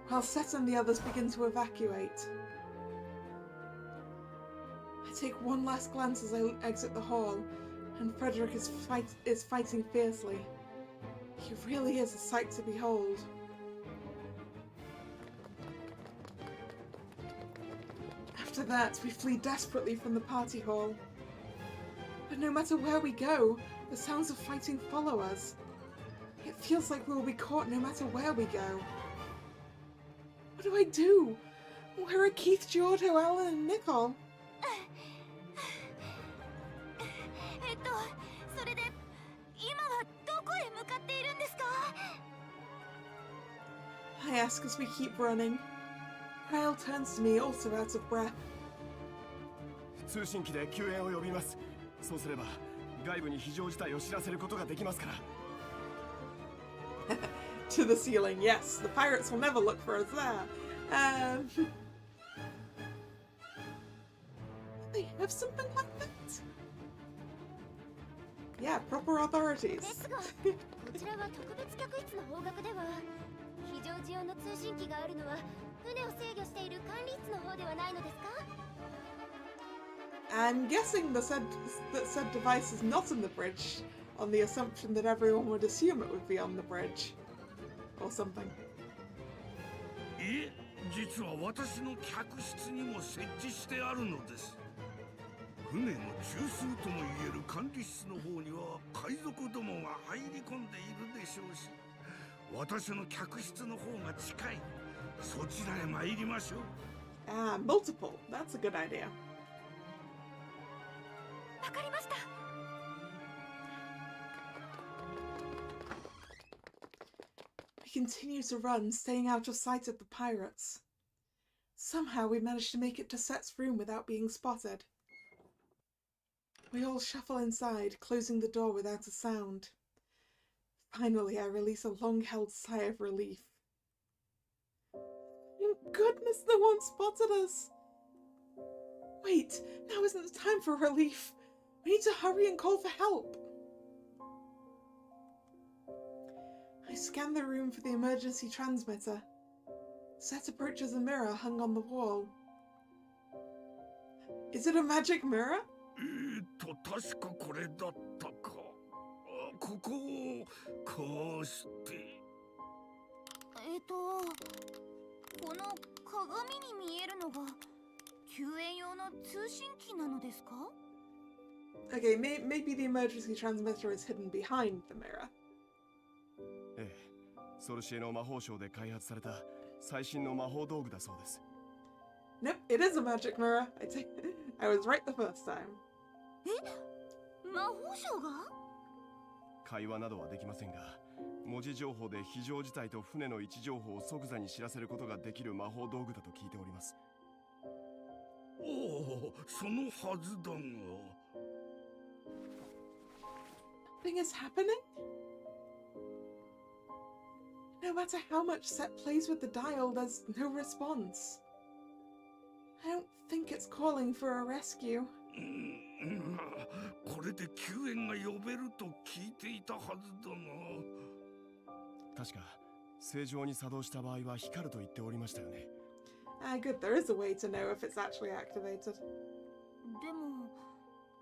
while Set and the others begin to evacuate. I take one last glance as I exit the hall, and Frederick is fighting fiercely. He really is a sight to behold. After that, we flee desperately from the party hall. But no matter where we go, the sounds of fighting follow us. It feels like we will be caught no matter where we go. What do I do? Where are Keith, Giorgio, Alan, and Nicole? それで今はどこへ向かっているんですか？ I ask as we keep running. Kyle turns to me, also out of breath. 通信機で救援を呼びます。そうすれば外部に非常事態を知らせることができますから。To the ceiling, yes. The pirates will never look for us there. They have something like that? Yeah, proper authorities. ですが、こちらは特別客室の方角では、非常時用の通信機があるのは船を制御している管理室の方ではないのですか？ I'm guessing that said device is not in the bridge, on the assumption that everyone would assume it would be on the bridge. Or something. いえ、実は私の客室にも設置してあるのです。船の中枢ともいえる管理室の方には海賊どもが入り込んでいるでしょうし、私の客室の方が近い。そちらへ参りましょう。Ah, multiple. That's a good idea. わかりました。We continue to run, staying out of sight of the pirates. Somehow we manage to make it to Set's room without being spotted. We all shuffle inside, closing the door without a sound. Finally, I release a long-held sigh of relief. Thank goodness no one spotted us! Wait, now isn't the time for relief. We need to hurry and call for help. I scan the room for the emergency transmitter. Set approaches a mirror hung on the wall. Is it a magic mirror? 確かこれだったか。ここをこうして。この鏡に見えるのが救援用の通信機なのですか？ Okay, maybe the emergency transmitter is hidden behind the mirror. ええ、ソルシエの魔法省で開発された最新の魔法道具だそうです。 Nope, it is a magic mirror. I was right the first time. 魔法省が？会話などはできませんが、文字情報で非常事態と船の位置情報を即座に知らせることができる魔法道具だと聞いております。おお、そのはずだが。Nothing is happening? No matter how much Set plays with the dial, there's no response. I don't think it's calling for a rescue. これで救援が呼べると聞いていたはずだが。確か正常に作動した場合は光ると言っておりましたよね。Ah, good, there is a way to know if it's actually activated. でも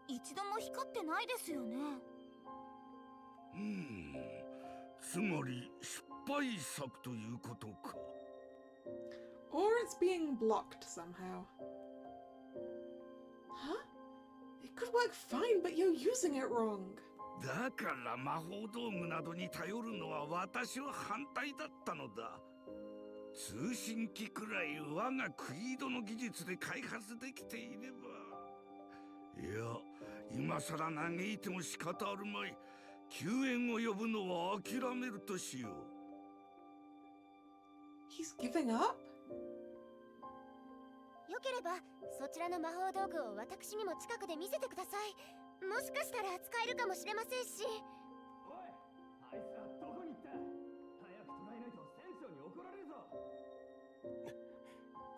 一度も光ってないですよね。つまり失敗作ということか。Or it's being blocked somehow. Huh? It could work fine, but you're using it wrong. だから魔法道具などに頼るのは私は反対だったのだ。通信機くらい我がクイードの技術で開発できていれば。いや、今さら嘆いても仕方あるまい。救援を呼ぶのは諦めるとしよう。He's giving up? よければそちらの魔法道具を私にも近くで見せてください。もしかしたら使えるかもしれませんし。おい、あいつらどこに行った？早く捕らえないと船長に怒られるぞ。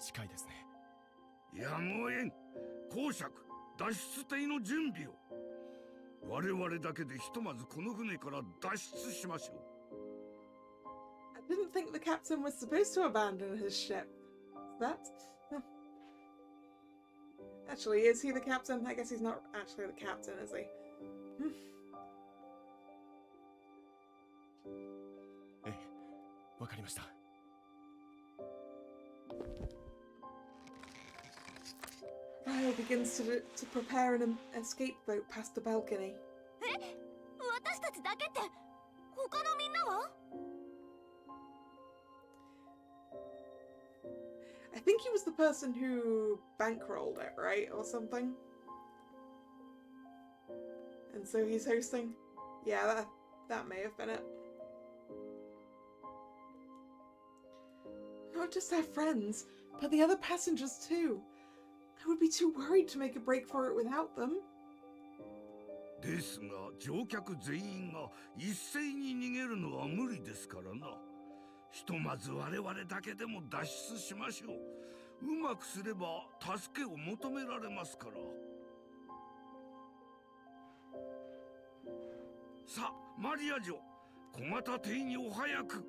近いですね。やむをえん。公爵、脱出艇の準備を。我々だけでひとまずこの船から脱出しましょう。I didn't think the captain was supposed to abandon his ship. That? Actually, is he the captain? I guess he's not actually the captain, is he? ええ、わかりました。Ryo begins to prepare an escape boat past the balcony. 私たちだけって他のみんなは？ I think he was the person who bankrolled it, right? Or something. And so he's hosting. Yeah, that may have been it. Not just our friends, but the other passengers too. I would be too worried to make a break for it without them. ですが、乗客全員が一斉に逃げるのは無理ですからな。ひとまず我々だけでも脱出しましょう。うまくすれば助けを求められますから。さあ、マリア女、小型艇にお早く。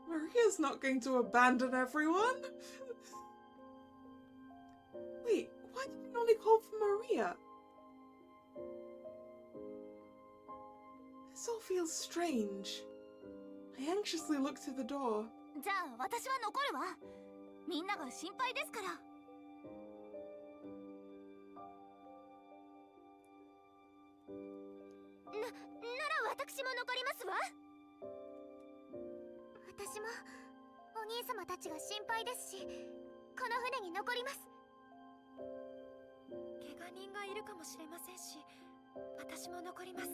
Maria's not going to abandon everyone. Wait, why did he only call for Maria? This all feels strange. I anxiously look to the door. じゃあ私は残るわ。みんなが心配ですから。なら私も残りますわ。私もお兄様たちが心配ですし、この船に残ります。怪我人がいるかもしれませんし、私も残ります。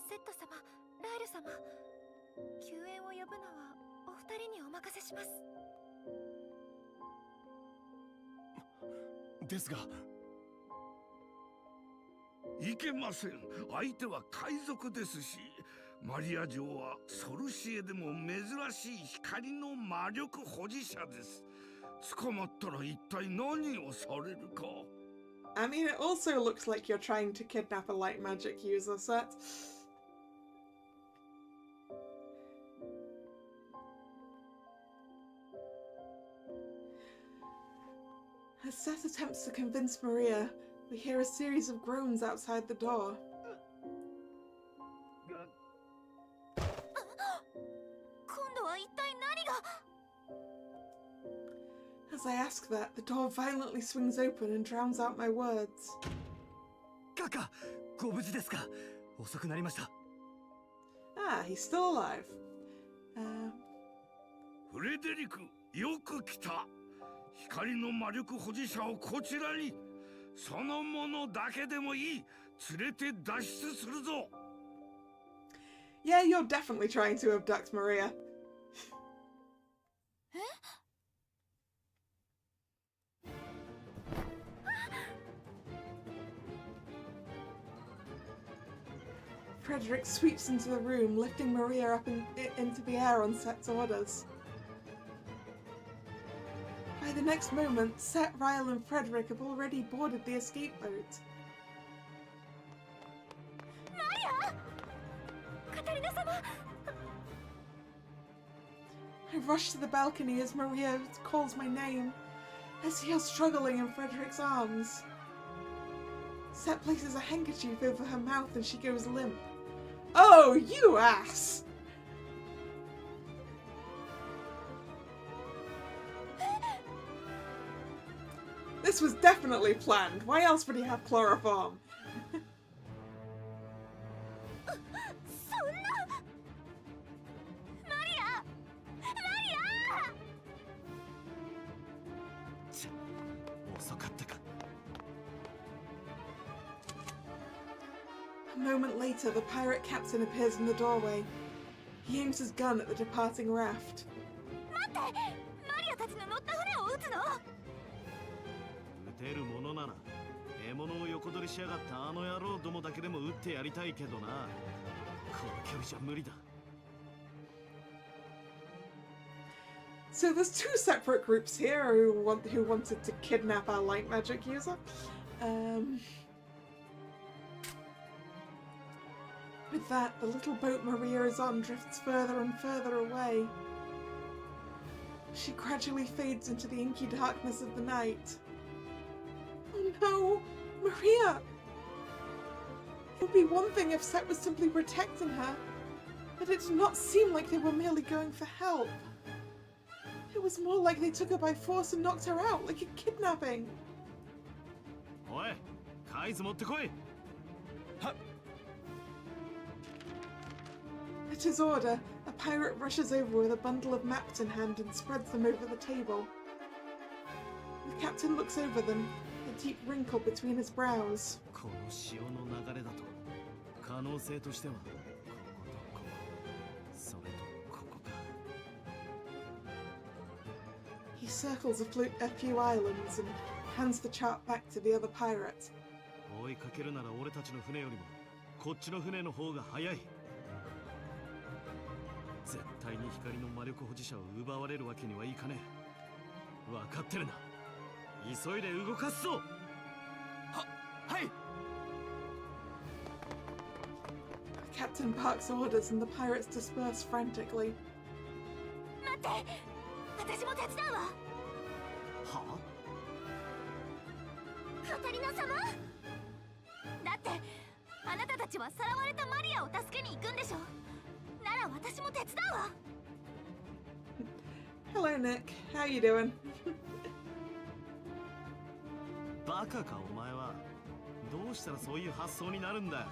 セット様、ライル様、救援を呼ぶのはお二人にお任せします。ですが、いけません。相手は海賊ですし、マリア女はソルシエでも珍しい光の魔力保持者です。捕まったら一体何をされるか。I mean, it also looks like you're trying to kidnap a light magic user set. As Seth attempts to convince Maria, we hear a series of groans outside the door. 今度は一体何が？ As I ask that, the door violently swings open and drowns out my words. カカ、ご無事ですか？遅くなりました。Ah, he's still alive. フレデリク、よく来た。光の魔力保持者をこちらに。そのものだけでもいい。連れて脱出するぞ。Yeah, you're definitely trying to abduct Maria. Frederick sweeps into the room, lifting Maria up into the air on Set's orders. By the next moment, Set, Ryle and Frederick have already boarded the escape boat. Maria! Katarina-sama! I rush to the balcony as Maria calls my name. I see her struggling in Frederick's arms. Set places a handkerchief over her mouth and she goes limp. Oh, you ass! This was definitely planned. Why else would he have chloroform? A moment later, the pirate captain appears in the doorway. He aims his gun at the departing raft. 撃てるものなら獲物を横取りしやがったあの野郎どもだけでも撃ってやりたいけどな。この距離じゃ無理だ。 So there's two separate groups here who wanted to kidnap our light magic user. With that, the little boat Maria is on drifts further and further away. She gradually fades into the inky darkness of the night. Oh no! Maria! It would be one thing if Set was simply protecting her, but it did not seem like they were merely going for help. It was more like they took her by force and knocked her out, like a kidnapping. Oi! Kai's motte koi! At his order, a pirate rushes over with a bundle of maps in hand and spreads them over the table. The captain looks over them, a deep wrinkle between his brows. この潮の流れだと可能性としてはこことここ、それとここか。 He circles a few islands and hands the chart back to the other pirate. 追いかけるなら俺たちの船よりもこっちの船の方が早い。絶対に光の魔力保持者を奪われるわけにはいかねえ。分かってるな。急いで動かすぞ。はい。 The captain barks orders and the pirates disperse frantically. 待って、私も手伝うわ。はカタリナ様？だってあなたたちはさらわれたマリアを助けに行くんでしょ。なら私も手伝うわ。Hello, Nick. How you doing? バカかお前は。どうしたらそういう発想になるんだよ。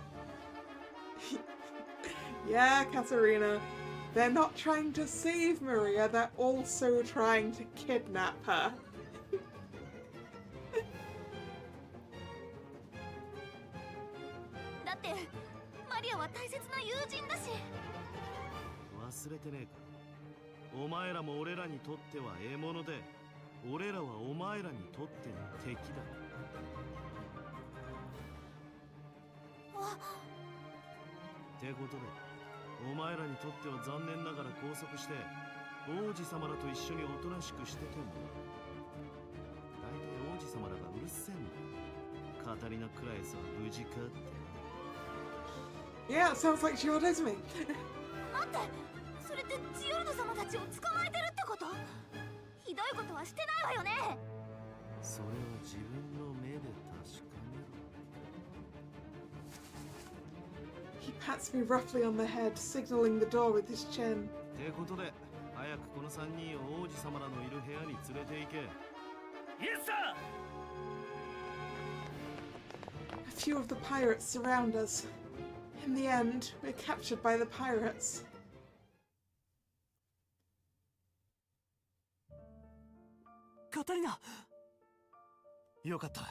Yeah, Katarina. They're not trying to save Maria, they're also trying to kidnap her. だってマリアは大切な友人だし。忘れてねえか。お前らも俺らにとっては獲物で、俺らはお前らにとっての敵だ。ってことで、お前らにとっては残念ながら拘束して王子様らと一緒におとなしくしてても、大体王子様らがうるせえんだ。カタリナ・クラエスは無事かってな。 Yeah, it sounds like she orders me. 待って、それってジオルド様たちを捕まえてるってこと？ひどいことはしてないわよね。それは自分の目で確かめろ。 He pats me roughly on the head, signaling the door with his chin. ってことで、早くこの3人を王子様らのいる部屋に連れて行け。イエスサ A few of the pirates surround us. In the end, we're captured by the pirates. カタリナ、よかった、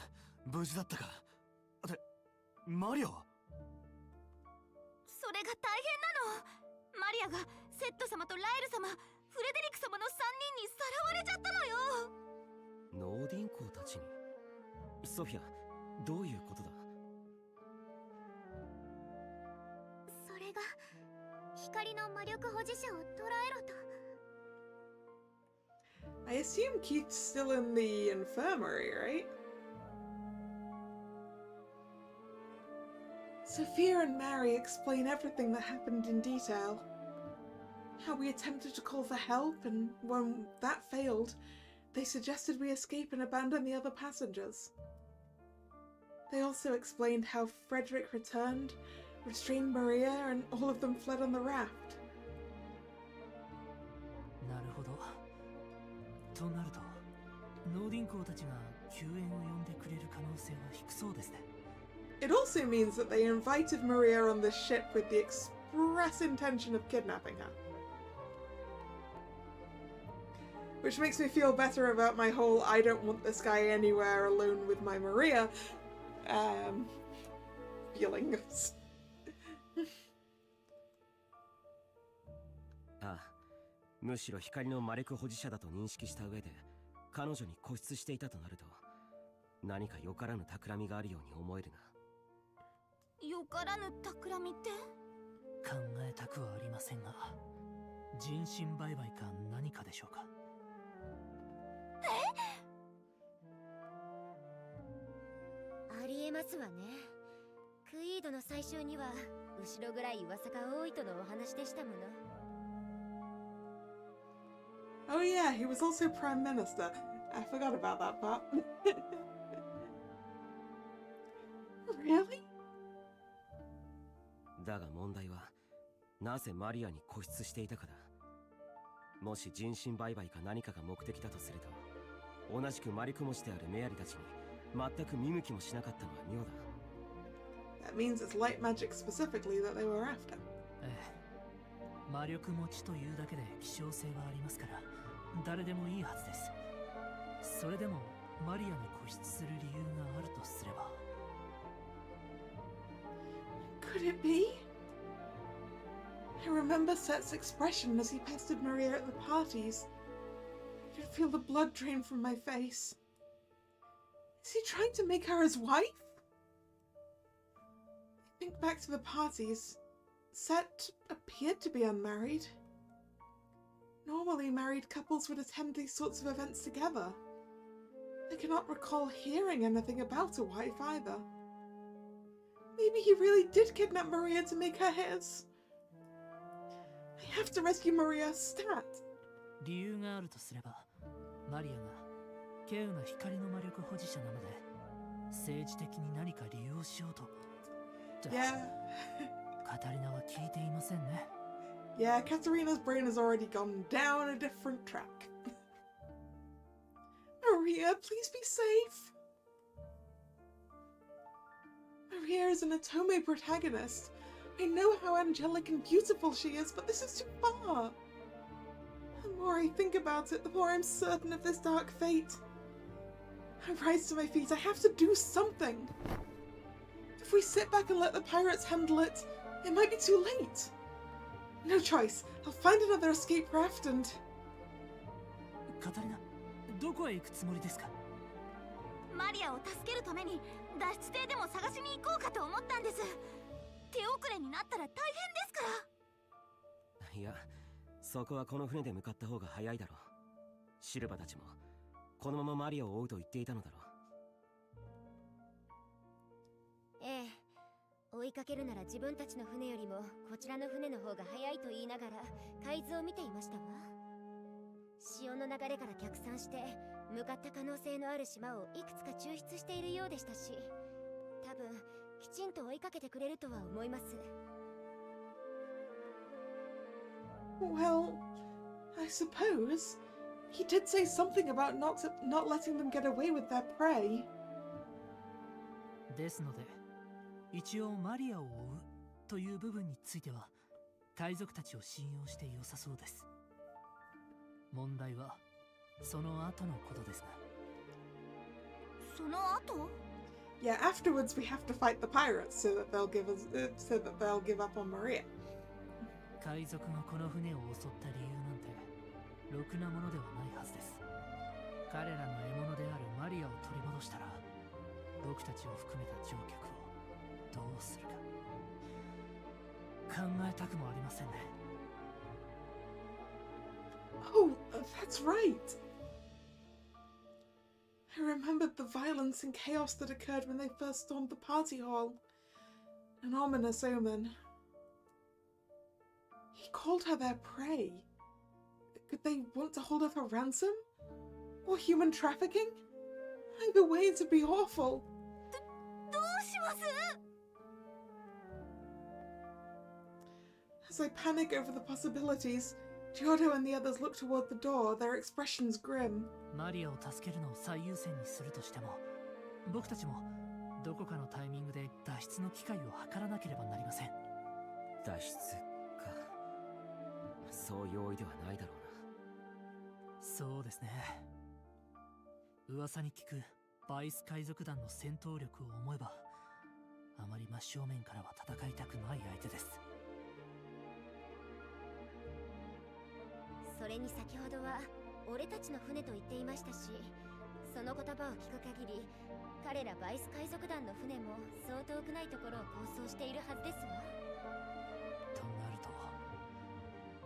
無事だったか。で、マリオ。それが大変なの。マリアがセット様とライル様、フレデリック様の3人にさらわれちゃったのよ。ノーディン公たちに。ソフィア、どういうことだ。それが光の魔力保持者を捕らえろと。I assume Keith's still in the infirmary, right? Sophia and Mary explain everything that happened in detail. How we attempted to call for help, and when that failed, they suggested we escape and abandon the other passengers. They also explained how Frederick returned, restrained Maria, and all of them fled on the raft. なるほど。となると、ノーディン公たちが救援を呼んでくれる可能性は低そうですね。It also means that they invited Maria on the ship with the express intention of kidnapping her. Which makes me feel better about my whole I don't want this guy anywhere alone with my Maria feelings. ああ、むしろ光の魔力保持者だと認識した上で彼女に固執していたとなると、何かよからぬ企みがあるように思えるな。よからぬ企みって？考えたくはありませんが、人身売買か何かでしょうか。ありえますわね。クイードの最初には後ろぐらい噂が多いとのお話でしたもの。Oh yeah, he was also Prime Minister. I forgot about that part. Really? だが問題は、なぜマリアに固執していたかだ。もし人身売買か何かが目的だとすると、同じく魔力持ちであるメアリたちに全く見向きもしなかったのは妙だ。That means it's light magic specifically that they were after. ええ、魔力持ちというだけで希少性はありますから、誰でもいいはずです。それでもマリアに固執する理由があるとすれば。Could it be? I remember Set's expression as he pestered Maria at the parties. I could feel the blood drain from my face. Is he trying to make her his wife? I think back to the parties. Set appeared to be unmarried. Normally, married couples would attend these sorts of events together. I cannot recall hearing anything about a wife either. Maybe he really did kidnap Maria to make her his. I have to rescue Maria stat. 理由があるとすれば、マリアが稀有な光の魔力保持者なので、政治的に何か利用しようと。Yeah. カタリナは聞いていませんね。Yeah, Katarina's brain has already gone down a different track. Maria, please be safe. Maria is an Otome protagonist. I know how angelic and beautiful she is, but this is too far. The more I think about it, the more I'm certain of this dark fate. I rise to my feet. I have to do something. If we sit back and let the pirates handle it, it might be too late. No choice. I'll find another escape raft and... カタリナ、どこへ行くつもりですか？マリアを助けるために脱出艇でも探しに行こうかと思ったんです。手遅れになったら大変ですから。いや、そこはこの船で向かった方が早いだろう。シルバたちもこのままマリアを追うと言っていたのだろう。ええ、追いかけるなら自分たちの船よりもこちらの船の方が早いと言いながら海図を見ていましたわ。潮の流れから逆算して向かった可能性のある島をいくつか抽出しているようでしたし、多分きちんと追いかけてくれるとは思います。Well, I suppose. He did say something about not letting them get away with their prey. ですので、一応マリアを追うという部分については海賊たちを信用して良さそうです。問題はその後のことですが。その後？ Yeah, afterwards we have to fight the pirates so that they'll give up on Maria. 海賊がこの船を襲った理由なんてろくなものではないはずです。彼らの獲物であるマリアを取り戻したら、僕たちを含めた乗客をどうするか考えたくもありませんね。Oh, that's right. I remembered the violence and chaos that occurred when they first stormed the party hall. An ominous omen. He called her their prey. Could they want to hold her for ransom? Or human trafficking? Either way, it'd be awful. どうします？ As I panic over the possibilities, Giotto and the others look toward the door, their expressions grim. マリアを助けるのを最優先にするとしても、僕たちもどこかのタイミングで脱出の機会を図らなければなりません。脱出か。そう容易ではないだろうな。そうですね。噂に聞くバイス海賊団の戦闘力を思えば、あまり真正面からは戦いたくない相手です。それに先ほどは俺たちの船と言っていましたし、その言葉を聞く限り彼らバイス海賊団の船もそう遠くないところを構想しているはずですわ。となると、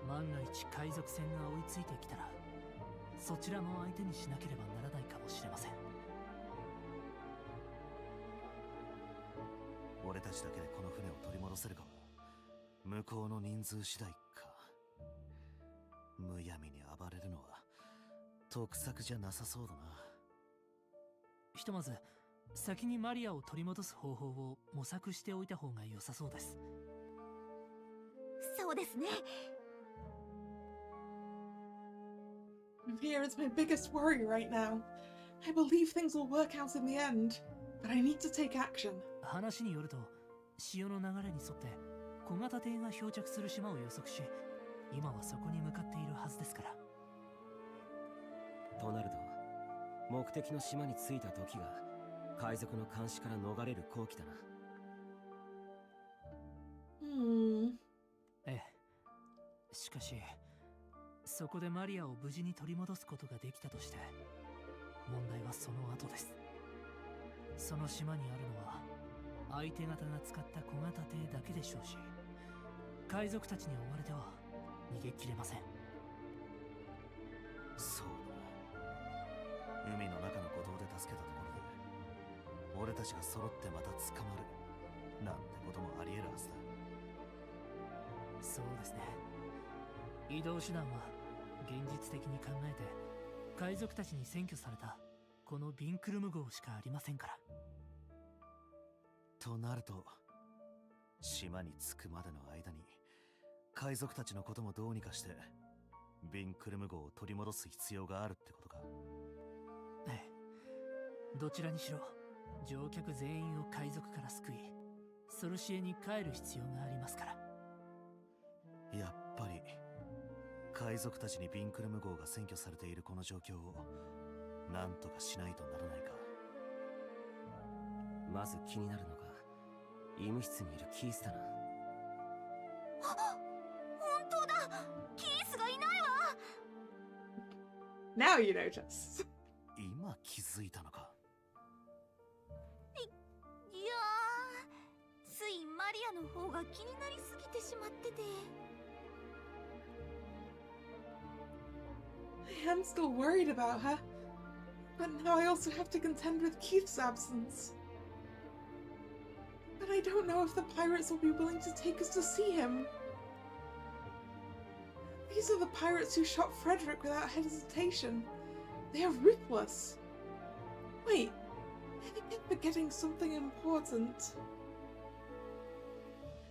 万が一海賊船が追いついてきたら、そちらも相手にしなければならないかもしれません。俺たちだけでこの船を取り戻せるかは向こうの人数次第か。むやみに暴れるのは得策じゃなさそうだな。ひとまず先にマリアを取り戻す方法を模索しておいた方が良さそうです。そうですね。Fear is my biggest worry right now. I believe things will work out in the end, but I need to take action. 話によると、潮の流れに沿って小型艇が漂着する島を予測し、今はそこに向かっているはずですから。となると、目的の島に着いた時が海賊の監視から逃れる好機だな。ええ。しかし、そこでマリアを無事に取り戻すことができたとして、問題はその後です。その島にあるのは相手方が使った小型艇だけでしょうし、海賊たちに追われては逃げ切れません。そうだ。海の中の孤島で助けたところで俺たちが揃ってまた捕まるなんてこともあり得るはずだ。そうですね。移動手段は現実的に考えて海賊たちに占拠されたこのビンクルム号しかありませんから。となると島に着くまでの間に海賊たちのこともどうにかしてビンクルム号を取り戻す必要があるってことか。ええ。どちらにしろ乗客全員を海賊から救い、ソルシエに帰る必要がありますから。やっぱり海賊たちにビンクルム号が占拠されているこの状況を何とかしないとならないか。まず気になるのが医務室にいるキースだな。あ、本当だ。キースがいないわ。Now you notice. 今気づいたのか。いやー、ついマリアの方が気になりすぎてしまってて。I am still worried about her, but now I also have to contend with Keith's absence. But I don't know if the pirates will be willing to take us to see him. These are the pirates who shot Frederick without hesitation. They are ruthless. Wait, I think I'm forgetting something important.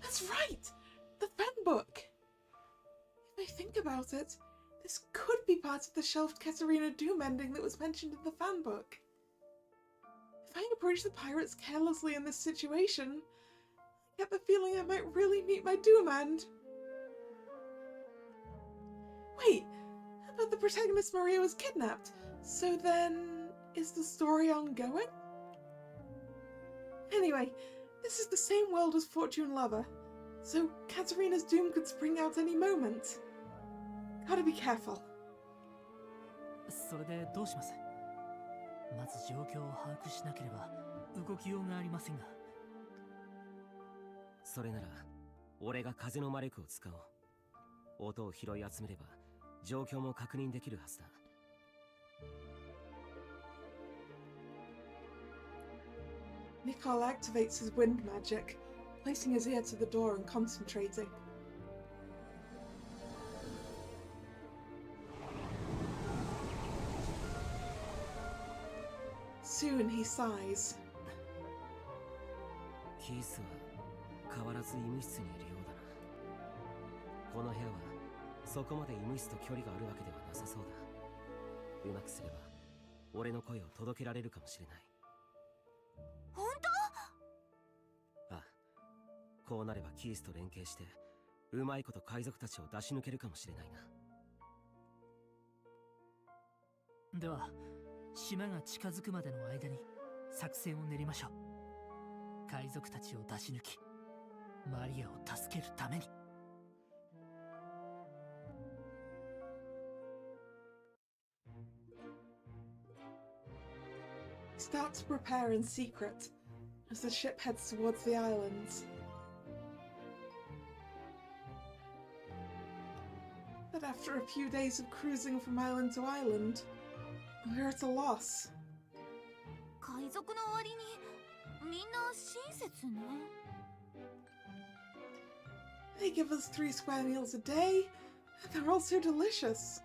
That's right! The Fen book! If I think about it, this This could be part of the shelved Katarina Doom ending that was mentioned in the fan book. If I approach the pirates carelessly in this situation, I get the feeling I might really meet my doom end. Wait, I thought the protagonist Maria was kidnapped, so then is the story ongoing? Anyway, this is the same world as Fortune Lover, so Katarina's doom could spring out any moment. Gotta be careful. それでどうします？まず状況を把握しなければ動きようがありませんが。それなら俺が風の魔力を使おう。音を拾い集めれば状況も確認できるはずだ。Nicole activates his wind magic, placing his ear to the door and concentrating. Soon he sighs. キースは変わらず医務室にいるようだな。この部屋はそこまで医務室と距離があるわけではなさそうだ。うまくすれば俺の声を届けられるかもしれない。本当？ああ、こうなればキースと連携してうまいこと海賊たちを出し抜けるかもしれないな。では島が近づくまでの間に作戦を練りましょう。海賊たちを出し抜きマリアを助けるために。Start to prepare in secret as the ship heads towards the islands. But after a few days of cruising from island to island, we're at a loss. 海賊の割にみんな親切ね。They give us 3 square meals a day, and they're also delicious.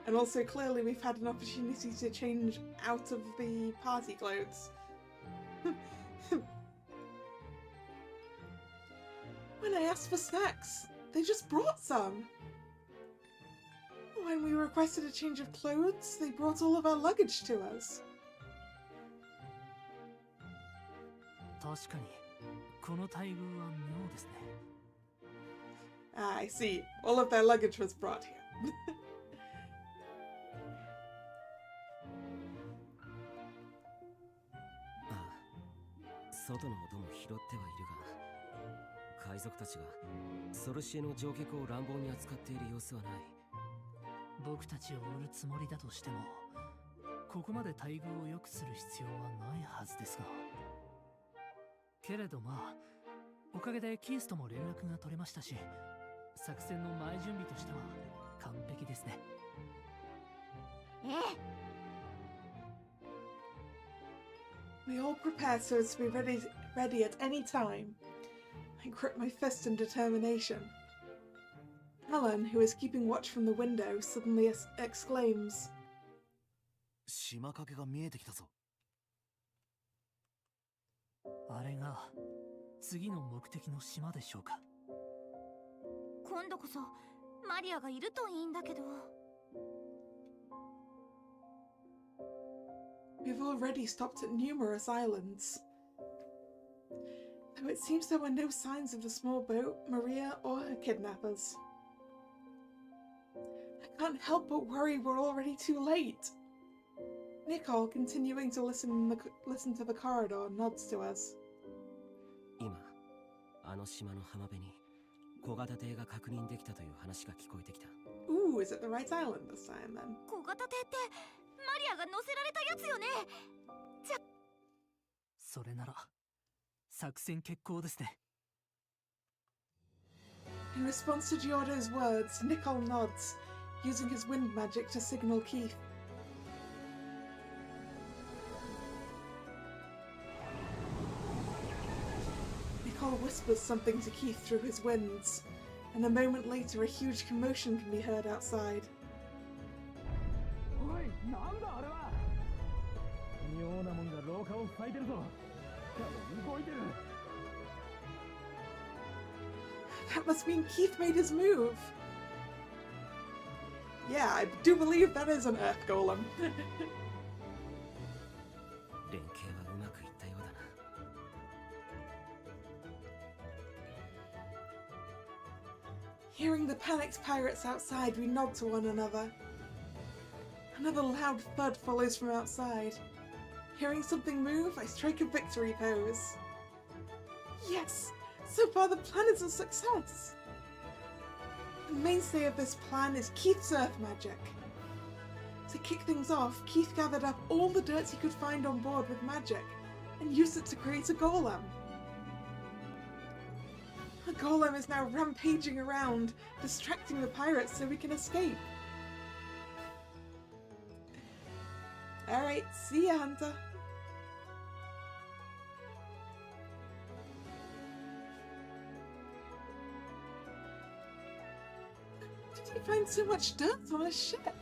And also clearly we've had an opportunity to change out of the party clothes. When I asked for snacks, they just brought some. When we requested a change of clothes, they brought all of our luggage to us. 確かにこの待遇は妙ですね。Ah, I see. All of their luggage was brought here. 外の音も拾ってはいるが、海賊たちがソルシエの乗客を乱暴に扱っている様子はない。僕たちを売るつもりだとしても、ここまで待遇を良くする必要はないはずですが。けれどまあ、おかげでキースとも連絡が取れましたし、作戦の前準備としては完璧ですね。ええ。We all prepare so as to be ready at any time. I grip my fist in determination. Helen, who is keeping watch from the window, suddenly exclaims, 島影が見えてきたぞ。あれが次の目的の島でしょうか。今度こそマリアがいるといいんだけど。We've already stopped at numerous islands. Though it seems there were no signs of the small boat, Maria, or her kidnappers. I can't help but worry we're already too late. Nicole, continuing to listen to the corridor, nods to us. 今、あの島の浜辺に小型艇が確認できたという話が聞こえてきた。Ooh, is it the right island this time then? 小型艇ってマリアが乗せられたやつよね。それなら作戦決行ですね。In response to Giordo's words, Nicole nods, using his wind magic to signal Keith. Nicole whispers something to Keith through his winds, and a moment later a huge commotion can be heard outside. おい、なんだあれは。妙なもんが廊下を塞いでるぞ。動いてる。That must mean Keith made his move. Yeah, I do believe that is an Earth Golem. 連携はうまくいったようだな。Hearing the panicked pirates outside, we nod to one another. Another loud thud follows from outside. Hearing something move, I strike a victory pose. Yes! So far the plan is a success! The mainstay of this plan is Keith's Earth magic. To kick things off, Keith gathered up all the dirt he could find on board with magic and used it to create a golem. The golem is now rampaging around, distracting the pirates so we can escape. Alright, see ya, Hunter. Did he find so much dirt on a ship?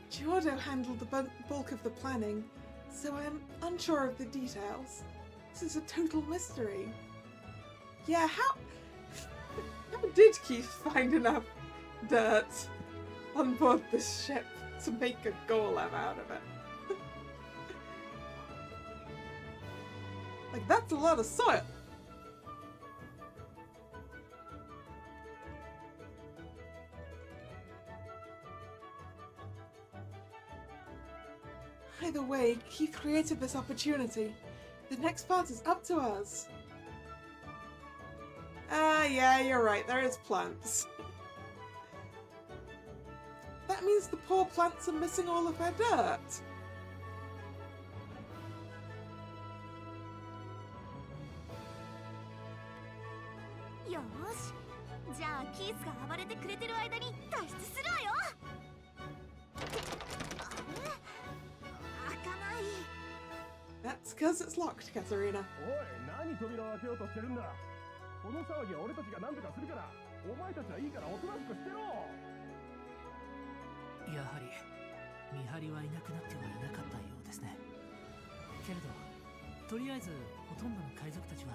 Giordo handled the bulk of the planning, so I am unsure of the details. This is a total mystery. Yeah, how did Keith find enough dirt on board this ship to make a golem out of it? Like, that's a lot of soil. Either way, Keith created this opportunity. The next part is up to us. Yeah, you're right, there is plants. That means the poor plants are missing all of their dirt. Yosh, じゃあキースが暴れてくれてる間に脱出するわよ。開かない。 That's because it's locked, Katarina. おい、何扉を開けようとしてるんだ。この騒ぎは俺たちが何とかするから、お前たちはいいからおとなしくしてろ。やはり見張りはいなくなってはいなかったようですね。けれどとりあえずほとんどの海賊たちは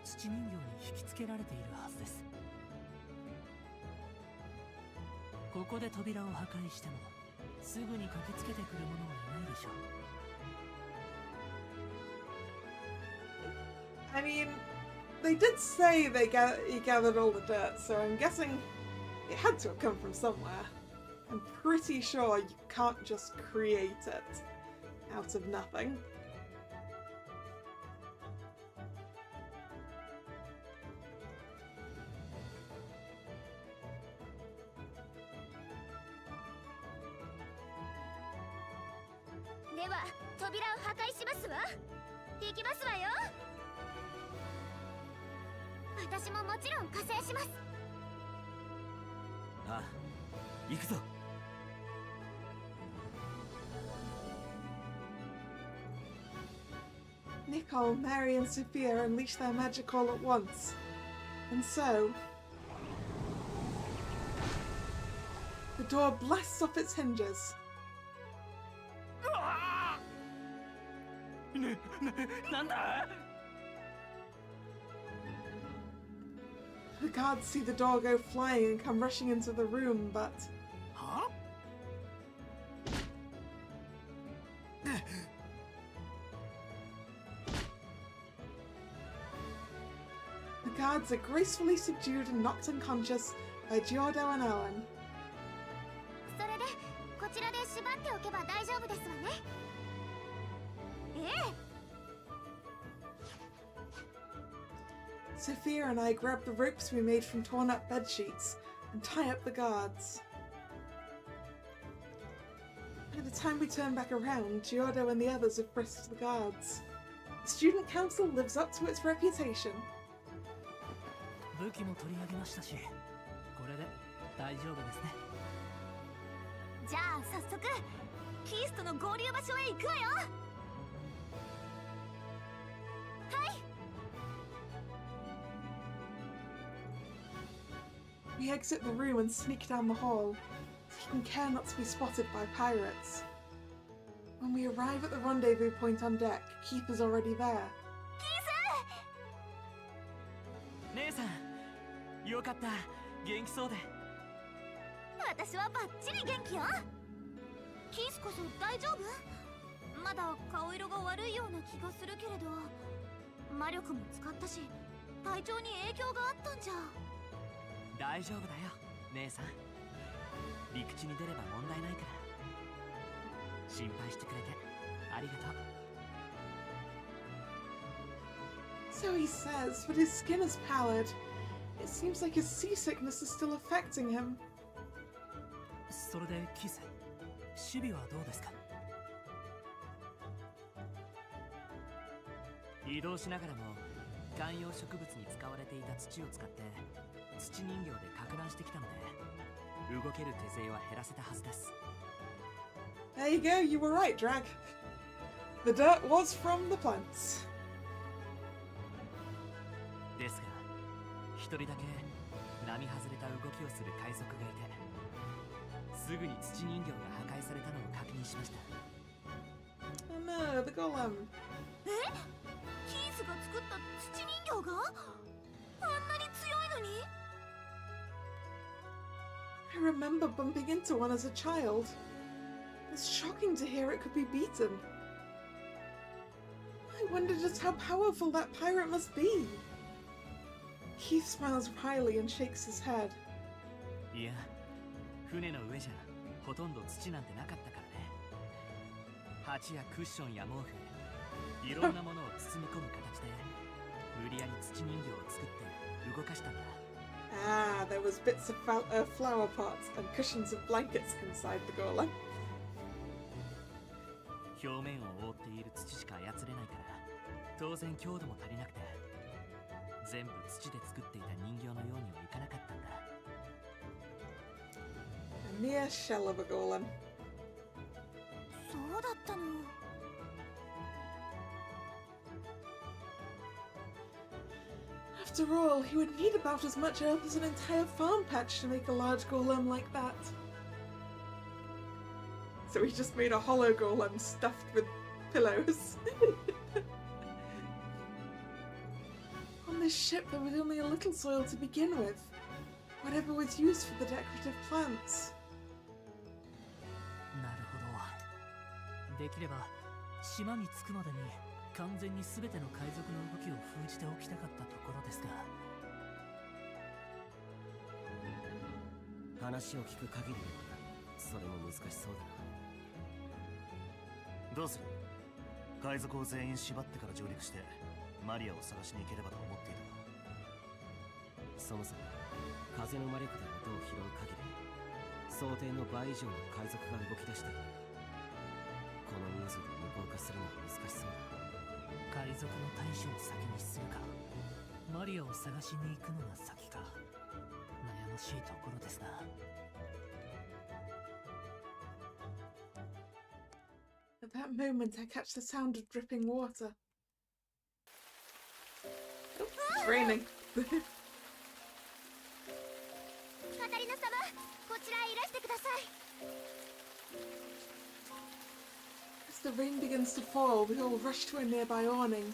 土人形に引きつけられているはずです。ここで扉を破壊してもすぐに駆けつけてくる者はいないでしょう。I mean, they did say he gathered all the dirt, so I'm guessing it had to have come from somewhere. I'm pretty sure you can't just create it out of nothing. Nicole, Mary and Sophia unleash their magic all at once. And so... the door blasts off its hinges. The guards see the door go flying and come rushing into the room, but... Huh? The guards are gracefully subdued and knocked unconscious by Giordo and Ellen. それでこちらで縛っておけば大丈夫ですわね。ええ。 Sophia and I grab the ropes we made from torn up bed sheets and tie up the guards. By the time we turn back around, Giordo and the others have frisked the guards. The student council lives up to its reputation. 武器も取り上げましたし、これで大丈夫ですね。じゃあ早速キースとの合流場所へ行くわよ。はい。 We exit the room and sneak down the hall, taking care not to be spotted by pirates. When we arrive at the rendezvous point on deck, Keith is already there. 姉さん、よかった。元気そうで。私はバッチリ元気よ。キースこそ大丈夫？まだ顔色が悪いような気がするけれど、魔力も使ったし体調に影響があったんじゃ。大丈夫だよ姉さん、陸地に出れば問題ないから。心配してくれてありがとう。 So he says, but his skin is pallid. It seems like his seasickness is still affecting him. それでキス、守備はどうですか？移動しながらも観葉植物に使われていた土を使って土人形でか乱してきたので、動ける手勢は減らせたはずです。 There you go, you were right, Drag. The dirt was from the plants. ですが、一人だけ並外れた動きをする海賊がいて、すぐに土人形が破壊されたのを確認しました。 Oh no, the golem. キースが作った土人形があんなに強いのに？ I remember bumping into one as a child. It's shocking to hear it could be beaten. I wonder just how powerful that pirate must be. Keith smiles wryly and shakes his head. いや、船の上じゃほとんど土なんてなかったからね。鉢やクッションや毛布、いろんなものを包み込む形で無理やり土人形を作って動かしたんだ。 Ah, there was bits of flower pots and cushions of blankets inside the golem. 表面を覆っている土しか操れないから、当然強度も足りなくて、全部土で作っていた人形のようにはいかなかったんだ。 A mere shell of a golem. そうだったの。 After all, he would need about as much earth as an entire farm patch to make a large golem like that. So he just made a hollow golem stuffed with pillows. On this ship there was only a little soil to begin with. Whatever was used for the decorative plants. なるほど。できれば島に着くまでに完全に全ての海賊の動きを封じておきたかったところですが。話を聞く限りではそれも難しそうだな。どうする？海賊を全員縛ってから上陸してマリアを探しに行ければと思っていたが。そもそも風の魔力で音を拾う限り想定の倍以上の海賊が動き出している。この人数で無効化するのは難しそうだ。海賊の対処を先にするか、マリアを探しに行くのが先か、悩ましいところですが。 At that moment I catch the sound of dripping water. Oh, it's raining. カタリナ様、こちらへいらしてください。 As the rain begins to fall, we all rush to a nearby awning.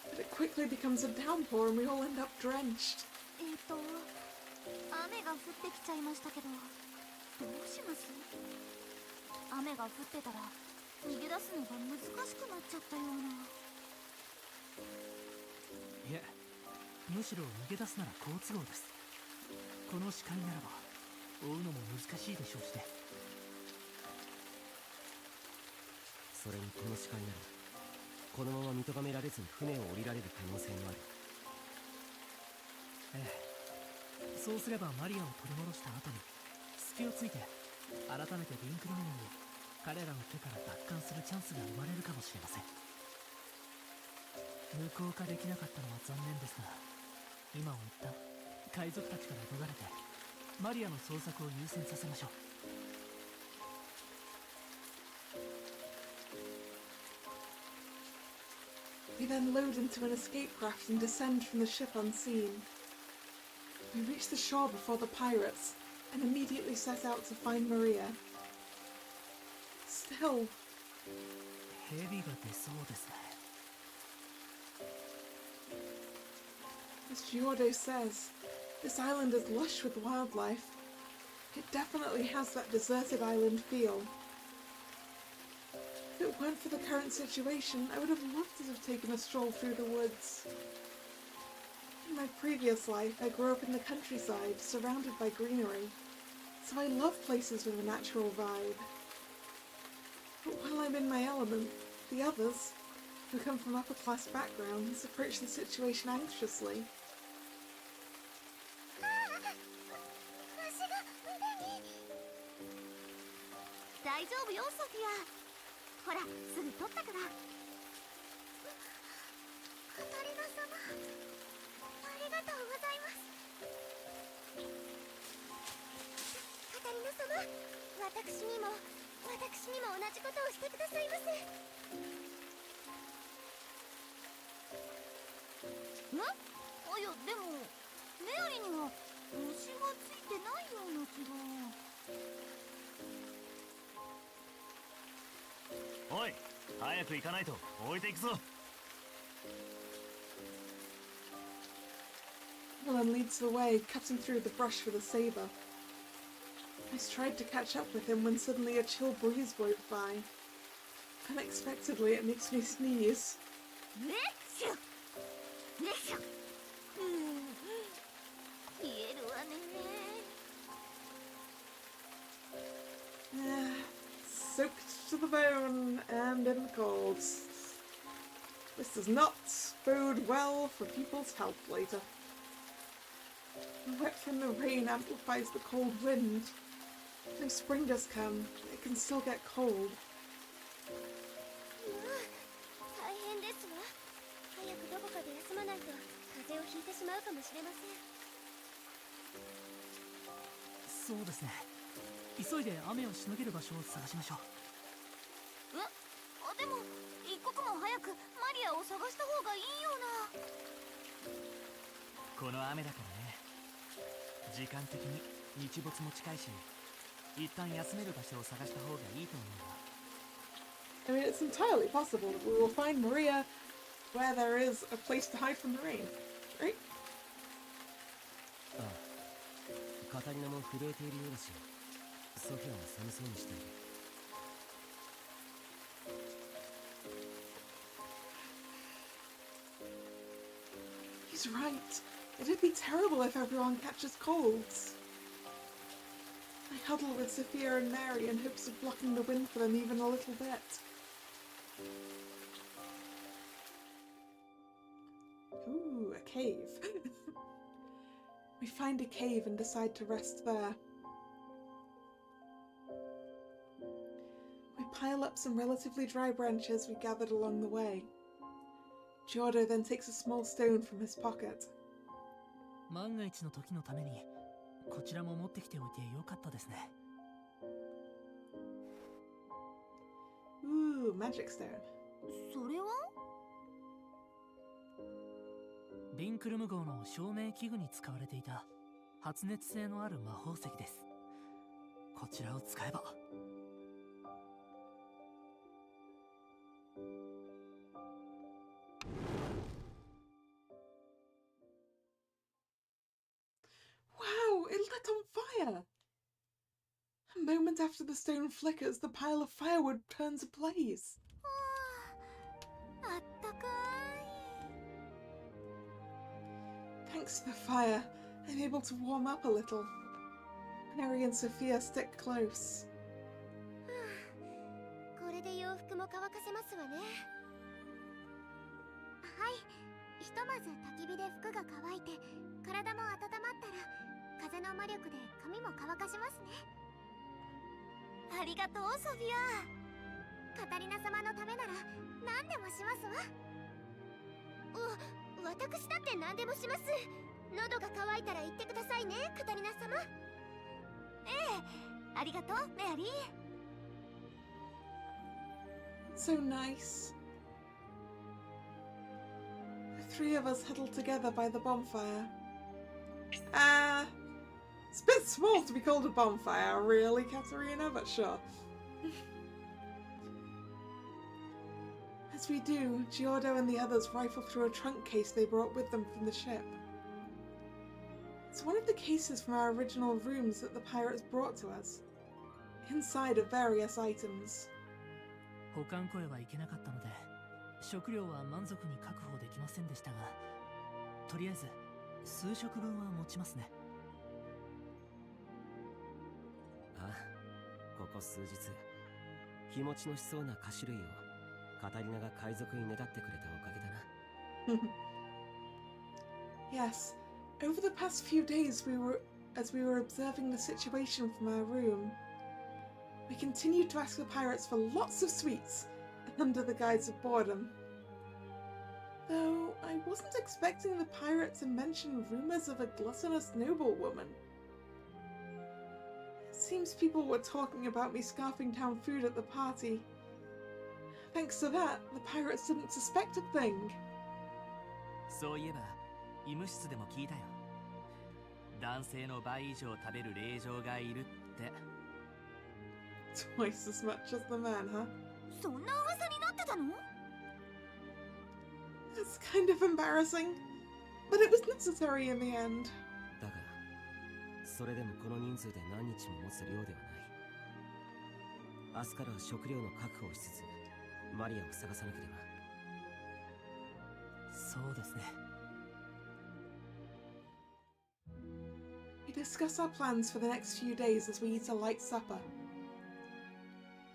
But it quickly becomes a downpour and we all end up drenched. 雨が降ってきちゃいましたけど、どうします？雨が降ってたら逃げ出すのが難しくなっちゃったような。いえ、むしろ逃げ出すなら好都合です。この視界ならば追うのも難しいでしょうしね。それにこの視界ならこのまま見とがめられずに船を降りられる可能性もある。ええ、そうすればマリアを取り戻した後に隙をついて改めてリンクのように彼らの手から奪還するチャンスが生まれるかもしれません。無効化できなかったのは残念ですが、今は一旦海賊たちから逃れてマリアの捜索を優先させましょう。 We then load into an escape craft and descend from the ship unseen. We reach the shore before the pirates and immediately set out to find Maria. Still, 蛇が出そうですね。 as Giordo says, this island is lush with wildlife. It definitely has that deserted island feel. If it weren't for the current situation, I would have loved to have taken a stroll through the woods. In my previous life, I grew up in the countryside, surrounded by greenery, so I love places with a natural vibe. But while I'm in my element, the others, who come from upper-class backgrounds, approach the situation anxiously. 大丈夫よソフィア。ほらすぐ取ったから。カタリナ様、ありがとうございます。カタリナ様、私にも同じことをしてくださいませ。ん？いやでもメアリには虫がついてないような気が。おい、早く行かないと置いていくぞ。Willem leads the way, cutting through the brush with a saber. I tried to catch up with him when suddenly a chill breeze blew by. Unexpectedly, it makes me sneeze. 冷えるわね。Soaked to the bone and in the cold. This does not bode well for people's health later. The wet from the rain amplifies the cold wind. No spring does come, it can still get cold. 大変ですわ。早くどこかで休まないと風邪をひいてしまうかもしれません。そうですね。急いで雨をしのげる場所を探しましょう。でも一刻も早くマリアを探した方がいいような。この雨だからね。時間的に日没も近いし、一旦休める場所を探した方がいいと思うわ。I mean, it's entirely possible that we will find Maria where there is a place to hide from the rain, right? ああ、カタリナも震えているようだし、ソフィアも寒そうにしている。He's right. It'd be terrible if everyone catches colds. I huddle with Sophia and Mary in hopes of blocking the wind for them even a little bit. Ooh, a cave. We find a cave and decide to rest there. We pile up some relatively dry branches we gathered along the way. Giordo then takes a small stone from his pocket. 万が一の時のためにこちらも持ってきておいてよかったですね。Ooh, magic stone. それは？リンクルム号の照明器具に使われていた発熱性のある魔法石です。こちらを使えば。Wow, it lit on fire! A moment after the stone flickers, the pile of firewood turns ablaze. あったかい。 Thanks to the fire, I'm able to warm up a little. Mary and Sophia stick close. これで洋服も乾かせますわね。はい、ひとまず焚き火で服が乾いて体も温まったら風の魔力で髪も乾かしますね。ありがとうソフィア。カタリナ様のためなら何でもしますわ。私だって何でもします。喉が渇いたら言ってくださいね、カタリナ様。ええ、ありがとうメアリー。 So nice. The three of us huddle together by the bonfire. It's a bit small to be called a bonfire, really, Katerina, but sure. As we do, Giordo and the others rifle through a trunk case they brought with them from the ship. It's It's one of the cases from our original rooms that the pirates brought to us. Inside are various items. 保管庫へは行けなかったので、食料は満足に確保できませんでしたが、とりあえず数食分は持ちますね。ああ、ここ数日日持ちのしそうな菓子類をカタリナが海賊にねだってくれたおかげだな。Yes, over the past few days as we were observing the situation from our room, we continued to ask the pirates for lots of sweets under the guise of boredom. Though I wasn't expecting the pirate to mention rumours of a gluttonous noblewoman. It seems people were talking about me scarfing down food at the party. Thanks to that, the pirates didn't suspect a thing. そういえば、医務室でも聞いたよ。男性の倍以上食べる令嬢がいるって。Twice as much as the man, huh? そんな噂になってたの？ It's kind of embarrassing, but it was necessary in the end. だが、それでもこの人数で何日も持つ量ではない。明日からは食料の確保をしつつ、マリアを探さなければ。そうですね。We discuss our plans for the next few days as we eat a light supper.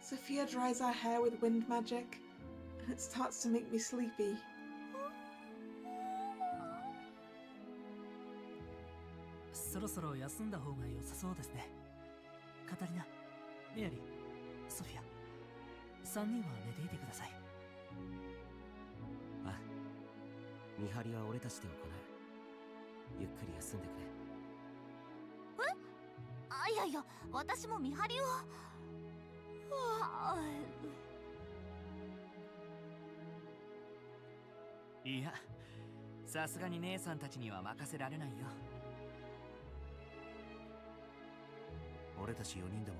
Sophia dries our hair with wind magic, and it starts to make me sleepy. そろそろ休んだ方が良さそうですね。カタリナ、メアリー、ソフィア、3人は寝ていてください。ああ、見張りは俺たちで行う。ゆっくり休んでくれ。え？あ、いやいや、私も見張りを。いや、さすがに姉さんたちには任せられないよ。俺たち4人でも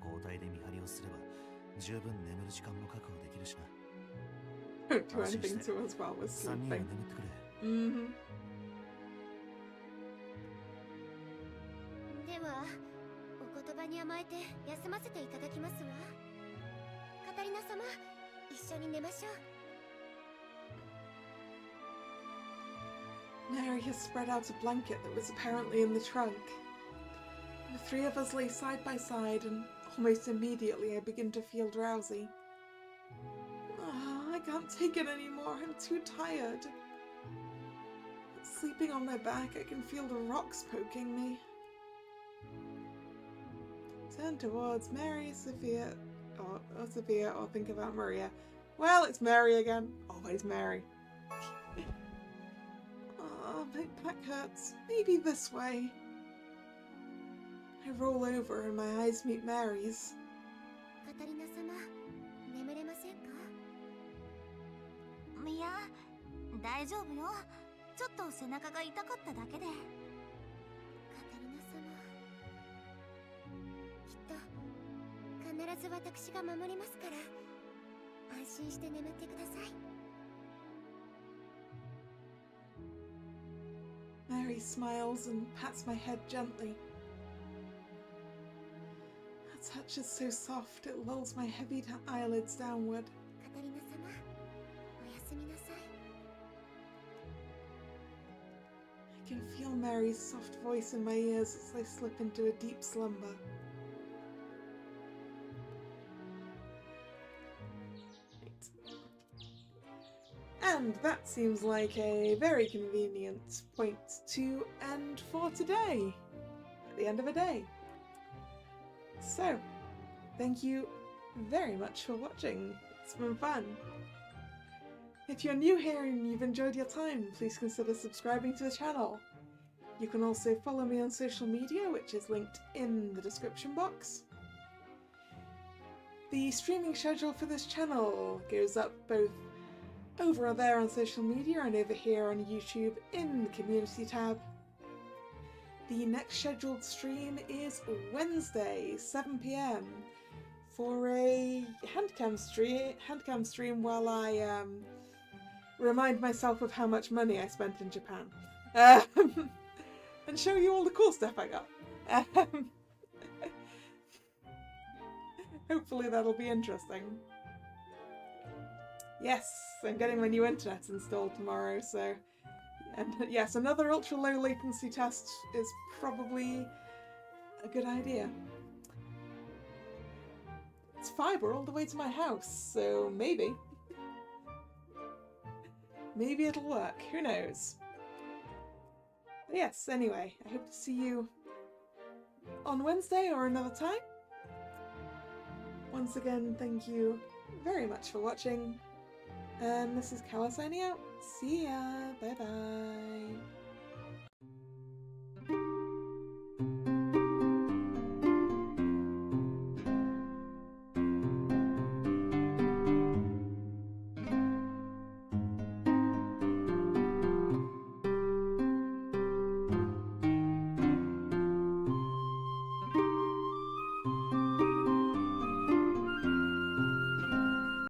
交代で見張りをすれば十分眠る時間も確保できるしな。Don't do anything to us while we're 3人は sleeping. 眠ってくれ。ではお言葉に甘えて休ませていただきますわ。カタリナ様、一緒に寝ましょう。Mary has spread out a blanket that was apparently in the trunk. The three of us lay side by side, and almost immediately I begin to feel drowsy. I can't take it anymore, I'm too tired. Sleeping on my back, I can feel the rocks poking me. Turn towards Mary, Sophia, or think about Maria. Well, it's Mary again. Always Mary. My back hurts. Maybe this way. I roll over and my eyes meet Mary's. カタリナ様、眠れませんか？いや、大丈夫よ。ちょっと背中が痛かっただけで。カタリナ様、きっと必ず私が守りますから、安心して眠ってください。Mary smiles and pats my head gently. Her touch is so soft, it lulls my heavy eyelids downward. カタリナ様、おやすみなさい。I can feel Mary's soft voice in my ears as I slip into a deep slumber. And that seems like a very convenient point to end for today, at the end of a day. So, thank you very much for watching. It's been fun. If you're new here and you've enjoyed your time, please consider subscribing to the channel. You can also follow me on social media, which is linked in the description box. The streaming schedule for this channel goes up both over there on social media and over here on YouTube in the community tab. The next scheduled stream is Wednesday, 7 PM for a handcam stream while I remind myself of how much money I spent in Japan. and show you all the cool stuff I got. Hopefully that'll be interesting. Yes, I'm getting my new internet installed tomorrow, so... And yes, another ultra low latency test is probably a good idea. It's fibre all the way to my house, so maybe. Maybe it'll work, who knows. But yes, anyway, I hope to see you on Wednesday or another time. Once again, thank you very much for watching. And this is Kalla signing out. See ya. Bye bye.